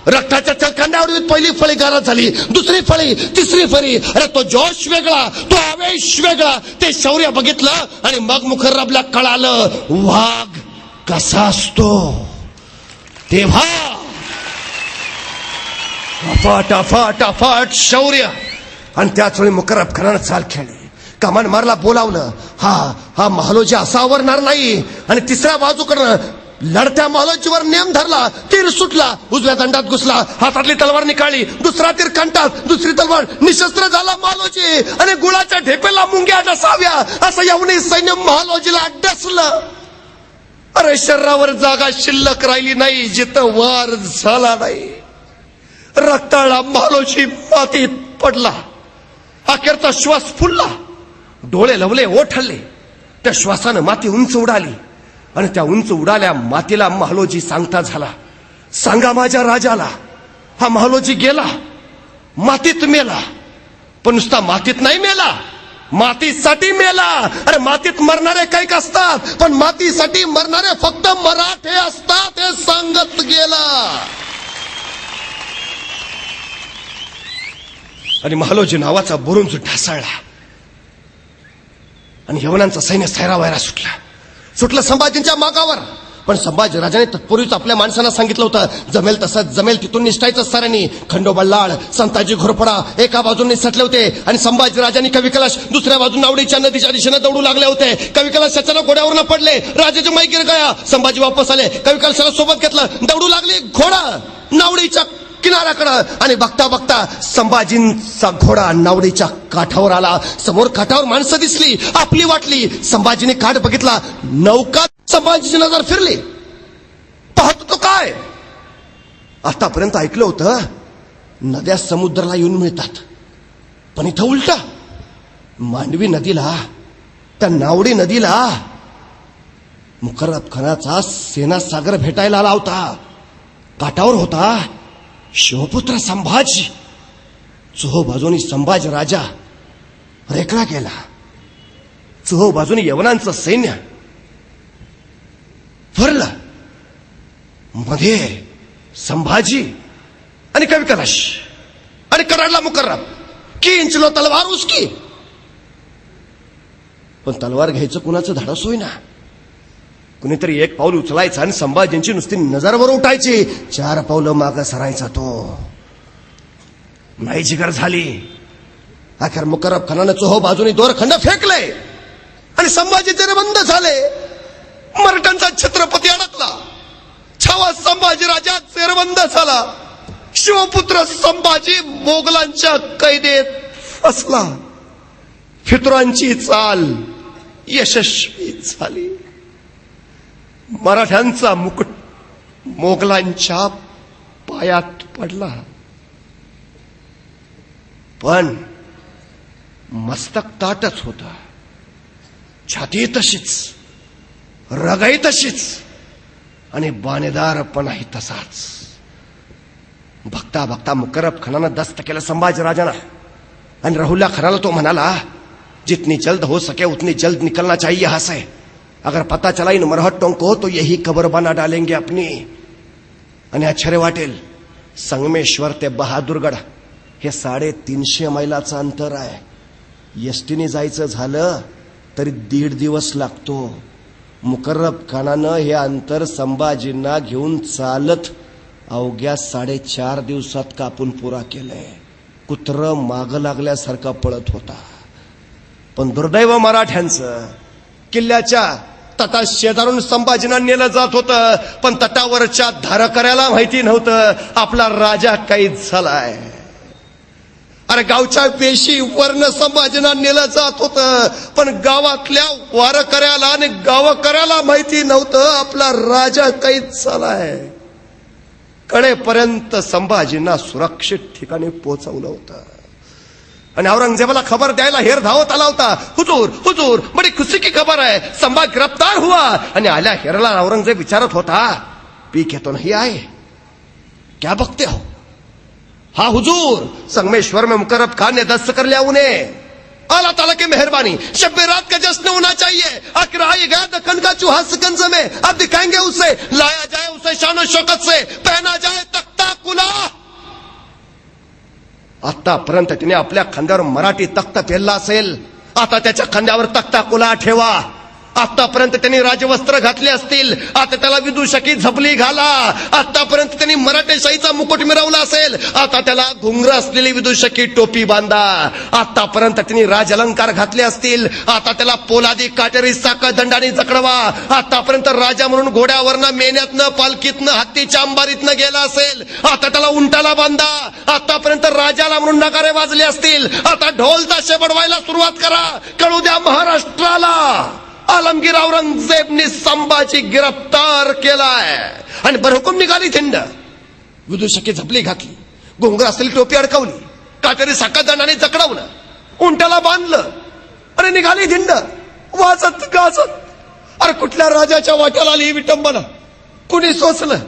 रक्ताच्या चलखांड्यावर पहिली फळी गारद झाली. दुसरी फळी, तिसरी फळी. अरे तो जोश वेगळा, तो आवेश वेगळा. ते शौर्य बघितलं आणि मग मुखर्रबला कळालं वाघ कसा असतो. तेव्हा अफाट अफाट अफाट शौर्य. आणि त्याच वेळी मुकर्रब खानानं चाल खेळली. कमान मारला, बोलावलं. हा महालोजी असा आवरणार नाही. आणि तिसऱ्या बाजूकडनं लढत्या महालोजीवर नेम धरला. तीर सुटला, उजव्या दंडात घुसला. हातातली तलवार निकाळली. दुसरा तीर कंठात, दुसरी तलवार. निशस्त्र झाला महालोजी. आणि गुळाच्या ढेपेला मुंग्या डसाव्या असं एवढी सैन्य महालोजीला डसलं. अरे शरीरावर जागा शिल्लक राहिली नाही जिथं वार झाला नाही. रक्ताळा महालोजी मातीत पडला. अखेरचा श्वास फुलला. डोळे लवले, ओठ हलले. त्या श्वासानं माती उंच उडाली. आणि त्या उंच उडाल्या मातीला महालोजी सांगता झाला, सांगा माझ्या राजाला, हा महालोजी गेला, मातीत मेला. पण नुसता मातीत नाही मेला, मातीसाठी मेला. अरे मातीत मरणारे काही असतात, पण मातीसाठी मरणारे फक्त मराठे असतात हे सांगत गेला. आणि महालोजी नावाचा बुरुंज ढासळला. आणि यवनांचं सैन्य सैरावैरा सुटलं संभाजींच्या मागावर. पण संभाजीराजाने तत्पूर्वीच आपल्या माणसांना सांगितलं होतं, जमेल तसंच जमेल तिथून निष्ठायचं साऱ्यांनी. खंडोबल्लाळ, संताजी घोरपडा एका बाजूने सटले होते आणि संभाजीराजांनी कविकलाश दुसऱ्या बाजून नावडीच्या नदीच्या दिशेने दौडू लागले होते. कविकलाश अचानक घोड्यावरनं पडले. राजाचे मैगीर गया. संभाजी वापस आले. कविकलाशाला सोबत घेतलं. दौडू लागली घोडा नावडीच्या किनाऱ्याकडं. आणि बघता बघता संभाजींचा घोडा नावडीच्या काठावर आला. समोर काठावर माणसं दिसली, आपली वाटली. संभाजीने काठ बघितला, नौका. संभाजीची नजर फिरली. पाहतो तो काय, आतापर्यंत ऐकलं होतं नद्या समुद्राला येऊन मिळतात, पण इथं उलटा. मांडवी नदीला, त्या नावडी नदीला मुकर्रब खानाचा सेना सागर भेटायला आला होता. काठावर होता शिवपुत्र संभाजी. चोहो बाजूनी संभाजी राजा रेखला गेला. चोहो बाजूनी यवनांचं सैन्य फरलं. मध्ये संभाजी आणि कविकलाश आणि कडाडला मुकर्रब. की इंचलो तलवार उसकी. पण तलवार घ्यायचं कुणाचं धाडस होईना. कुणीतरी एक पाऊल उचलायचं आणि संभाजींची नुसती नजरवर उठायची. 4 पावलं मागं सरायचा तो. नाही जिगर झाली. अखेर मुकर्रब खानानं चोहो बाजूनी दोरखंड फेकले आणि संभाजी जेरबंद झाले. मराठ्यांचा छत्रपती अडकला. छावा संभाजी राजा जेरबंद झाला. शिवपुत्र संभाजी मोगलांच्या कैदेत फसला. फितुरांची चाल यशस्वी झाली. मराठ्यांचा मुकुट मोगलांच्या पायात पडला, पण मस्तक ताटच होत, छाती तशीच, रगाई तशीच आणि बाणेदारपणाही तसाच. बघता बघता मुकर्रब खानानं दस्त केलं संभाजीराजांना आणि राहुल्ला खानाला तो म्हणाला, जितनी जल्द हो सके उतनी जल्द निकलना चाहिए यहां से. अगर पता चला इन मरहट्टों को तो यही कब्र बना डालेंगे अपनी. आणि आश्चर्य वाटेल, संगमेश्वर ते बहादूरगड हे 350 मैलाचं अंतर आहे. एसटीने जायचं झालं तरी 1.5 दिवस लागतो. मुकर्रब खानानं हे अंतर संभाजींना घेऊन चालत अवघ्या 4.5 दिवसात कापून पुरा केलंय. कुत्र माग लागल्यासारखा पळत होता. पण दुर्दैव मराठ्यांचं, किल्ल्याच्या तटा शेजारून संभाजींना नेलं जात होतं, पण तटावरच्या धारकऱ्याला माहिती नव्हतं आपला राजा कैद झालाय. अरे गावच्या वेशी वर्ण संभाजींना नेलं जात होतं, पण गावातल्या वारकऱ्याला आणि गावकऱ्याला माहिती नव्हतं आपला राजा कैद झालाय. कडेपर्यंत संभाजींना सुरक्षित ठिकाणी पोहोचवलं होतं आणि औरंगजेबाला खबर द्यायला हेर धावत आला होता. हुजूर हुजूर बडी खुशी की खबर है, संभा गिरफ्तार हुआ. आणि आल्या हेरला औरंगजेब विचारत होता, पी के तो नहीं आए, क्या बकते हो? हाँ हुजूर, संगमेश्वर में मुकर्रब खान ने दस्त कर लिया उन्हें. अल्लाह ताला की मेहरबानी, शब रात का जश्न होना चाहिए. आखिर आई गया दक्कन का चूहा सिकंज में, अब दिखाएंगे उसे, लाया जाए उसे शान शौकत से, पहना जाए तख्ता कुला. आतापर्यंत तिने आपल्या खांद्यावर मराठी तख्त पेरला असेल, आता त्याच्या खांद्यावर तख्ता कुला ठेवा. आतापर्यंत त्यांनी राजवस्त्र घातले असतील, आता त्याला विदूषकी झपली घाला. आतापर्यंत त्यांनी मराठेशाहीचा मुकुट मिरवला असेल, आता त्याला घुंगर असलेली विदूषकी टोपी बांधा. आतापर्यंत त्यांनी राज अलंकार घातले असतील, आता त्याला पोलादी काटेरी साखळदंडाने जखडवा. आतापर्यंत राजा म्हणून घोड्यावरनं, मेन्यातनं, पालखीतनं, हत्तीच्या अंबारीतनं गेला असेल, आता त्याला उंटाला बांधा. आतापर्यंत राजाला म्हणून नगारे वाजले असतील, आता ढोल ताशे बडवायला सुरुवात करा. कळू द्या महाराष्ट्राला, आलमगीर औरंगजेबने संभाजी गिरफ्तार केलाय. आणि बरहुकूम निघाली थिंड, विदूषकी झपली घातली, घोंगर असलेली टोपी अडकवली, काटेरी साखळदंडाने जखडवलं, उंटाला बांधलं आणि निघाली थिंड वाजत गाजत. अरे कुठल्या राजाच्या वाट्याला आली ही विटंबना, कुणी सोचलं?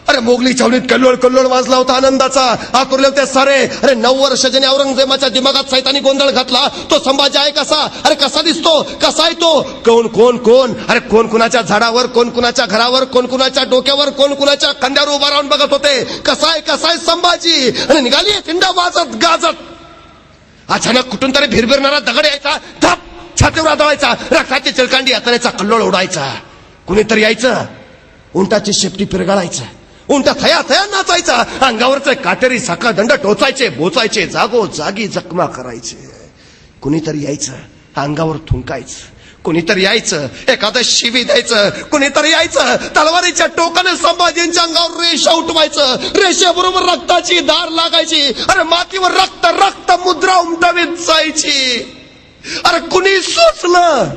अरे मोगली छावणीत कल्लोळ कल्लोळ वाजला होता आनंदाचा. आतुरले होते सारे. अरे 9 वर्ष ज्याने औरंगजेबाच्या दिमागात सैतानी गोंधळ घातला, तो संभाजी आहे कसा? अरे कसा दिसतो, कसा आहे तो? कोण कोण कोण? अरे कोण कुणाच्या झाडावर, कोण कुणाच्या घरावर, कोण कुणाच्या डोक्यावर, कोण कुणाच्या खांद्यावर उभा राहून बघत होते. कसा आहे संभाजी? आणि निघाली थिंडा वाजत गाजत. अचानक कुठून तरी भिरभिरणारा दगड यायचा, धप छातीवर आदळायचा, रक्ताची चिळकांडी यातनेचा कल्लोळ उडायचा. कुणीतरी यायचं, उंटाची शेपटी पिरगाळायचं, उंटा थया थया नाचायचा, अंगावरचे काटेरी साखळदंड टोचायचे, बोचायचे, जागोजागी जखमा करायचे. कुणीतरी यायचं, अंगावर थुंकायचं, कुणीतरी यायचं, एखादं शिवी द्यायचं, कुणीतरी यायचं, तलवारीच्या टोकाने संभाजींच्या अंगावर रेषा उठवायचं, रेषेबरोबर रक्ताची धार लागायची. अरे मातीवर रक्त रक्त मुद्रा उमटवीत जायची. अरे कुणी सोचलं?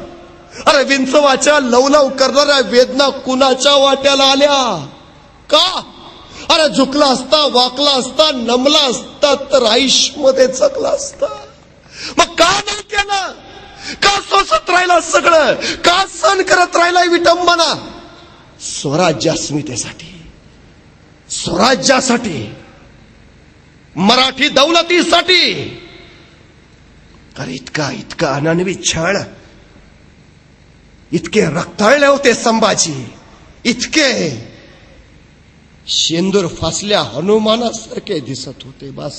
अरे विंचवाच्या लवलव करणाऱ्या वेदना कुणाच्या वाट्याला आल्या का? अरे झुकला असता, वाकला असता, नमला असता तर आयुष्यमध्ये जगला असता. मग का नाही केलं? का सोसत राहिला सगळं? का सहन करत राहिला विटंबना? स्वराज्यास्मितेसाठी, स्वराज्यासाठी, मराठी दौलतीसाठी. अरे इतका इतका अनन्वी छळ, इतके रक्ताळले होते संभाजी, इतके शेंदूर फासल्या हनुमानासारखे दिसत होते. बस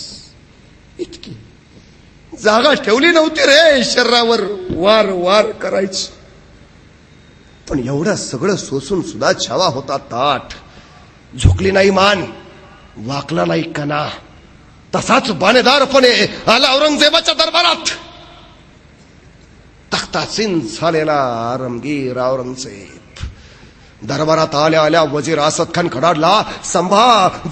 इतकी जागा ठेवली नव्हती रे शरीरावर वार वार करायची. पण एवढं सगळं सोसून सुद्धा छावा होता ताठ. झुकली नाही मान, वाकला नाही कणा, तसाच बाणेदारपणे आला औरंगजेबाच्या दरबारात. तख्तासीन झालेला आलमगीर औरंगजेब दरबारात आल्या आल्या वजीर असद खान कडाडला, संभा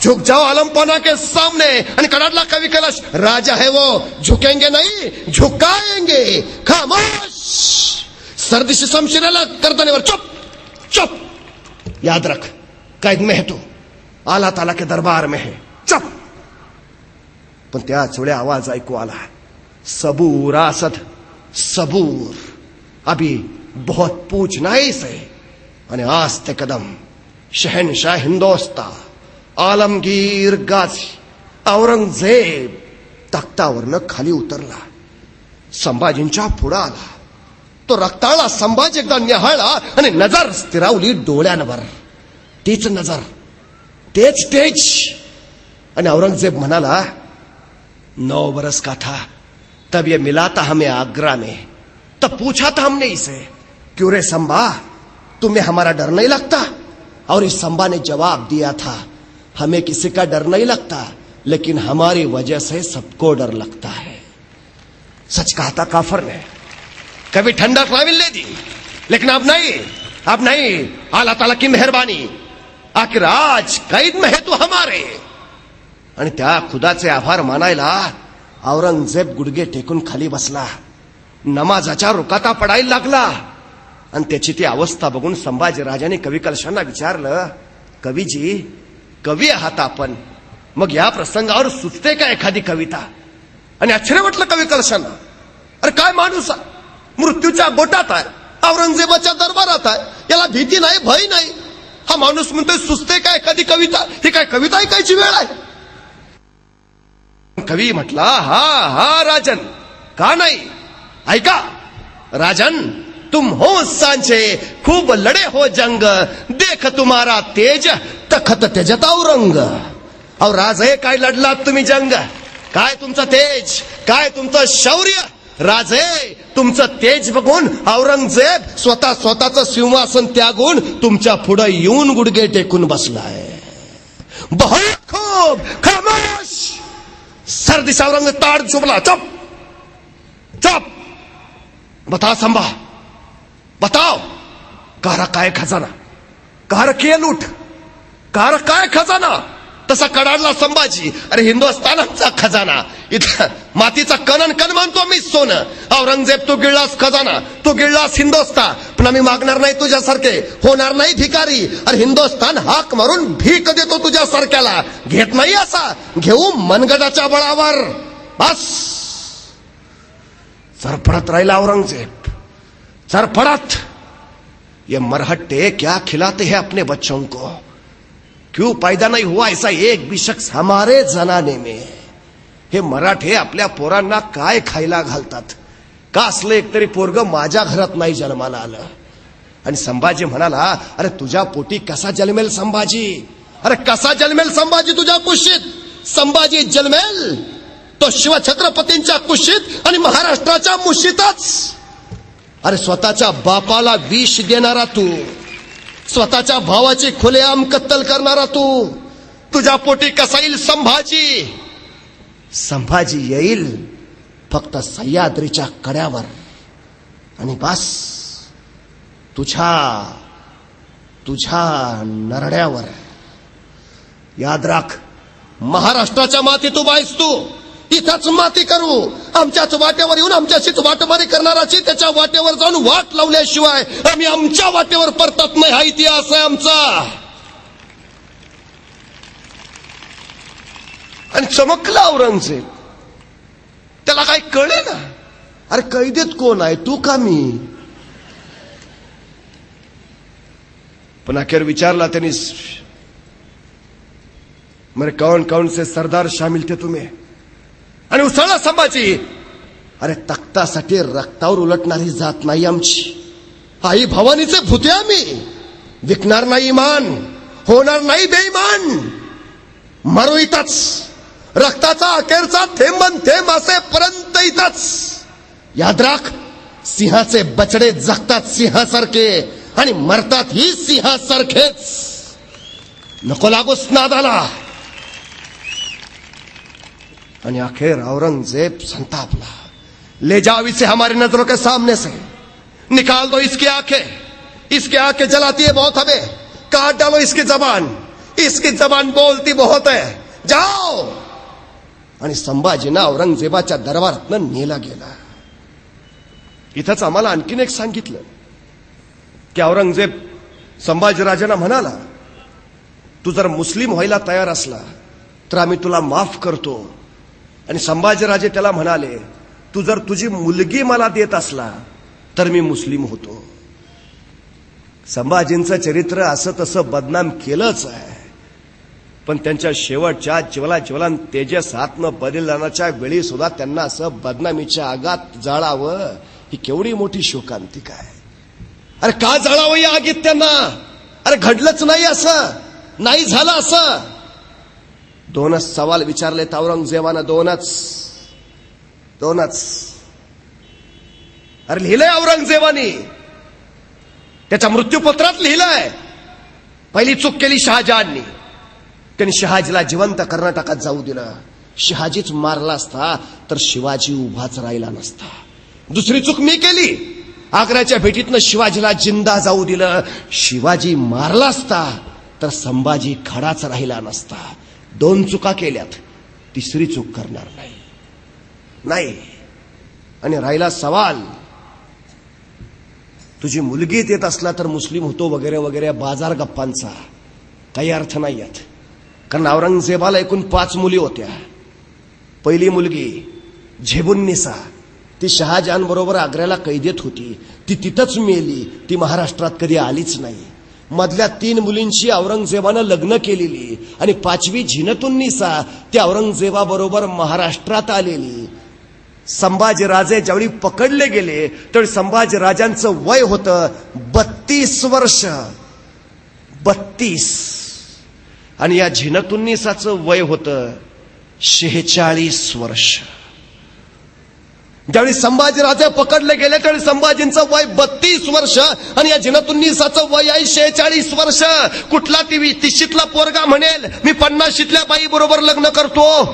झुक जाओ आलमपना के सामने. आणि कडाडला कवी कैलाश, राजा है वो, झुकेंगे नहीं झुकाएंगे. खामोश. सर्दी से शमशीरेला गर्दनेवर चुप चुप. याद रख, कैद में है तू, आला ताला के दरबार में है, चुप. पण त्याच वेळी आवाज ऐकू आला, सबूर आसद, सबूर, अभी बहुत पूछना है इसे. आणि आज ते कदम शहनशाह हिंदोस्ता, आलमगीर गाझी, औरंगजेब तख्तावरनं खाली उतरला. संभाजींच्या पुढे आला. तो रक्ताळा संभाजी एकदा निहाळला आणि नजर स्थिरावली डोळ्यांवर. तीच नजर, तेच तेज. आणि औरंगजेब म्हणाला, 9 बरस का था तब ये मिला था हमें आगरा में, तब पूछा था हमने इसे, क्यों रे संभा, तुम्हें हमारा डर नहीं लगता? और इस संभा ने जवाब दिया था, हमें किसी का डर नहीं लगता, लेकिन हमारी वजह से सबको डर लगता है. सच कहा था काफर ने. कभी ठंडक ना मिलने दी, लेकिन अब नहीं, अब नहीं. अल्लाह ताला की मेहरबानी, आखिर आज कैद में है तू हमारे. आणि त्या खुदाचे आभार मानायला औरंगजेब गुडघे टेकून खाली बसला. नमाजाच्या रुकाता पडायला लागला. आणि त्याची ती अवस्था बघून संभाजी राजाने कवी कलशांना विचारलं, कवीजी, कवी आहात आपण, मग या प्रसंगावर सुचते का एखादी कविता? आणि आश्चर्य वाटलं कवी कलशांना. अरे काय माणूस आहे, मृत्यूच्या गोटात आहे, औरंगजेबाच्या दरबारात आहे, याला भीती नाही, भय नाही. हा माणूस म्हणतोय सुचते का एखादी कविता? ही काय कविता ऐकायची वेळ आहे? कवी म्हटला, हा हा राजन, का नाही, ऐका. राजन, तुम हो सांचे, खूब लड़े हो जंग, देख तुम्हारा तेज, तखत तेजत औरंग. और राजे, काय लढलात तुम्ही जंग, काय तुमचं तेज, काय तुमचं शौर्य. राजे, तुमचं तेज बघून औरंगजेब स्वतःचं सिंहासन त्यागून तुमच्या पुढे येऊन गुडघे टेकून बसलाय. बहुत खूब, खामोश. सर्दी औरंग ताड़ चुपला. चुप चुप. बता संभा, बताओ, कहा काय खजाना, कहा किए लूट, कहा काय खजाना. तसा कडाडला संभाजी. अरे हिंदुस्थानाचा खजाना, इथं मातीचा कणन कण मानतो मी सोनं. औरंगजेब, तू गिळलास खजाना, तू गिळलास हिंदुस्थान, पण आम्ही मागणार नाही तुझ्यासारखे, होणार नाही भिकारी. अरे हिंदुस्थान हाक मारून भीक देतो तुझ्यासारख्याला, घेत नाही असा, घेऊ मनगडाच्या बळावर. बस. सरपडत राहिला औरंगजेब, सरपडत. ये मरहट्टे क्या खिलाते हैं अपने बच्चों को, क्यों पैदा नहीं हुआ ऐसा एक भी शख्स हमारे जनाने में. हे मराठे आपल्या पोरांना काय खायला घालतात, का असलं एकतरी पोरग माझ्या घरात नाही जन्माला आलं. आणि संभाजी म्हणाला, अरे तुझ्या पोटी कसा जन्मेल संभाजी, अरे कसा जन्मेल संभाजी तुझ्या कुशीत. संभाजी जन्मेल तो शिवछत्रपतींच्या कुशीत आणि महाराष्ट्राच्या मुशीतच. अरे स्वतःच्या बापाला विष देणारा तू, स्वतःच्या भावाची खुलेआम कत्तल करणारा तू, तुझ्या पोटी कसा येईल संभाजी. संभाजी येईल फक्त सह्याद्रीच्या कड्यावर, आणि बस तुझ्या नरड्यावर. याद राख, महाराष्ट्राच्या मातीत उभा आहेस तू, इथंच माती करू. आमच्याच वाटेवर येऊन आमच्याशीच वाटमारी करणाराची त्याच्या वाटेवर जाऊन वाट लावल्याशिवाय आम्ही आमच्या वाटेवर परतत नाही, हा इतिहास आहे आमचा. आणि चमकला औरंगजेब. त्याला काय कळे ना, अरे कैदेत कोण आहे, तू का मी. पण अखेर विचारला त्यांनी, मेरे कौन कौन से सरदार शामिल थे तुम्हें. आणि उसळला संभाजी. अरे तख्तासाठी रक्तावर उलटणारी जात नाही आमची, आई भवानीचे भूते आम्ही. विकणार नाही इमान, होणार नाही बेईमान. मरू इथंच, रक्ताचा अखेरचा थेंबन थेंब असेपर्यंत इथंच. याद राख, सिंहाचे बछडे जगतात सिंहासारखे आणि मरतात ही सिंहासारखेच. नको लागूस नादाला. आणि आखिर औरंगजेब संतापला. ले जाओ इसे हमारी नजरों के सामने से, निकाल दो इसकी आंखें जलाती है बहुत हमें, काट डालो इसकी जबान बोलती बहुत है, जाओ. आणि संभाजींना औरंगजेबाच्या दरबारातनं नेला गेला. इथंच आम्हाला आणखीन एक सांगितलं की औरंगजेब संभाजीराजांना म्हणाला, तू जर मुस्लिम व्हायला तयार असला तर आम्ही तुला माफ करतो. आणि संभाजीराजे त्याला म्हणाले, तू जर तुझी मुलगी मला देत असला तर मी मुस्लिम होतो. संभाजींचं चरित्र असं तसं बदनाम केलंच आहे, पण त्यांच्या शेवटच्या ज्वलन तेजस आत्म बलिदानाच्या वेळी सुद्धा त्यांना असं बदनामीच्या आगात जाळावं, ही केवढी मोठी शोकांतिका आहे. अरे का जाळावं या आगीत त्यांना? अरे घडलंच नाही असं, नाही झालं असं. दोनच सवाल विचारलेत औरंगजेबानं, दोनच. अरे लिहिलंय औरंगजेबाने, त्याच्या मृत्यूपत्रात लिहिलंय, पहिली चूक केली शहाजहाननी. त्यांनी शहाजीला जिवंत कर्नाटकात जाऊ दिलं. शहाजीच मारला असता तर शिवाजी उभाच राहिला नसता. दुसरी चूक मी केली, आग्र्याच्या भेटीतनं शिवाजीला जिंदा जाऊ दिलं. शिवाजी मारला असता तर संभाजी खडाच राहिला नसता. 2 चुका केल्यात, तिसरी चूक करणार नाही. आणि राहिला सवाल, तुझी मुलगी देत असला तर मुस्लिम होतो वगैरे वगैरे बाजार गप्पांचा काही अर्थ नाही आहेत. कारण औरंगजेबाला एकूण 5 मुली होत्या. पहिली मुलगी झेबुन्निसा, ती शहाजहान बरोबर आग्र्याला कैदेत होती. ती तिथंच मेली, ती महाराष्ट्रात कधी आलीच नाही. मधल्या 3 मुलींची औरंगजेबानं लग्न केलेली आणि 5वी झिनतुन्निसा ती औरंगजेबाबरोबर महाराष्ट्रात आलेली. संभाजीराजे ज्यावेळी पकडले गेले त्यावेळी संभाजीराजांचं वय होतं 32 वर्ष. 32. आणि या झिनतुन्निसाचं वय होतं 46 वर्ष. ज्यावेळी संभाजीराजे पकडले गेले त्यावेळी संभाजींचं वय 32 वर्ष आणि या झिनतुन्निसाचं वय आहे 46 वर्ष. कुठला 30शीतला पोरगा म्हणेल मी 50शीतल्या बाई बरोबर लग्न करतो?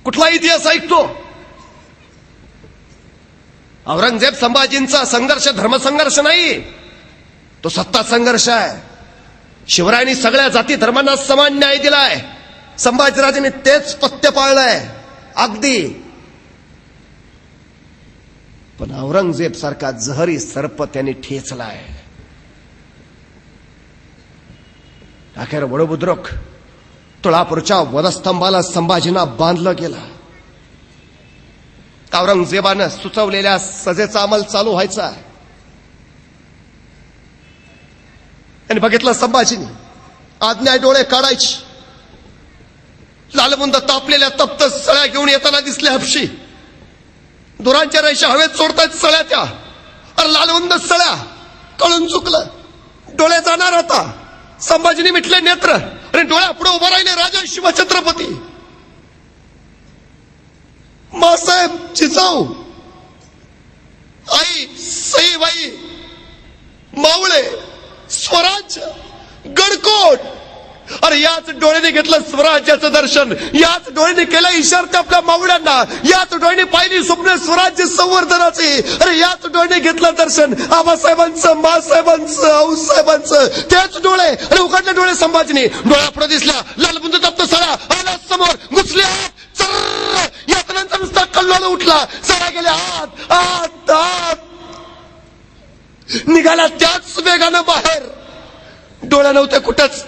कुठला इतिहास ऐकतो? औरंगजेब संभाजींचा संघर्ष धर्मसंघर्ष नाही, तो सत्ता संघर्ष आहे. शिवरायांनी सगळ्या जाती धर्मांना समान न्याय दिलाय. संभाजीराजांनी तेच पथ्य पाळलंय अगदी. पण औरंगजेब सारखा जहरी सर्प त्यांनी ठेचलाय. अखेर वडबुद्रुक तुळापूरच्या वधस्तंभाला संभाजींना बांधलं गेलं. औरंगजेबानं सुचवलेल्या सजेचा अंमल चालू व्हायचा. आणि बघितलं संभाजीने आज्ञा डोळे काढायची. लालबुंद तापलेल्या तप्त सळ्या घेऊन येताना दिसले हपशी. दुरांच्या रेषा हवेत सोडतायत सळ्या त्या. अरे लालबुंद सळ्या, कळून चुकलं, डोळे जाणार आता. संभाजीने मिटले नेत्र आणि डोळ्यापुढे उभा राहिले राजा शिवछत्रपती. मासाहेब जिजाऊ, आई सईबाई, मावळे, स्वराज्य, गडकोट. अरे याच डोळ्याने घेतलं स्वराज्याचं दर्शन, याच डोळ्याने केलं इशारते आपल्या मावळ्यांना, याच डोळ्याने पाहिली स्वप्न स्वराज्य संवर्धनाचे. अरे याच डोळ्याने घेतलं दर्शन आबासाहेबांचं, मासाहेबांचं, आऊसाहेबांचं. तेच डोळे आणि उघडले डोळे संभाजीने. डोळ्यापुढे दिसल्या लालबुंद तप्त सळा. आला समोर, घुसले आत. यातनांचा नुसता कल्लोळ उठला. सळा गेल्या आत आत आत. निघाला त्याच वेगानं बाहेर. डोळ्या नव्हत्या कुठंच,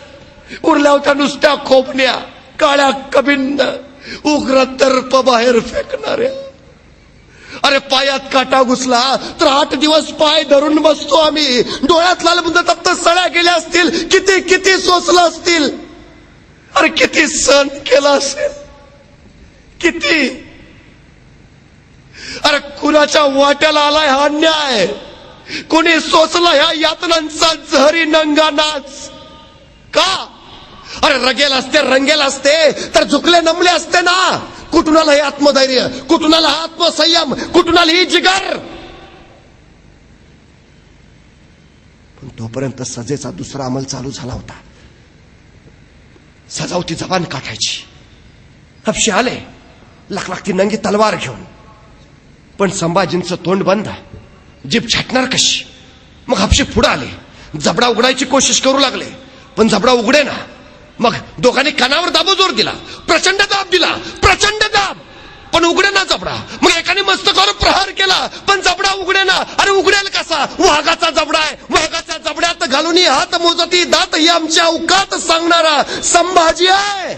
उरल्या होत्या नुसत्या खोपण्या, काळ्या कबिन्न, उग्र तर्प बाहेर फेकणाऱ्या. अरे पायात काटा घुसला तर 8 दिवस पाय धरून बसतो आम्ही. डोळ्यात लालबुंद तप्त सळ्या गेल्या असतील, किती किती सोसलं असतील. अरे किती सहन केला असेल, किती. अरे कुणाच्या वाट्याला आलाय हा अन्याय? कोणी सोसला ह्या यातनांचा जहरी नंगा नाच का? अरे रंगेल असते तर झुकले नमले असते ना. कुठून आलं हे आत्मधैर्य, कुठून आला हा आत्मसंयम, कुठून आली ही जिगर? पण तोपर्यंत सजेचा दुसरा अंमल चालू झाला होता. सजावती जबान काढायची. हपशी आले लाखलाखती नंगी तलवार घेऊन. पण संभाजींचं तोंड बंद, जीभ छाटणार कशी? मग हपशी पुढे आले, जबडा उघडायची कोशिश करू लागले, पण जबडा उघडे ना. मग दोघांनी कानावर दाबू जोर दिला, प्रचंड दाब दिला, प्रचंड दाब, पण उघडे ना जबडा. मग एकाने मस्तकावर प्रहार केला, पण जबडा उघडे ना. अरे उघडेल कसा? वाघाचा जबडा आहे. वाघाच्या जबड्यात घालून हात मोजती दात ही आमच्या अवकात सांगणारा संभाजी आहे.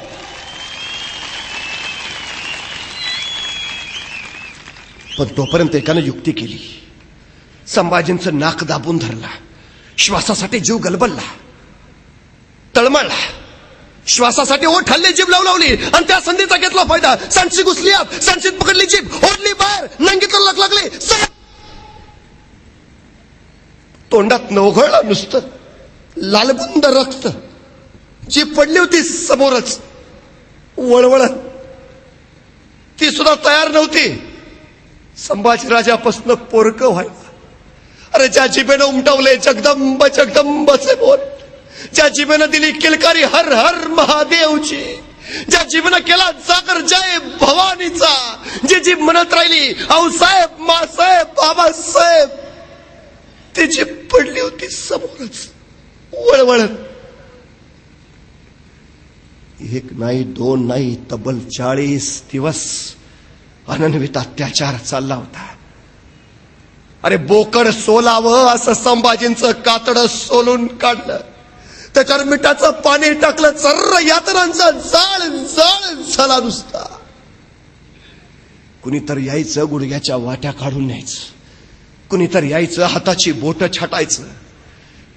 पण तोपर्यंत एकानं युक्ती केली. संभाजींचं नाक दाबून धरला. श्वासासाठी जीव गलबलला, तळमळला. श्वासासाठी ओठ हल्ली, जीभ लावली आणि त्या संधीचा घेतला फायदा. सांची घुसली आत, सांचीत पकडली जीभ, ओढली बाहेर, नंगीतून लग लागली. तोंडात नवघळलं नुसतं लालबुंद रक्त. जीभ पडली होती समोरच वळवळत. ती सुद्धा तयार नव्हती संभाजीराजापासून पोरकं व्हायला. अरे ज्या जिभेनं उमटवले जगदंब जगदंबचे बोल, ज्या जिभेनं दिली किलकारी हर हर महादेवची, ज्या जीभनं केला जागर जय भवानीचा, जी जीभ म्हणत राहिली आऊसाहेब मासाहेब बाबासाहेब, ती जीभ पडली होती समोरच वळवळत. एक नाही दोन नाही तब्बल 40 दिवस अनन्वित अत्याचार चालला होता. अरे बोकड सोलावं असं संभाजींचं कातडं सोलून काढलं, त्याच्यावर मिठाचं पाणी टाकलं, सर्र यातनांचा जाळ जाळ झाला नुसता. कुणीतरी यायचं गुडघ्याच्या वाट्या काढून न्यायचं, कुणीतरी यायचं हाताची बोट छाटायचं,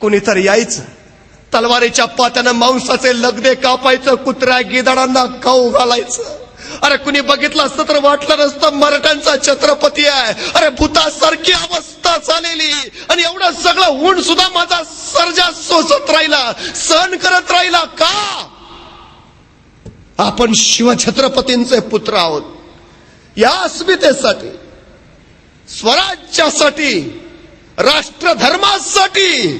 कुणीतरी यायचं तलवारीच्या पात्यानं मांसाचे लगदे कापायचं, कुत्र्या गिधाडांना खाऊ घालायचं. अरे कुणी बघितलं असतं तर वाटलं नसतं मराठ्यांचा छत्रपती आहे. अरे भूतासारखी अवस्था झालेली, आणि एवढं सगळं ऊन सुद्धा माझा सर्जा सोसत राहिला, सहन करत राहिला. का? आपण शिवछत्रपतींचे पुत्र आहोत. या अस्मितेसाठी, स्वराज्यासाठी, राष्ट्रधर्मासाठी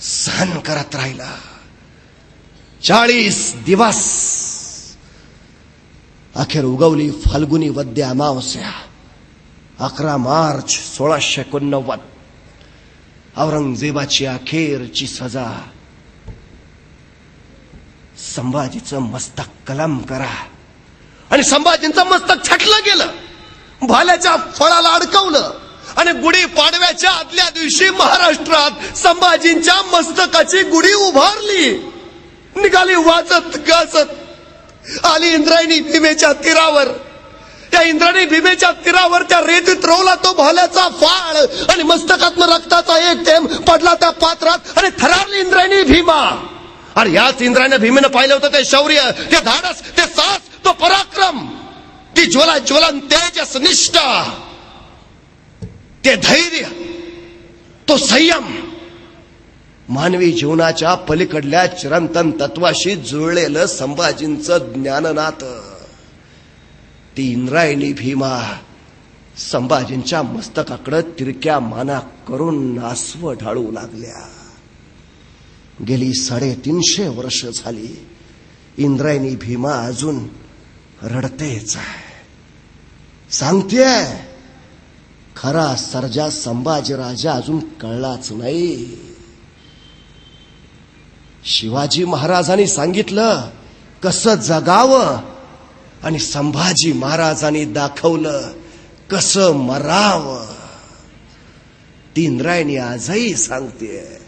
सहन करत राहिला. 40 दिवस. अखेर उगवली फाल्गुनी वद्य अमावस्या. 11 मार्च 1689. औरंगजेबाची अखेरची सजा. संभाजीचं मस्तक कलम करा. आणि संभाजींचं मस्तक छाटलं गेलं, भाल्याच्या फळाला अडकवलं, आणि गुढी पाडव्याच्या आदल्या दिवशी महाराष्ट्रात संभाजींच्या मस्तकाची गुढी उभारली. निघाली वाजत गाजत, आली इंद्रायणी भीमेच्या तीरावर. त्या इंद्रायणी भीमेच्या तीरावर त्या रेतीत रोवला तो भाल्याचा फाळ, आणि मस्तकातनं रक्ताचा एक थेंब पडला त्या पात्रात, आणि थरारली इंद्रायणी भीमा. आणि याच इंद्रायणी भीमेनं पाहिलं होतं ते शौर्य, ते धाडस, ते साहस, तो पराक्रम, ती ज्वलन तेजस निष्ठा, ते धैर्य, तो संयम, मानवी जीवनाच्या पलीकडल्या चिरंतन तत्वाशी जुळलेलं संभाजींचं ज्ञाननाथ. ती इंद्रायणी भीमा संभाजींच्या मस्तकाकडे तिरक्या माना करून आसवं ढाळू लागल्या. गेली 350 वर्ष झाली इंद्रायणी भीमा अजून रडतेच आहे. सांगतेय खरा सर्जा संभाजीराजा अजून कळलाच नाही. शिवाजी महाराजांनी सांगितलं कसं जगावं, आणि संभाजी महाराजांनी दाखवलं कसं मरावं. ती इंद्रायणी आजही सांगते.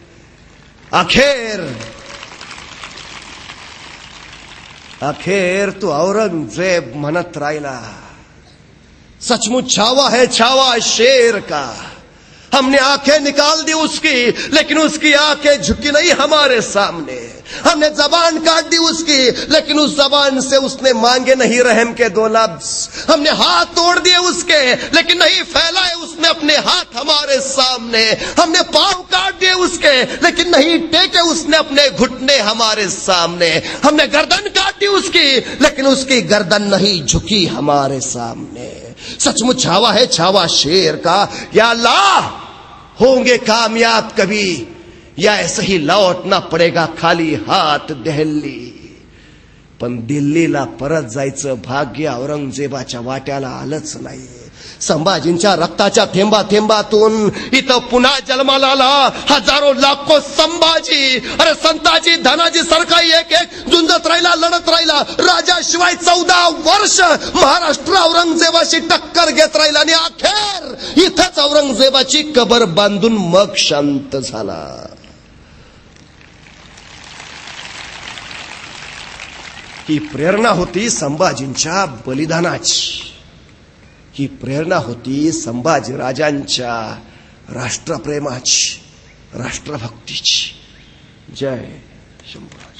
अखेर तू औरंगजेब म्हणत राहिला, सचमुच छावा है छावा शेर का. हमने आंखें निकाल दी उसकी, लेकिन उसकी आंखें झुकी नहीं हमारे सामने. हमने जबान काट दी उसकी, लेकिन उस जबान से उसने मांगे नहीं रहम के 2 लफ्ज. हमने हाथ तोड़ दिए उसके, लेकिन नहीं फैलाए उसने अपने हाथ हमारे सामने. हमने पांव काट दिए उसके, लेकिन नहीं टेके उसने अपने घुटने हमारे सामने. हमने गर्दन काट दी उसकी, लेकिन उसकी गर्दन नहीं झुकी हमारे सामने. सचमुच छावा है छावा शेर का. या अल्लाह, होंगे कामयाब कभी, या ऐसे ही लौटना पडेगा खाली हात दिल्ली. पण दिल्लीला परत जायचं भाग्य औरंगजेबाच्या वाट्याला आलंच नाही. संभाजींच्या रक्ताच्या थेंबा थेंबातून इथं पुन्हा जन्माला आला हजारो लाखो संभाजी. अरे संताजी धनाजी सारखा एक एक झुंजत राहिला, लढत राहिला. राजाशिवाय 14 वर्ष महाराष्ट्र औरंगजेबाशी टक्कर घेत राहिला आणि अखेर इथंच औरंगजेबाची कबर बांधून मग शांत झाला. ही प्रेरणा होती संभाजींच्या बलिदानाची. ही प्रेरणा होती संभाजी राजांच्या राष्ट्रप्रेमाची, राष्ट्रभक्तीची. जय शंभू.